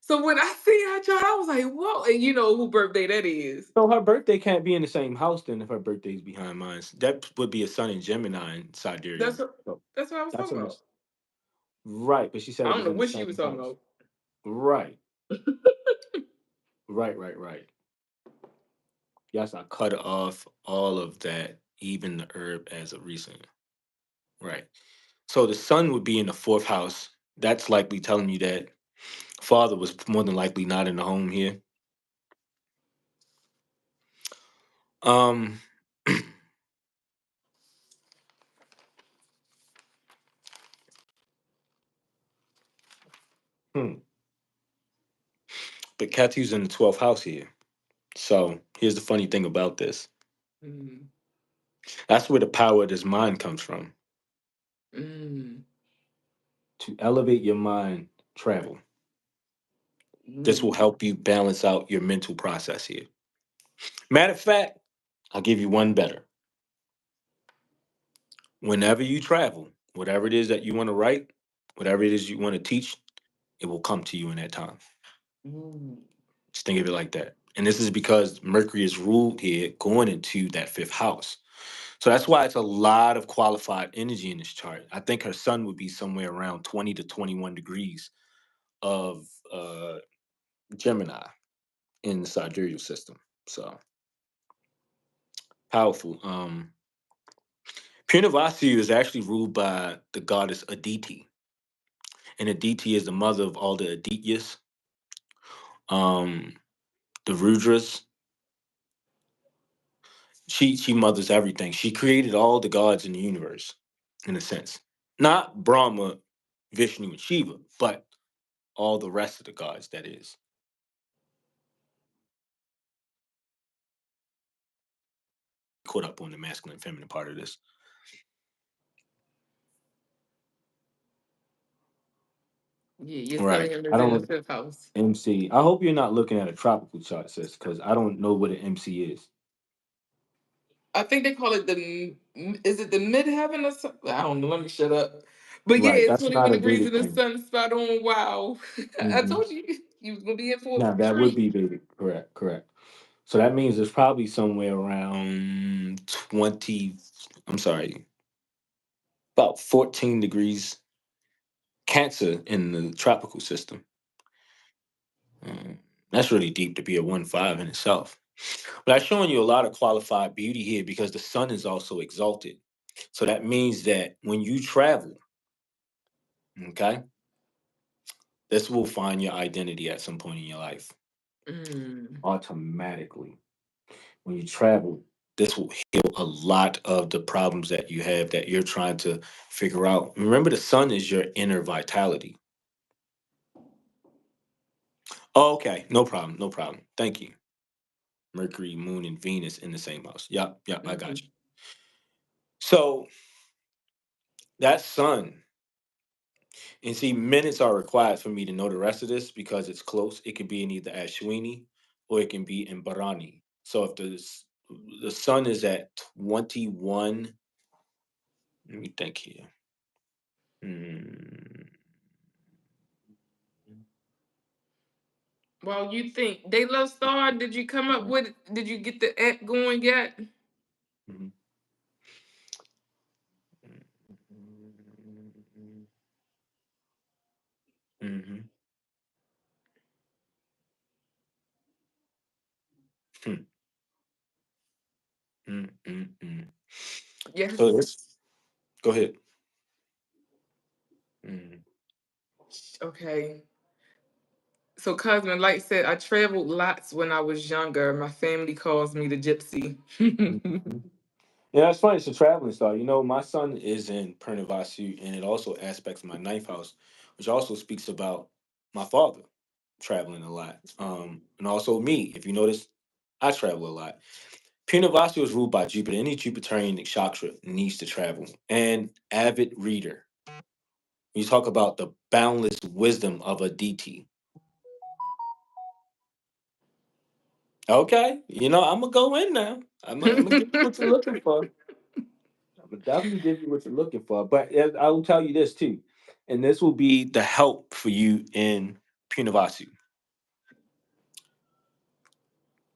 So when I see her child, I was like, whoa. And you know who birthday that is. So her birthday can't be in the same house then if her birthday's behind mine. That would be a sun in Gemini in That's Sidereal. what So that's what I was that's talking a about. right, but she said I it don't was know in the what she was same talking house. about. Right, right. Yes, I cut off all of that, even the herb as of recent. Right. So the sun would be in the fourth house. That's likely telling you that father was more than likely not in the home here. Um, hmm. But Ketu's in the 12th house here. So here's the funny thing about this. Mm, That's where the power of this mind comes from. mm, To elevate your mind, travel. This will mm, help you balance out your mental process here. Matter of fact, I'll give you one better. Whenever you travel, whatever it is that you want to write, whatever it is you want to teach, it will come to you in that time. mm, Just think of it like that. And this is because Mercury is ruled here going into that fifth house. So that's why it's a lot of qualified energy in this chart. I think her sun would be somewhere around 20 to 21 degrees of Gemini in the sidereal system. So powerful. Purnavasi is actually ruled by the goddess Aditi. And Aditi is the mother of all the Adityas, um, the Rudras. She mothers everything. She created all the gods in the universe, in a sense. Not Brahma, Vishnu, and Shiva, but all the rest of the gods, that is. Caught up on the masculine and feminine part of this. yeah, your son Right. of him I is in the don't fifth house. MC. I hope you're not looking at a tropical chart, sis, because I don't know what an MC is. I think they call it is it the midheaven or something? I don't know. Let me shut up. But yeah, Right. it's That's 21 not a degrees Vedic in the thing. sun spot on. Wow. I Hmm. told you you was gonna be in for Now a that would treat. be Vedic. Correct. So that means there's probably somewhere around 20, I'm sorry, about 14 degrees Cancer in the tropical system. That's really deep to be a 1-5 in itself. But I'm showing you a lot of qualified beauty here because the sun is also exalted. So that means that when you travel, okay, this will find your identity at some point in your life Mm, automatically when you travel. This will heal a lot of the problems that you have that you're trying to figure out. Remember, the sun is your inner vitality. Oh, okay, no problem, no problem. Thank you. Mercury, Moon, and Venus in the same house. Yep, yep, I got Mhm. you. So that sun, and see, minutes are required for me to know the rest of this because it's close. It could be in either Ashwini or it can be in Bharani. So if the sun is at 21, let me think here. Hmm. Well, you think they love star? Did you come up with? Did you get the app going yet? Mhm. Mhm. Hmm. Mm, mm, mm. So Yes. let's go ahead. Mm. Okay. So Cosmin Light said, I traveled lots when I was younger. My family calls me the gypsy. Mhm. Yeah, it's funny. It's a traveling star. You know, my son is in Purnavasu, and it also aspects my ninth house, which also speaks about my father traveling a lot. And also me. If you notice, I travel a lot. Purnavasu is ruled by Jupiter. Any Jupiterian nakshatra needs to travel. And avid reader. You talk about the boundless wisdom of a DT. Okay, you know, I'm gonna go in now. I'm gonna give you what you're looking for. I'm gonna definitely give you what you're looking for. But I will tell you this too, and this will be the help for you in Punavasu.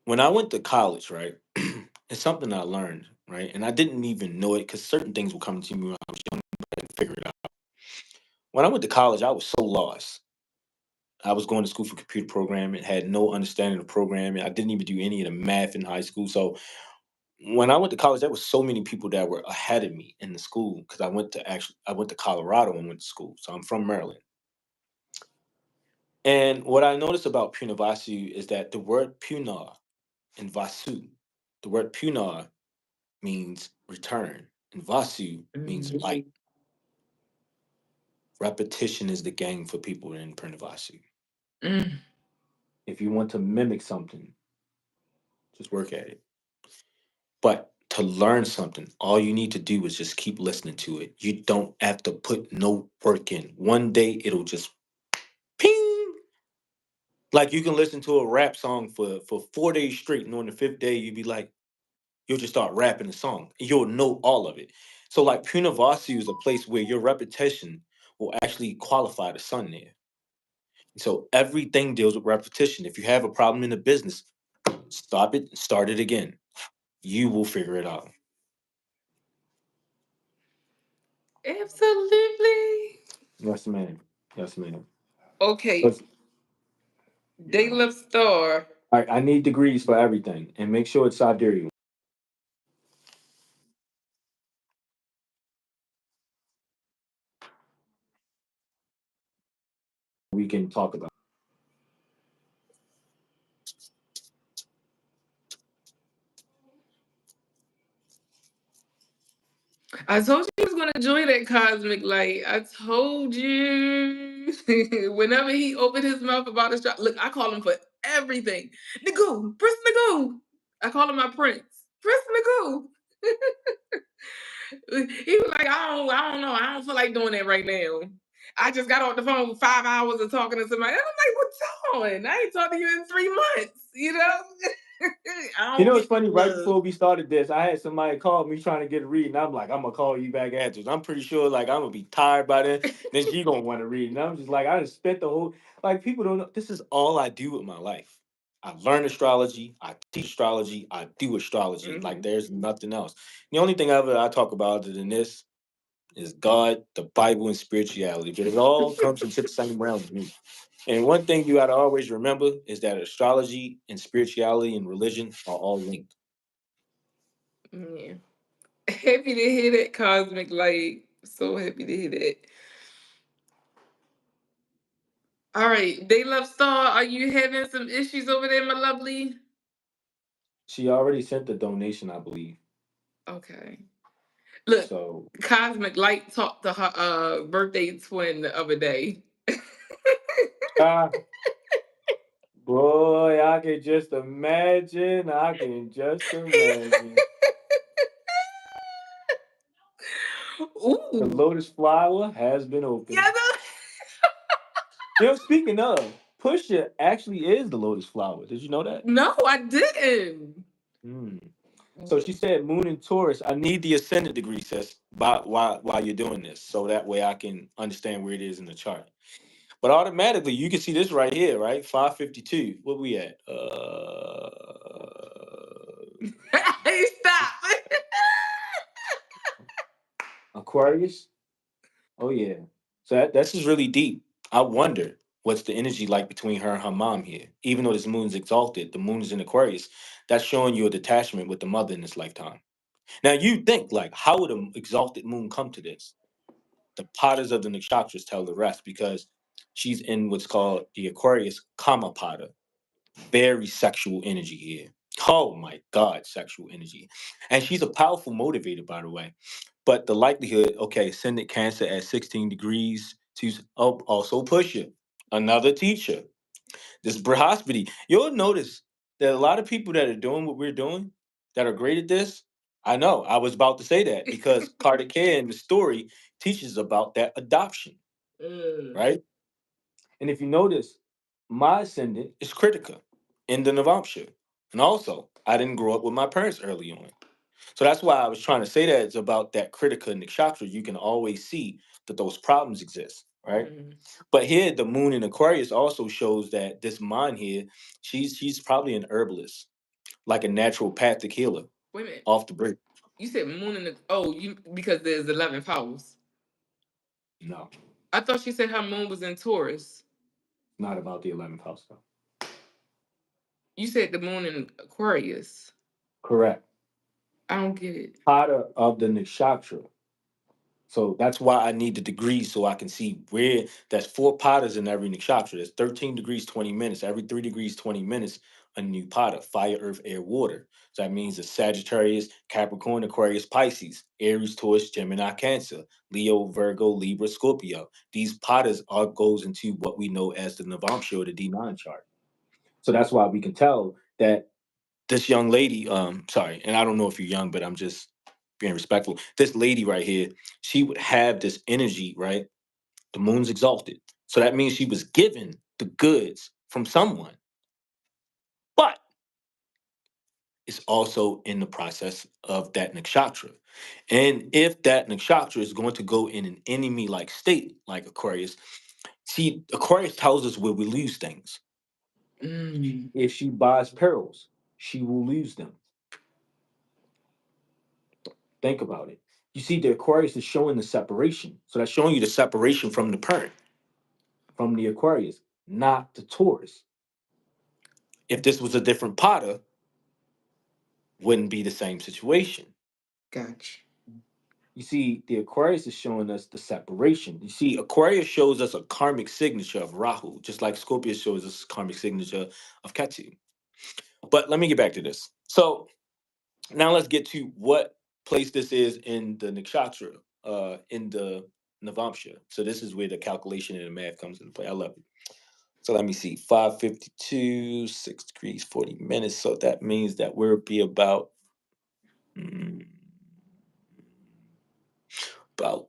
When I went to college, right, it's something I learned, right, and I didn't even know it because certain things were coming to me when I was young, but I didn't figure it out. When I went to college, I was so lost. I was going to school for computer programming, had no understanding of programming. I didn't even do any of the math in high school. So when I went to college, there was so many people that were ahead of me in the school because I went to Colorado and went to school. So I'm from Maryland. And what I noticed about Punavasu is that the word Puna and Vasu, the word Puna means return, and Vasu means Mhm. light. Repetition is the game for people in Purnavasu. Mm. If you want to mimic something, just work at it. But to learn something, all you need to do is just keep listening to it. You don't have to put no work in. One day it'll just ping. Like you can listen to a rap song for 4 days straight, and on the fifth day you'd be like, you'll just start rapping the song. You'll know all of it. So like Punavasu is a place where your repetition will actually qualify the sun there. So everything deals with repetition. If you have a problem in the business, stop it, start it again. You will figure it out. Absolutely. Yes, ma'am. Yes, ma'am. Okay. But They love star. I need degrees for everything, and make sure it's sidereal. We can talk about. I told you he was gonna join that cosmic light. I told you. Whenever he opened his mouth about his job, look, I call him for everything. Nagoo, Prince Nagoo. I call him my prince. Prince Nagoo. He was like, I don't know. I don't feel like doing that right now. I just got off the phone for 5 hours of talking to somebody. And I'm like, what's on? I ain't talked to you in 3 months, you know? I You don't know, get it's funny. Right love. before we started this, I had somebody call me trying to get a read, and I'm like, I'm gonna call you back afterwards. I'm pretty sure, like, I'm gonna be tired by then. Then she gonna want to read, and I'm just like, I just spent the whole like people don't know. This is all I do with my life. I learn astrology. I teach astrology. I do astrology. Like, Mhm. there's nothing else. The only thing ever I talk about other than this is God, the Bible, and spirituality. But it all comes into the same realm to me. And one thing you got to always remember is that astrology and spirituality and religion are all linked. Yeah. Happy to hear that, Cosmic Light. So happy to hear that. All right, They Love Star, are you having some issues over there, my lovely? She already sent the donation, I believe. Okay. Look, So, Cosmic Light talked to her birthday twin the other day. ah, boy, I can just imagine. I can just imagine. The Ooh. lotus flower has been Yeah, opened. Speaking of, Pusha actually is the lotus flower. Did you know that? no, I didn't. Hmm. So she said, Moon and Taurus. I need the ascendant degree, sis, while you're doing this, so that way I can understand where it is in the chart. But automatically, you can see this right here, right? 552. What we at? Hey, stop. Aquarius. Oh yeah. So that's just really deep. I wonder what's the energy like between her and her mom here. Even though this moon's exalted, the moon is in Aquarius. That's showing you a detachment with the mother in this lifetime. Now you think like, how would an exalted moon come to this? The Padas of the nakshatras tell the rest because she's in what's called the Aquarius Kama Pada. Very sexual energy here. Oh my God, sexual energy. And she's a powerful motivator, by the way. But the likelihood, okay, ascendant Cancer at 16 degrees to also Pusha, another teacher. This Brihaspati, you'll notice that a lot of people that are doing what we're doing, that are great at this, I know, I was about to say that because Kartikeya in the story teaches about that adoption, Mm. right? And if you notice, my ascendant is Kritika in the Navamsha. And also, I didn't grow up with my parents early on. So that's why I was trying to say that it's about that Kritika and Nakshatra. You can always see that those problems exist, right? Mm. But here, the moon in Aquarius also shows that this mind here, she's probably an herbalist, like a naturopathic healer Wait a minute. off the break. You said moon in the you because there's 11 house. No, I thought she said her moon was in Taurus. not about the 11th house, though. You said the moon in Aquarius. Correct. I don't get it. Pada of the nakshatra. So that's why I need the degrees so I can see where that's four padas in every nakshatra. There's 13 degrees, 20 minutes. Every 3 degrees, 20 minutes, a new pada. Fire, earth, air, water. So that means the Sagittarius, Capricorn, Aquarius, Pisces, Aries, Taurus, Gemini, Cancer, Leo, Virgo, Libra, Scorpio. These padas all goes into what we know as the Navamsha or the D9 chart. So that's why we can tell that this young lady, sorry, and I don't know if you're young, but I'm just being respectful. This lady right here, she would have this energy, right? The moon's exalted. So that means she was given the goods from someone, but it's also in the process of that nakshatra. And if that nakshatra is going to go in an enemy like state, like Aquarius, see, Aquarius tells us where we lose things. Mm. If she buys perils, she will lose them. Think about it. You see, the Aquarius is showing the separation. So that's showing you the separation from the parent, from the Aquarius, not the Taurus. If this was a different Potter, wouldn't be the same situation. Gotcha. You see, the Aquarius is showing us the separation. You see, Aquarius shows us a karmic signature of Rahu, just like Scorpio shows us a karmic signature of Ketu. But let me get back to this. So now let's get to what place this is in the nakshatra, in the Navamsha. So this is where the calculation and the math comes into play. I love it. So let me see, 552, 6 degrees, 40 minutes. So that means that we'll be mm, about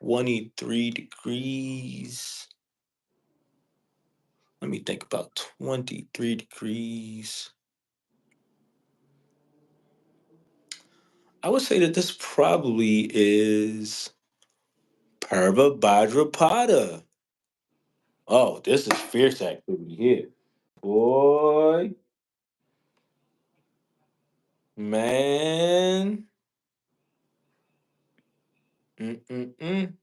23 degrees. Let me think about 23 degrees. I would say that this probably is Purva Bhadrapada. Oh, this is fierce activity here. Boy, man. Mm-mm-mm.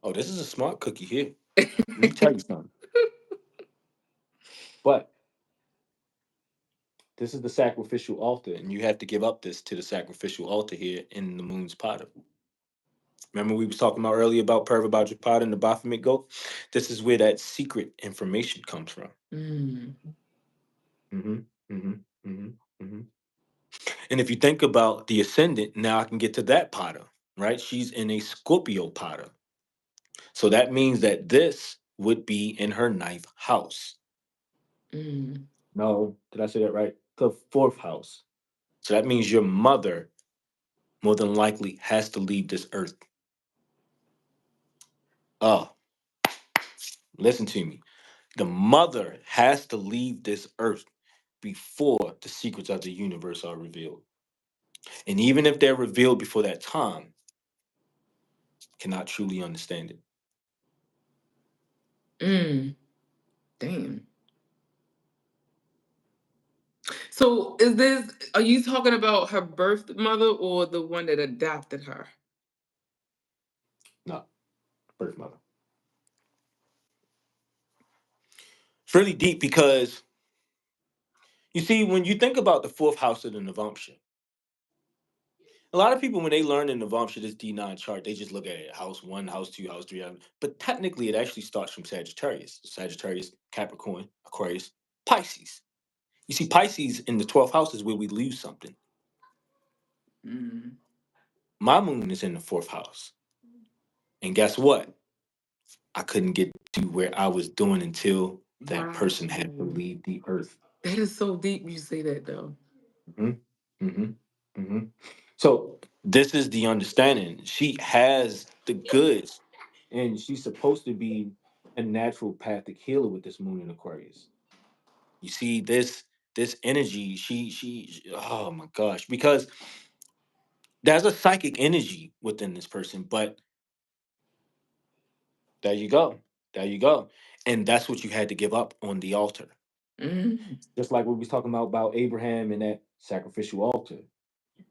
Oh, this is a smart cookie here. Let me tell you something. But this is the sacrificial altar, and you have to give up this to the sacrificial altar here in the moon's pot. Remember we was talking about earlier about Purva Bhadrapada and the Baphomet goat? This is where that secret information comes from. Mm. And if you think about the ascendant, now I can get to that pada, right? She's in a Scorpio pada. So that means that this would be in her ninth house. Mm. No, did I say that right? The fourth house. So that means your mother more than likely has to leave this earth. Oh, listen to me. The mother has to leave this earth before the secrets of the universe are revealed. And even if they're revealed before that time, cannot truly understand it. Mm. Damn. So is this, are you talking about her birth mother or the one that adopted her? No, birth mother. It's really deep because you see, when you think about the fourth house of the Navamsha, a lot of people, when they learn the Navamsha, this D9 chart, they just look at it house one, house two, house three. But technically, it actually starts from Sagittarius. Sagittarius, Capricorn, Aquarius, Pisces. You see, Pisces in the 12th house is where we lose something. Mm. My moon is in the fourth house. And guess what? I couldn't get to where I was doing until that Wow. person had to leave the earth. That is so deep you say that though. hmm hmm hmm So this is the understanding. She has the goods, and she's supposed to be a naturopathic healer with this moon in Aquarius. You see this energy. Oh my gosh, because there's a psychic energy within this person. But there you go, there you go, and that's what you had to give up on the altar. Mm. Just like what we was talking about Abraham and that sacrificial altar.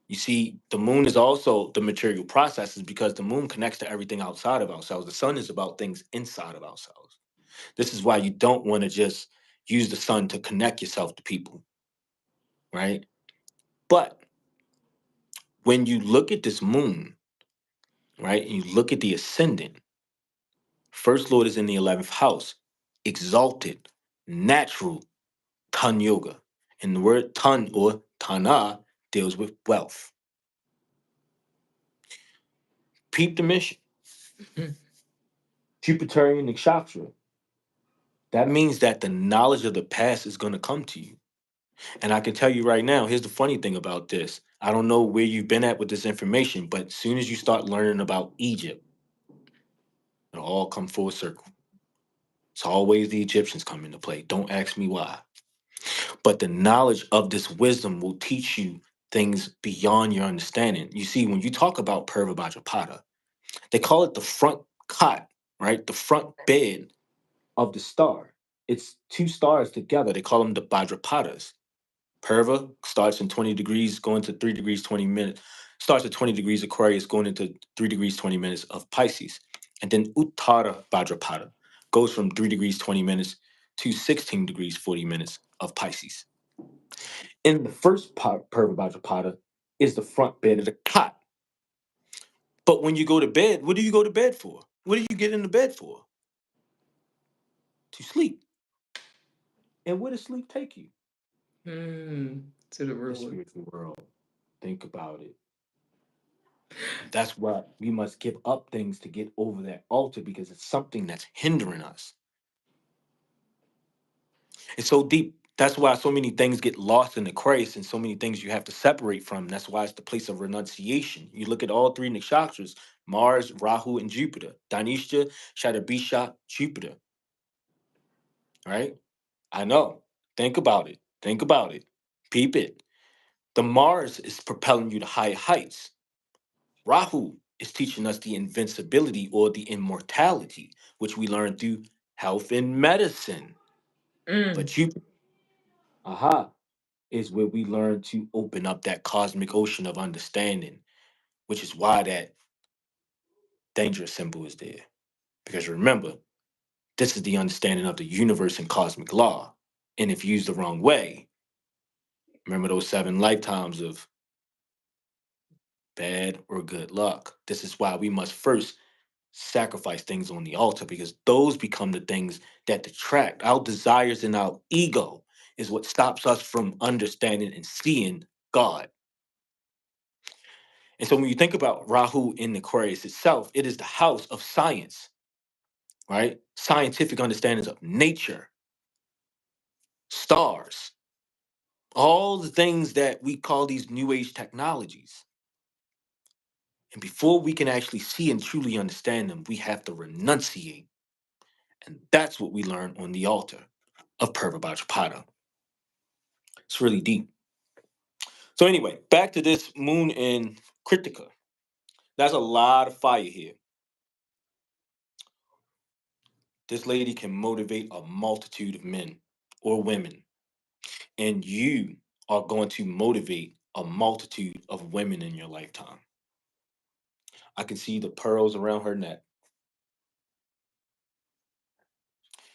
You see, the moon is also the material processes because the moon connects to everything outside of ourselves. The sun is about things inside of ourselves. This is why you don't want to just use the sun to connect yourself to people, right? But when you look at this moon, right, and you look at the ascendant, first lord is in the 11th house, exalted, natural, ton yoga. And the word ton or tana deals with wealth. Peep the mission. Mm. Jupiterian nakshatra. That means that the knowledge of the past is going to come to you. And I can tell you right now, here's the funny thing about this. I don't know where you've been at with this information, but as soon as you start learning about Egypt, it'll all come full circle. It's always the Egyptians come into play. Don't ask me why. But the knowledge of this wisdom will teach you things beyond your understanding. You see, when you talk about Purva Bhajapata, they call it the front cot, right? The front bed of the star. It's two stars together. They call them the Bhadrapadas. Purva starts in 20 degrees, going to 3 degrees, 20 minutes. Starts at 20 degrees Aquarius, going into 3 degrees, 20 minutes of Pisces. And then Uttara Bhadrapada goes from 3 degrees, 20 minutes to 16 degrees, 40 minutes of Pisces. In the first part, Purva Bhadrapada is the front bed of the cot. But when you go to bed, what do you go to bed for? What do you get in the bed for? To sleep. And where does sleep take you? Mm. To the The real one. spiritual world. Think about it. And that's why we must give up things to get over that altar because it's something that's hindering us. It's so deep. That's why so many things get lost in the Christ and so many things you have to separate from. That's why it's the place of renunciation. You look at all three nakshatras, Mars, Rahu, and Jupiter. Danishta, Shadabisha, Jupiter, right? I know. Think about it. Think about it. Peep it. The Mars is propelling you to high heights. Rahu is teaching us the invincibility or the immortality, which we learn through health and medicine. Mm. But Jupiter, aha, is where we learn to open up that cosmic ocean of understanding, which is why that dangerous symbol is there. Because remember, this is the understanding of the universe and cosmic law. And if used the wrong way, remember those 7 lifetimes of bad or good luck. This is why we must first sacrifice things on the altar because those become the things that detract. Our desires and our ego is what stops us from understanding and seeing God. And so when you think about Rahu in Aquarius itself, it is the house of science, right? Scientific understandings of nature, stars, all the things that we call these new age technologies. And before we can actually see and truly understand them, we have to renunciate. And that's what we learn on the altar of Purva Bhajapata. It's really deep. So anyway, back to this moon in Kritika. That's a lot of fire here. This lady can motivate a multitude of men or women. And you are going to motivate a multitude of women in your lifetime. I can see the pearls around her neck.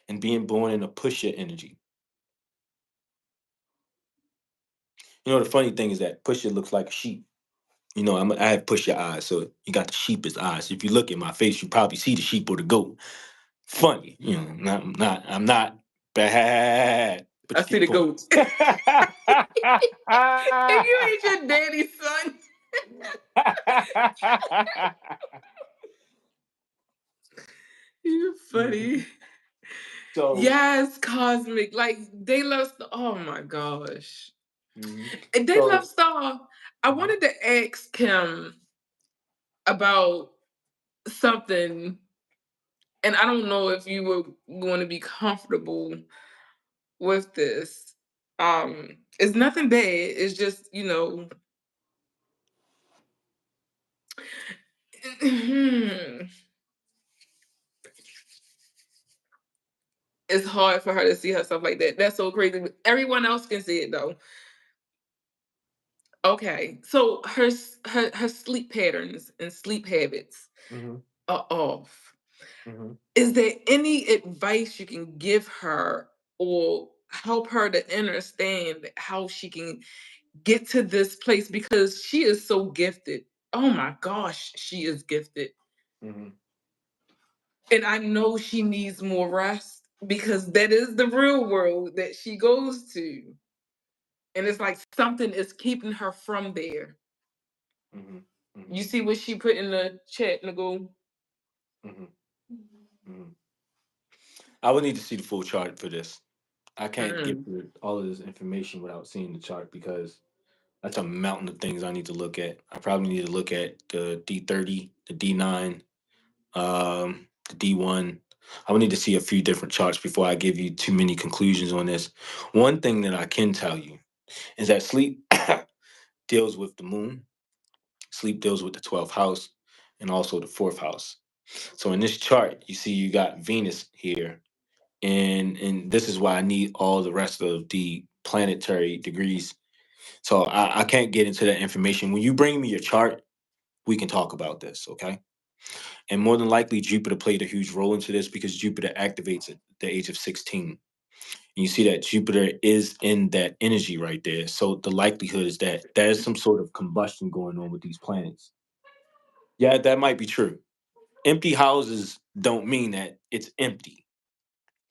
And being born in a pusher energy. You know, the funny thing is that pusher looks like a sheep. You know, I have pusher eyes, so you got the sheep's eyes. If you look at my face, you probably see the sheep or the goat. Funny, you know, I'm not bad, but I you see get the the point. goats. If you ain't your daddy's son, you're funny. So, Yes, cosmic. Like they love. Oh my gosh. mhm. And they love So, Star. I mhm, wanted to ask him about something, and I don't know if you were going to be comfortable with this. It's nothing bad. It's just it's hard for her to see herself like that. That's so crazy. Everyone else can see it though. Okay, so her sleep patterns and sleep habits mhm, are off. mhm, Is there any advice you can give her or help her to understand how she can get to this place because she is so gifted. Oh my gosh, she is gifted. mhm, And I know she needs more rest because that is the real world that she goes to. And it's like something is keeping her from there. mhm, You mhm, see what she put in the chat, Nicole? mhm, mhm. I would need to see the full chart for this. I can't get Mm. through all of this information without seeing the chart because that's a mountain of things I need to look at. I probably need to look at the D30, the D9, the D1. I would need to see a few different charts before I give you too many conclusions on this. One thing that I can tell you is that sleep deals with the moon, sleep deals with the 12th house, and also the fourth house. So in this chart, you see you got Venus here, and this is why I need all the rest of the planetary degrees. So I can't get into that information. When you bring me your chart, we can talk about this, okay? And more than likely, Jupiter played a huge role into this because Jupiter activates at the age of 16. And you see that Jupiter is in that energy right there. So the likelihood is that there's some sort of combustion going on with these planets. Yeah, that might be true. Empty houses don't mean that it's empty.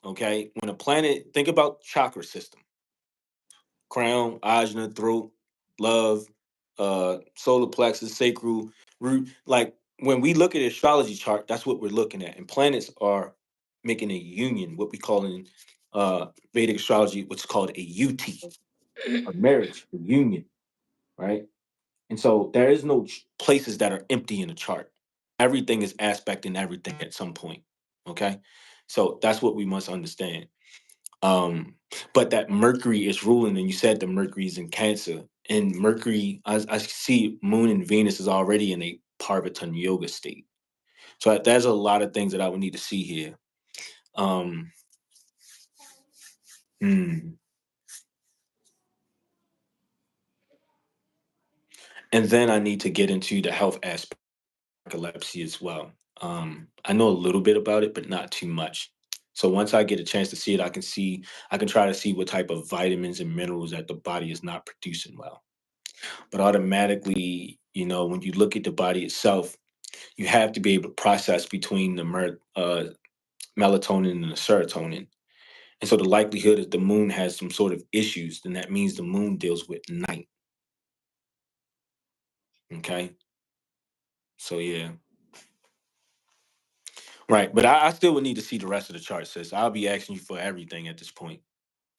Okay. When a planet, think about chakra system: crown, ajna, throat, love, solar plexus, sacral, root. Like when we look at an astrology chart, that's what we're looking at. And planets are making a union, what we call in Vedic astrology, what's called a UT, a marriage, a union, right? And so there is no places that are empty in a chart. Everything is aspect in everything at some point. Okay. So that's what we must understand. Um, but that Mercury is ruling, and you said the Mercury is in Cancer, and Mercury, I see Moon and Venus is already in a Parvatan yoga state. So there's a lot of things that I would need to see here. Um, hmm. And then I need to get into the health aspect of narcolepsy as well. I know a little bit about it, but not too much. So once I get a chance to see it, I can try to see what type of vitamins and minerals that the body is not producing well. But automatically, you know, when you look at the body itself, you have to be able to process between the melatonin and the serotonin. And so the likelihood is the moon has some sort of issues, then that means the moon deals with night. Okay. So yeah, right. But I still would need to see the rest of the chart, sis. I'll be asking you for everything at this point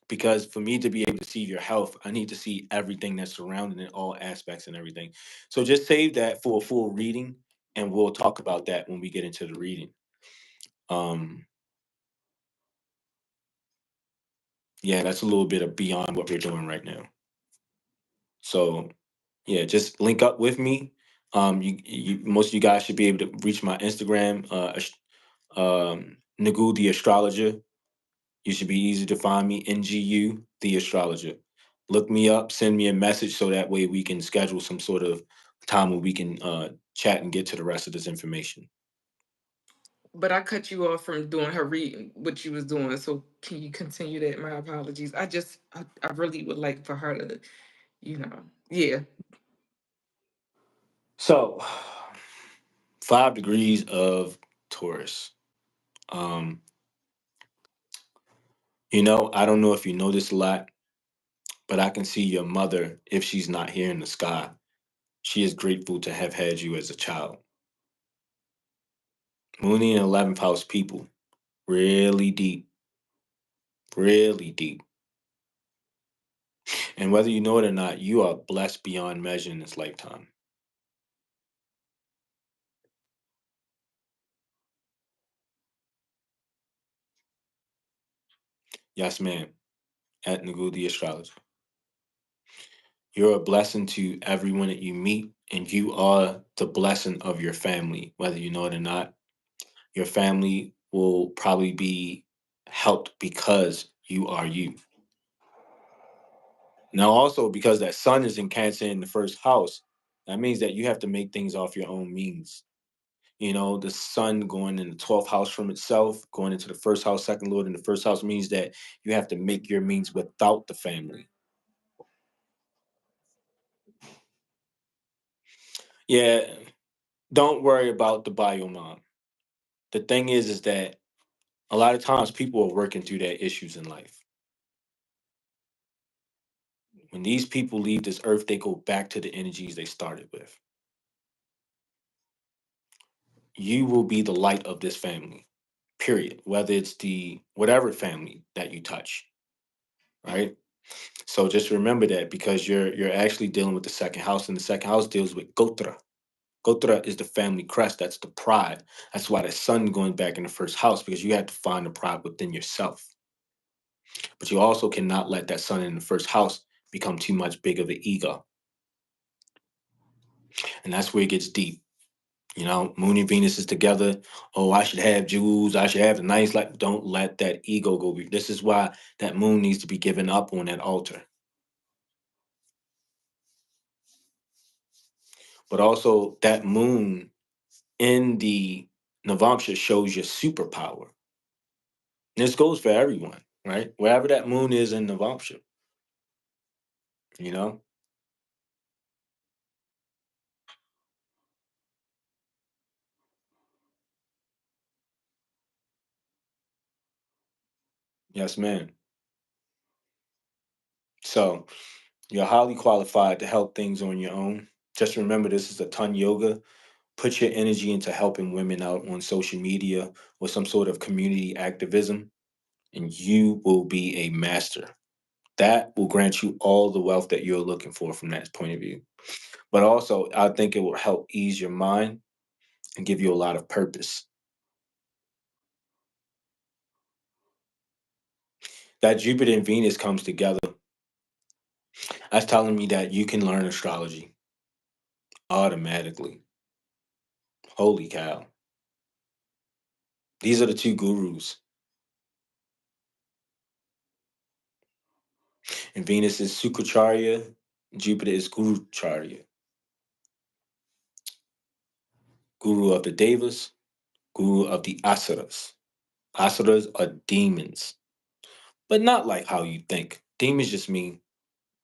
because for me to be able to see your health, I need to see everything that's surrounding it, all aspects and everything. So just save that for a full reading, and we'll talk about that when we get into the reading. Um, yeah, that's a little bit of beyond what we're doing right now. So yeah, just link up with me. Most of you guys should be able to reach my Instagram, Nagu the Astrologer. You should be easy to find me, NGU the Astrologer. Look me up, send me a message so that way we can schedule some sort of time where we can chat and get to the rest of this information. But I cut you off from doing her reading, what you was doing. So can you continue that? My apologies. I really would like for her to, yeah. So, 5 degrees of Taurus. Um, I don't know if you know this a lot, but I can see your mother, if she's not here in the sky, she is grateful to have had you as a child. Mooney and 11th house people, really deep, really deep. And whether you know it or not, you are blessed beyond measure in this lifetime. Yes, ma'am, at Nagu the Astrologer. You're a blessing to everyone that you meet, and you are the blessing of your family, whether you know it or not. Your family will probably be helped because you are you. Now, also because that sun is in Cancer in the first house, that means that you have to make things off your own means. The sun going in the 12th house from itself, going into the first house, second lord in the first house means that you have to make your means without the family. Yeah, don't worry about the bio mom. The thing is that a lot of times people are working through their issues in life. When these people leave this earth, they go back to the energies they started with. You will be the light of this family, period. Whether it's the whatever family that you touch, right? So just remember that because you're actually dealing with the second house, and the second house deals with Gotra. Gotra is the family crest. That's the pride. That's why the sun going back in the first house because you have to find the pride within yourself. But you also cannot let that sun in the first house become too much big of an ego, and that's where it gets deep. Moon and Venus is together. Oh, I should have jewels. I should have a nice life. Don't let that ego go. This is why that moon needs to be given up on that altar. But also, that moon in the Navamsha shows your superpower. And this goes for everyone, right? Wherever that moon is in Navamsha, you know? Yes, man. So you're highly qualified to help things on your own. Just remember, this is a ton yoga. Put your energy into helping women out on social media or some sort of community activism, and you will be a master. That will grant you all the wealth that you're looking for from that point of view. But also, I think it will help ease your mind and give you a lot of purpose. That Jupiter and Venus comes together. That's telling me that you can learn astrology automatically. Holy cow. These are the two gurus. And Venus is Sukracharya, Jupiter is Gurucharya, guru of the Devas, guru of the Asuras. Asuras are demons, but not like how you think. Demons just mean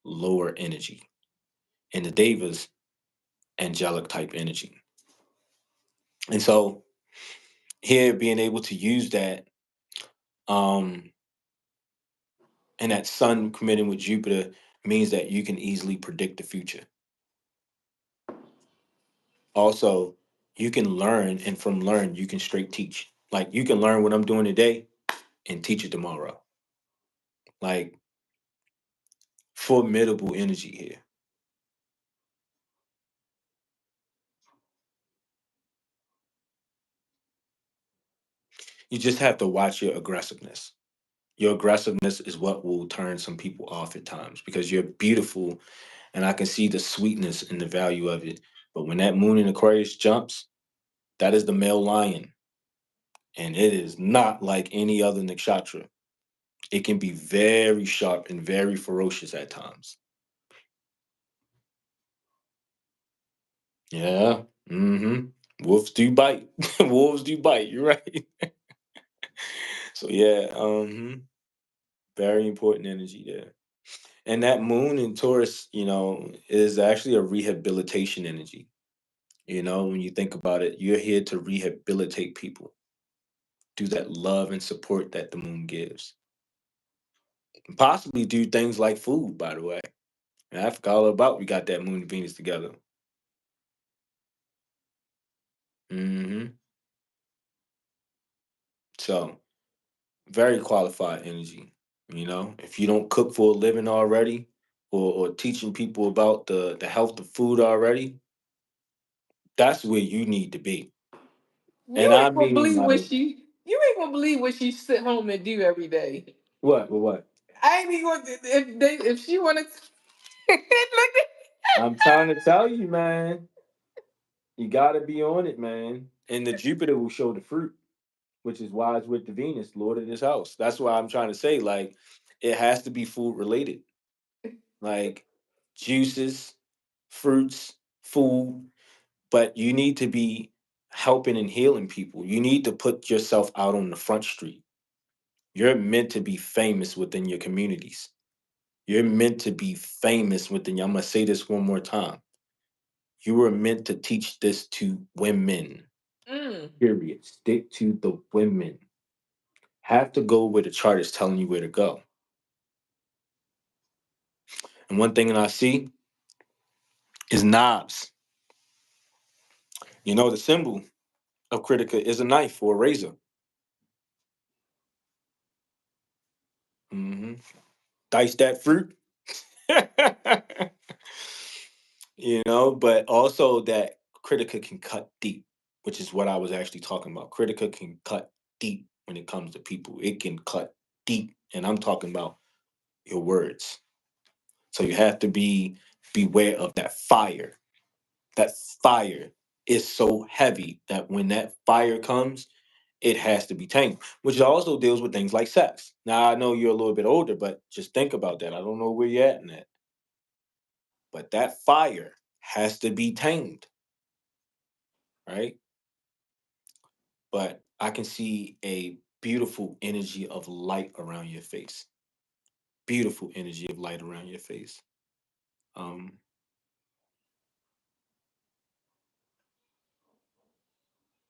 lower energy. And the Devas, angelic type energy. And so here being able to use that um and that sun committing with Jupiter means that you can easily predict the future. Also, You can learn, and from learn, you can straight teach. Like you can learn what I'm doing today and teach it tomorrow. Like formidable energy here. You just have to watch your aggressiveness. Your aggressiveness is what will turn some people off at times because you're beautiful and I can see the sweetness and the value of it. But when that moon in Aquarius jumps, that is the male lion. And it is not like any other nakshatra. It can be very sharp and very ferocious at times. Yeah. Mm-hmm. Wolves do bite. Wolves do bite. You're right. So yeah, very important energy there. And that moon in Taurus, is actually a rehabilitation energy. When you think about it, you're here to rehabilitate people, do that love and support that the moon gives. And possibly do things like food, by the way. And I forgot all about we got that moon and Venus together. hmm So very qualified energy. If you don't cook for a living already, or teaching people about the health of food already, that's where you need to be. And You I ain't gonna mean, believe what like, she. You ain't gonna believe what she sit home and do every day. what? What? I ain't even gonna, if she wanted. Look at. I'm trying to tell you, man. You got to be on it, man. And the Jupiter will show the fruit, which is why it's with the Venus, Lord of this house. That's why I'm trying to say, like, it has to be food related, like juices, fruits, food. But you need to be helping and healing people. You need to put yourself out on the front street. You're meant to be famous within your communities. You're meant to be famous within. I'm gonna say this one more time. You were meant to teach this to women. Mm. Period. Stick to the women. Have to go where the chart is telling you where to go. And one thing that I see is knobs. The symbol of Critica is a knife or a razor. hmm Dice that fruit. But also that Critica can cut deep, which is what I was actually talking about. Critica can cut deep when it comes to people. It can cut deep. And I'm talking about your words. So you have to beware of that fire. That fire is so heavy that when that fire comes, it has to be tamed, which also deals with things like sex. Now I know you're a little bit older, but just think about that. I don't know where you're at in that. But that fire has to be tamed, right? But I can see a beautiful energy of light around your face. Beautiful energy of light around your face. Um,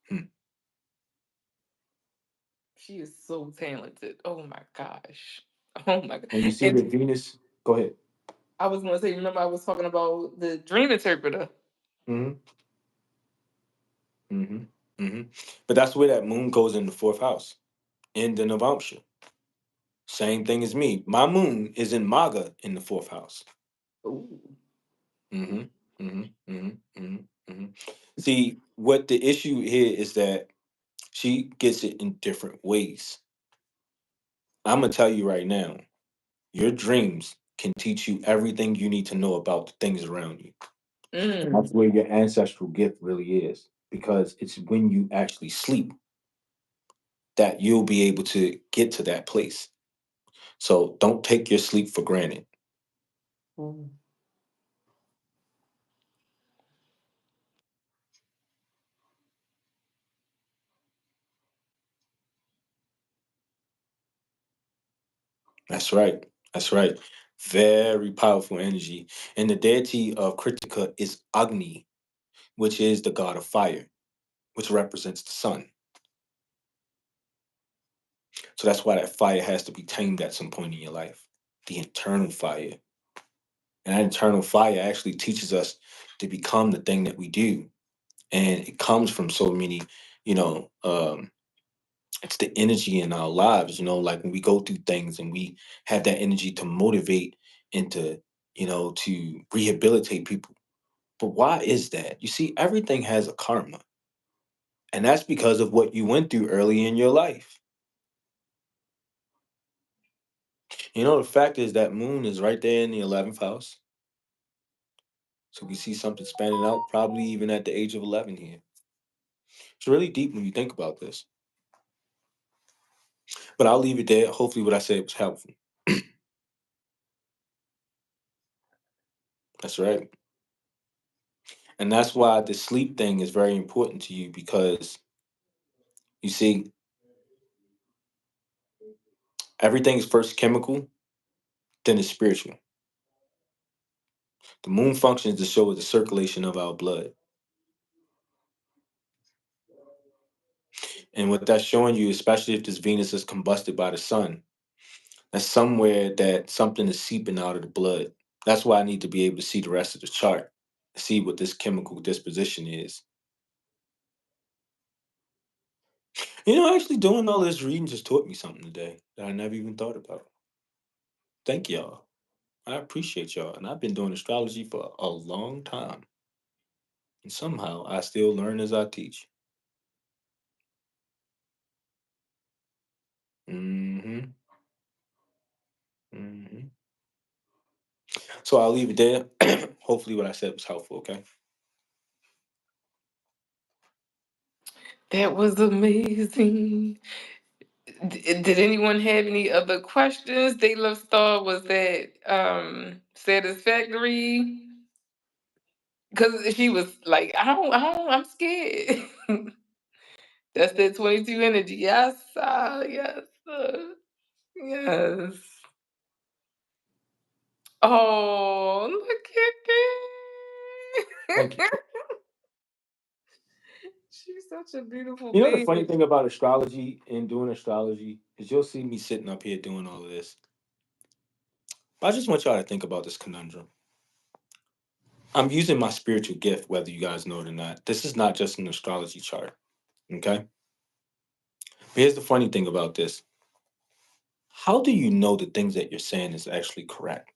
hmm. She is so talented. Oh my gosh. Oh my god. And you see the And Venus. Go ahead. I was gonna say, remember I was talking about the dream interpreter. hmm hmm hmm But that's where that moon goes in the fourth house, in the Navamsha. Same thing as me. My moon is in Maga in the fourth house. Ooh. hmm hmm hmm hmm hmm See, what the issue here is that she gets it in different ways. I'm gonna tell you right now, your dreams can teach you everything you need to know about the things around you. And Mm. that's where your ancestral gift really is, because it's when you actually sleep that you'll be able to get to that place. So don't take your sleep for granted. Ooh. That's right. That's right. Very powerful energy. And the deity of Kritika is Agni, which is the god of fire, which represents the sun. So that's why that fire has to be tamed at some point in your life. The internal fire. And that internal fire actually teaches us to become the thing that we do. and it comes from so many, you know, it's the energy in our lives, like when we go through things and we have that energy to motivate and to, to rehabilitate people. But why is that? You see, everything has a karma, and that's because of what you went through early in your life. The fact is that moon is right there in the 11th house. So we see something spanning out probably even at the age of 11 here. It's really deep when you think about this. But I'll leave it there. Hopefully what I said was helpful. That's right. And that's why the sleep thing is very important to you, because you see, everything is first chemical, then it's spiritual. The moon functions to show the circulation of our blood. And what that's showing you, especially if this Venus is combusted by the sun, that's somewhere that something is seeping out of the blood. That's why I need to be able to see the rest of the chart, see what this chemical disposition is. Actually doing all this reading just taught me something today that I never even thought about. Thank y'all. I appreciate y'all. And I've been doing astrology for a long time. And somehow I still learn as I teach. hmm hmm So I'll leave it there. Hopefully what I said was helpful, okay? That was amazing. Did anyone have any other questions? They Love Star, was that satisfactory? Because she was like, I'm scared. That's that 22 energy. Yes, yes, yes. Oh, look at Thank you. that. She's such a beautiful The funny baby. thing about astrology and doing astrology is you'll see me sitting up here doing all of this. But I just want y'all to think about this conundrum. I'm using my spiritual gift, whether you guys know it or not. This is not just an astrology chart, okay? But here's the funny thing about this. How do you know the things that you're saying is actually correct?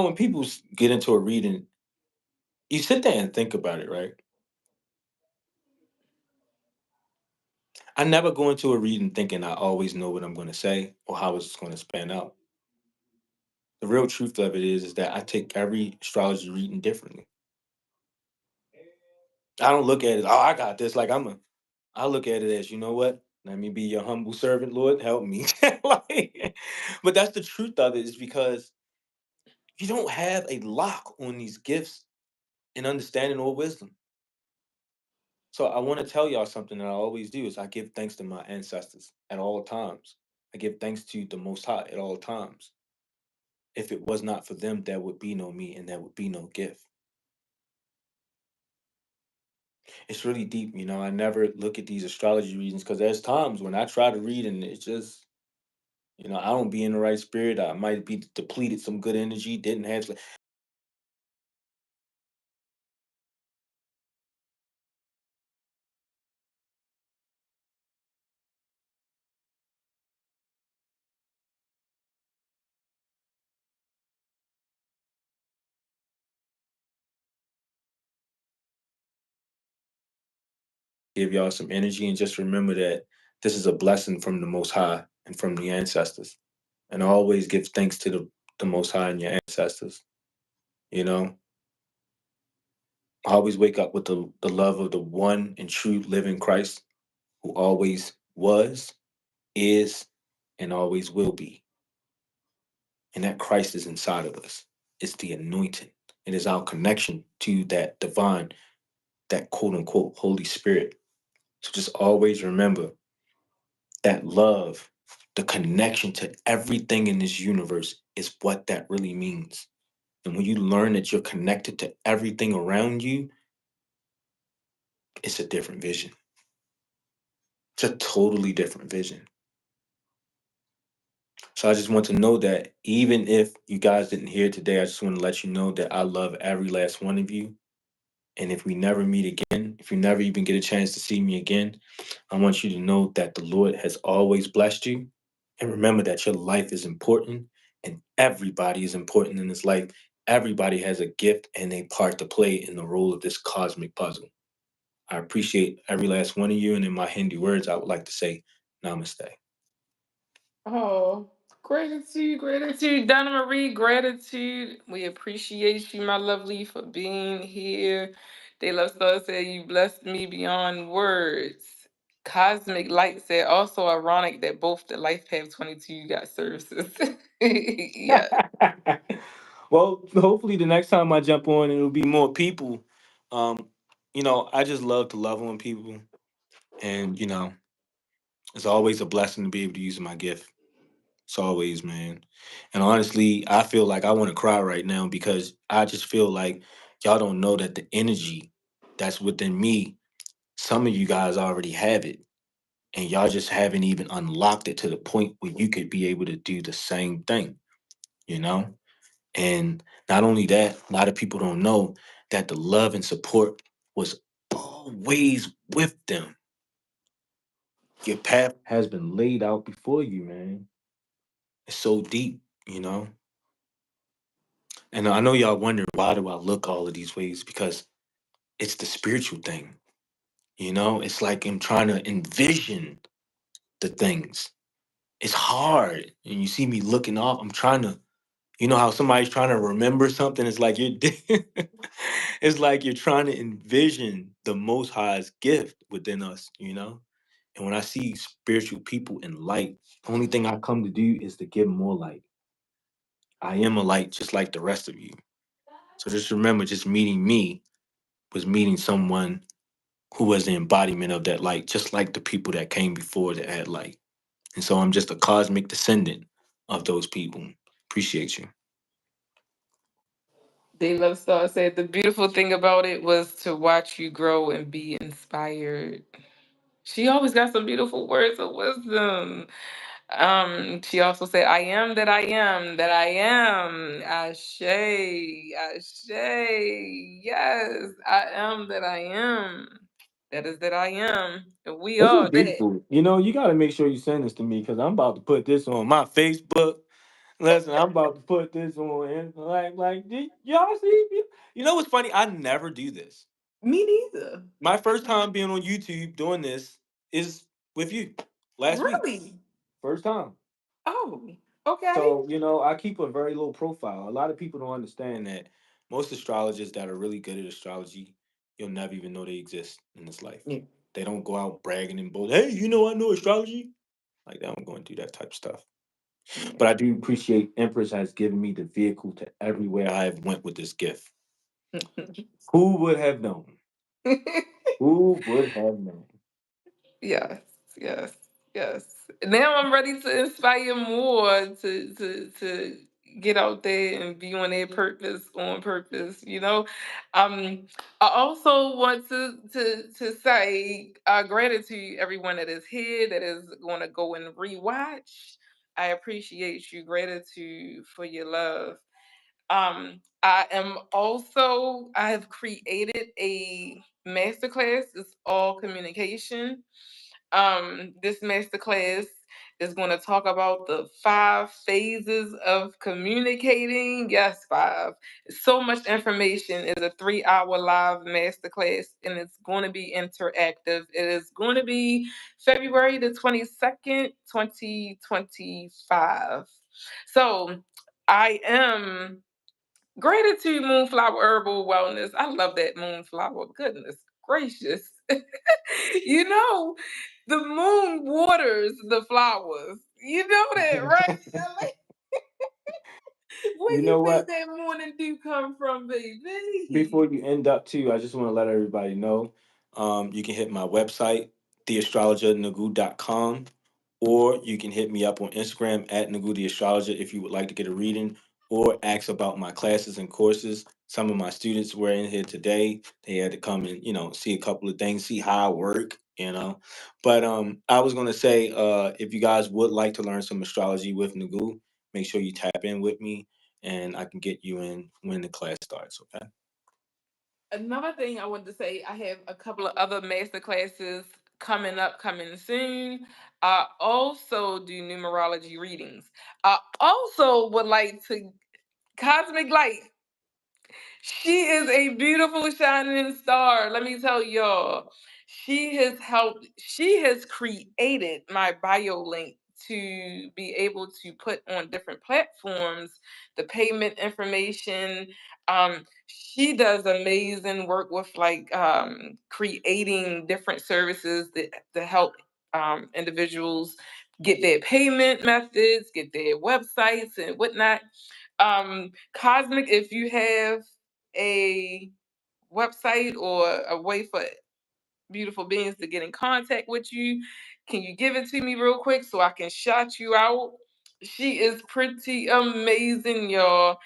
When people get into a reading, you sit there and think about it, right? I never go into a reading thinking I always know what I'm going to say or how it's going to span out. The real truth of it is that I take every astrology reading differently. I don't look at it, oh, I got this. I look at it as, you know what? Let me be your humble servant, Lord. Help me. But that's the truth of it, is because you don't have a lock on these gifts and understanding or wisdom. So I want to tell y'all something that I always do is I give thanks to my ancestors at all times. I give thanks to the Most High at all times. If it was not for them, there would be no me and there would be no gift. It's really deep, I never look at these astrology readings because there's times when I try to read and it's just, I don't be in the right spirit. I might be depleted some good energy, didn't have give y'all some energy, and just remember that this is a blessing from the Most High and from the ancestors. And always give thanks to the Most High and your ancestors. You know, always wake up with the love of the one and true living Christ, who always was, is, and always will be. And that Christ is inside of us. It's the anointing. It is our connection to that divine, that quote unquote Holy Spirit. So just always remember that love, the connection to everything in this universe is what that really means. And when you learn that you're connected to everything around you, it's a different vision. It's a totally different vision. So I just want to know that even if you guys didn't hear it today, I just want to let you know that I love every last one of you. And if we never meet again, if you never even get a chance to see me again, I want you to know that the Lord has always blessed you. And remember that your life is important and everybody is important in this life. Everybody has a gift and a part to play in the role of this cosmic puzzle. I appreciate every last one of you. And in my Hindi words, I would like to say namaste. Oh, gratitude, gratitude, Donna Marie, gratitude. We appreciate you, my lovely, for being here. They Love Star said you blessed me beyond words. Cosmic Light said also ironic that both the Life Path 22 got services. Yeah. Well, hopefully the next time I jump on, it'll be more people. Um, I just love to love on people, and it's always a blessing to be able to use my gift. It's always, man. And honestly, I feel like I want to cry right now because I just feel like y'all don't know that the energy that's within me, some of you guys already have it, and y'all just haven't even unlocked it to the point where you could be able to do the same thing, you know? And not only that, a lot of people don't know that the love and support was always with them. Your path has been laid out before you, man. It's so deep, you know? And I know y'all wondering why do I look all of these ways? Because it's the spiritual thing, you know? It's like I'm trying to envision the things. It's hard. And you see me looking off, I'm trying to, how somebody's trying to remember something? It's like you're it's like you're trying to envision the most high's gift within us, you know? And when I see spiritual people in light, the only thing I come to do is to give more light. I am a light just like the rest of you. So just remember, just meeting me was meeting someone who was the embodiment of that light, just like the people that came before that had light. And so I'm just a cosmic descendant of those people. Appreciate you. They Love Star said the beautiful thing about it was to watch you grow and be inspired. She always got some beautiful words of wisdom. She also said, I am that I am, that I am. Ashe, Ashe. Yes, I am that I am. That is that I am. And we This is are that. beautiful. You got to make sure you send this to me because I'm about to put this on my Facebook. Listen, I'm about to put this on, and y'all see? You know what's funny? I never do this. Me neither. My first time being on YouTube doing this is with you last week. Really? First time. Oh, okay. So, I keep a very low profile. A lot of people don't understand that most astrologers that are really good at astrology, you'll never even know they exist in this life. Yeah. They don't go out bragging and bold, hey, I know astrology. Like, they don't go and do that type of stuff. Yeah. But I do appreciate Empress has given me the vehicle to everywhere I have went with this gift. Who would have known? Who would have known? Yes, yes, yes. Now I'm ready to inspire more to get out there and be on their purpose, on purpose. I also want to say gratitude everyone that is here that is going to go and rewatch. I appreciate you. Gratitude for your love. I have created a masterclass. It's all communication. This masterclass is going to talk about the 5 phases of communicating. Yes, 5. So much information. Is a 3-hour live masterclass, and it's going to be interactive. It is going to be February the 22nd, 2025. So I am gratitude Moonflower Herbal Wellness. I love that Moonflower. Goodness gracious. The moon waters the flowers. You know that, right, Ellie? Where You you know think what? that morning dew come from, Before baby? you end up too, I just want to let everybody know you can hit my website, theastrologernagu.com, or you can hit me up on Instagram at Nagu the Astrologer if you would like to get a reading or ask about my classes and courses. Some of my students were in here today. They had to come and, see a couple of things, see how I work. But I was gonna say, if you guys would like to learn some astrology with Nagu, make sure you tap in with me and I can get you in when the class starts, okay? Another thing I wanted to say, I have a couple of other master classes coming soon. I also do numerology readings. I also would like to Cosmic Light. She is a beautiful shining star. Let me tell y'all. She has created my bio link to be able to put on different platforms the payment information. She does amazing work with like creating different services to help individuals get their payment methods, get their websites and whatnot. Cosmic, if you have a website or a way for beautiful beings to get in contact with you, can you give it to me real quick so I can shout you out? She is pretty amazing, y'all.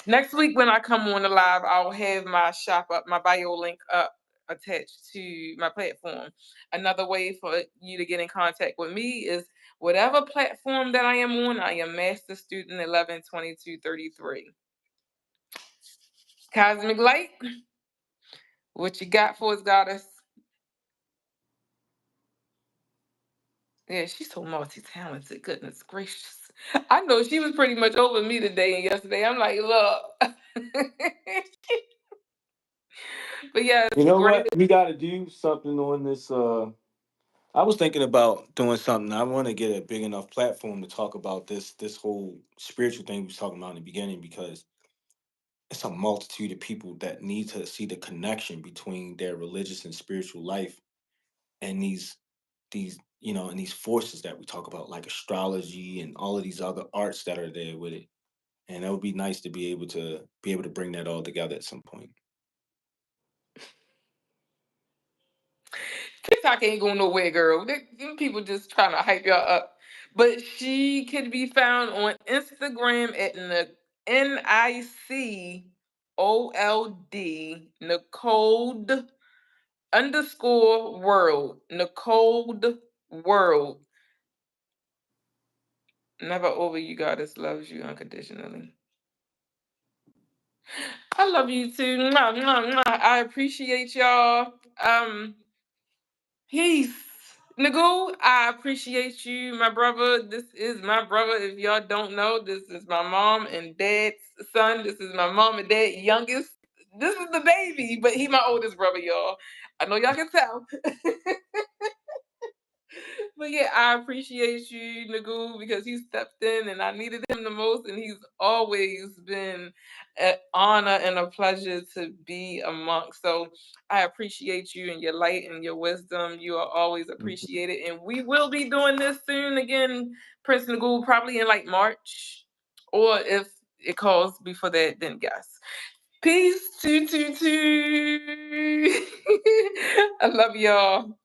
Next week when I come on the live, I'll have my shop up, my bio link up attached to my platform. Another way for you to get in contact with me is whatever platform that I am on, I am Master Student 112233. Cosmic Light, what you got for us, goddess? Yeah, she's so multi-talented. Goodness gracious. I know she was pretty much over me today and yesterday. I'm like, look. But yeah, You it's know great. what? We got to do something on this. I was thinking about doing something. I want to get a big enough platform to talk about this whole spiritual thing we was talking about in the beginning, because it's a multitude of people that need to see the connection between their religious and spiritual life and these and these forces that we talk about, like astrology and all of these other arts that are there with it. And it would be nice to be able to bring that all together at some point. TikTok ain't going nowhere, girl. Them people just trying to hype y'all up. But she can be found on Instagram at NICOLD Nicole underscore world. Nicole world. Never over you, goddess loves you unconditionally. I love you too. Mwah, mwah, mwah. I appreciate y'all. Peace. Nagu, I appreciate you, my brother. This is my brother. If y'all don't know, this is my mom and dad's son. This is my mom and dad youngest. This is the baby, but he my oldest brother, y'all. I know y'all can tell. But yeah, I appreciate you, Nagu, because he stepped in and I needed him the most, and he's always been an honor and a pleasure to be amongst. So I appreciate you and your light and your wisdom. You are always appreciated, and we will be doing this soon again, Prince Nagu, probably in like March, or if it calls before that, then guess. Peace, two, two, two. I love y'all.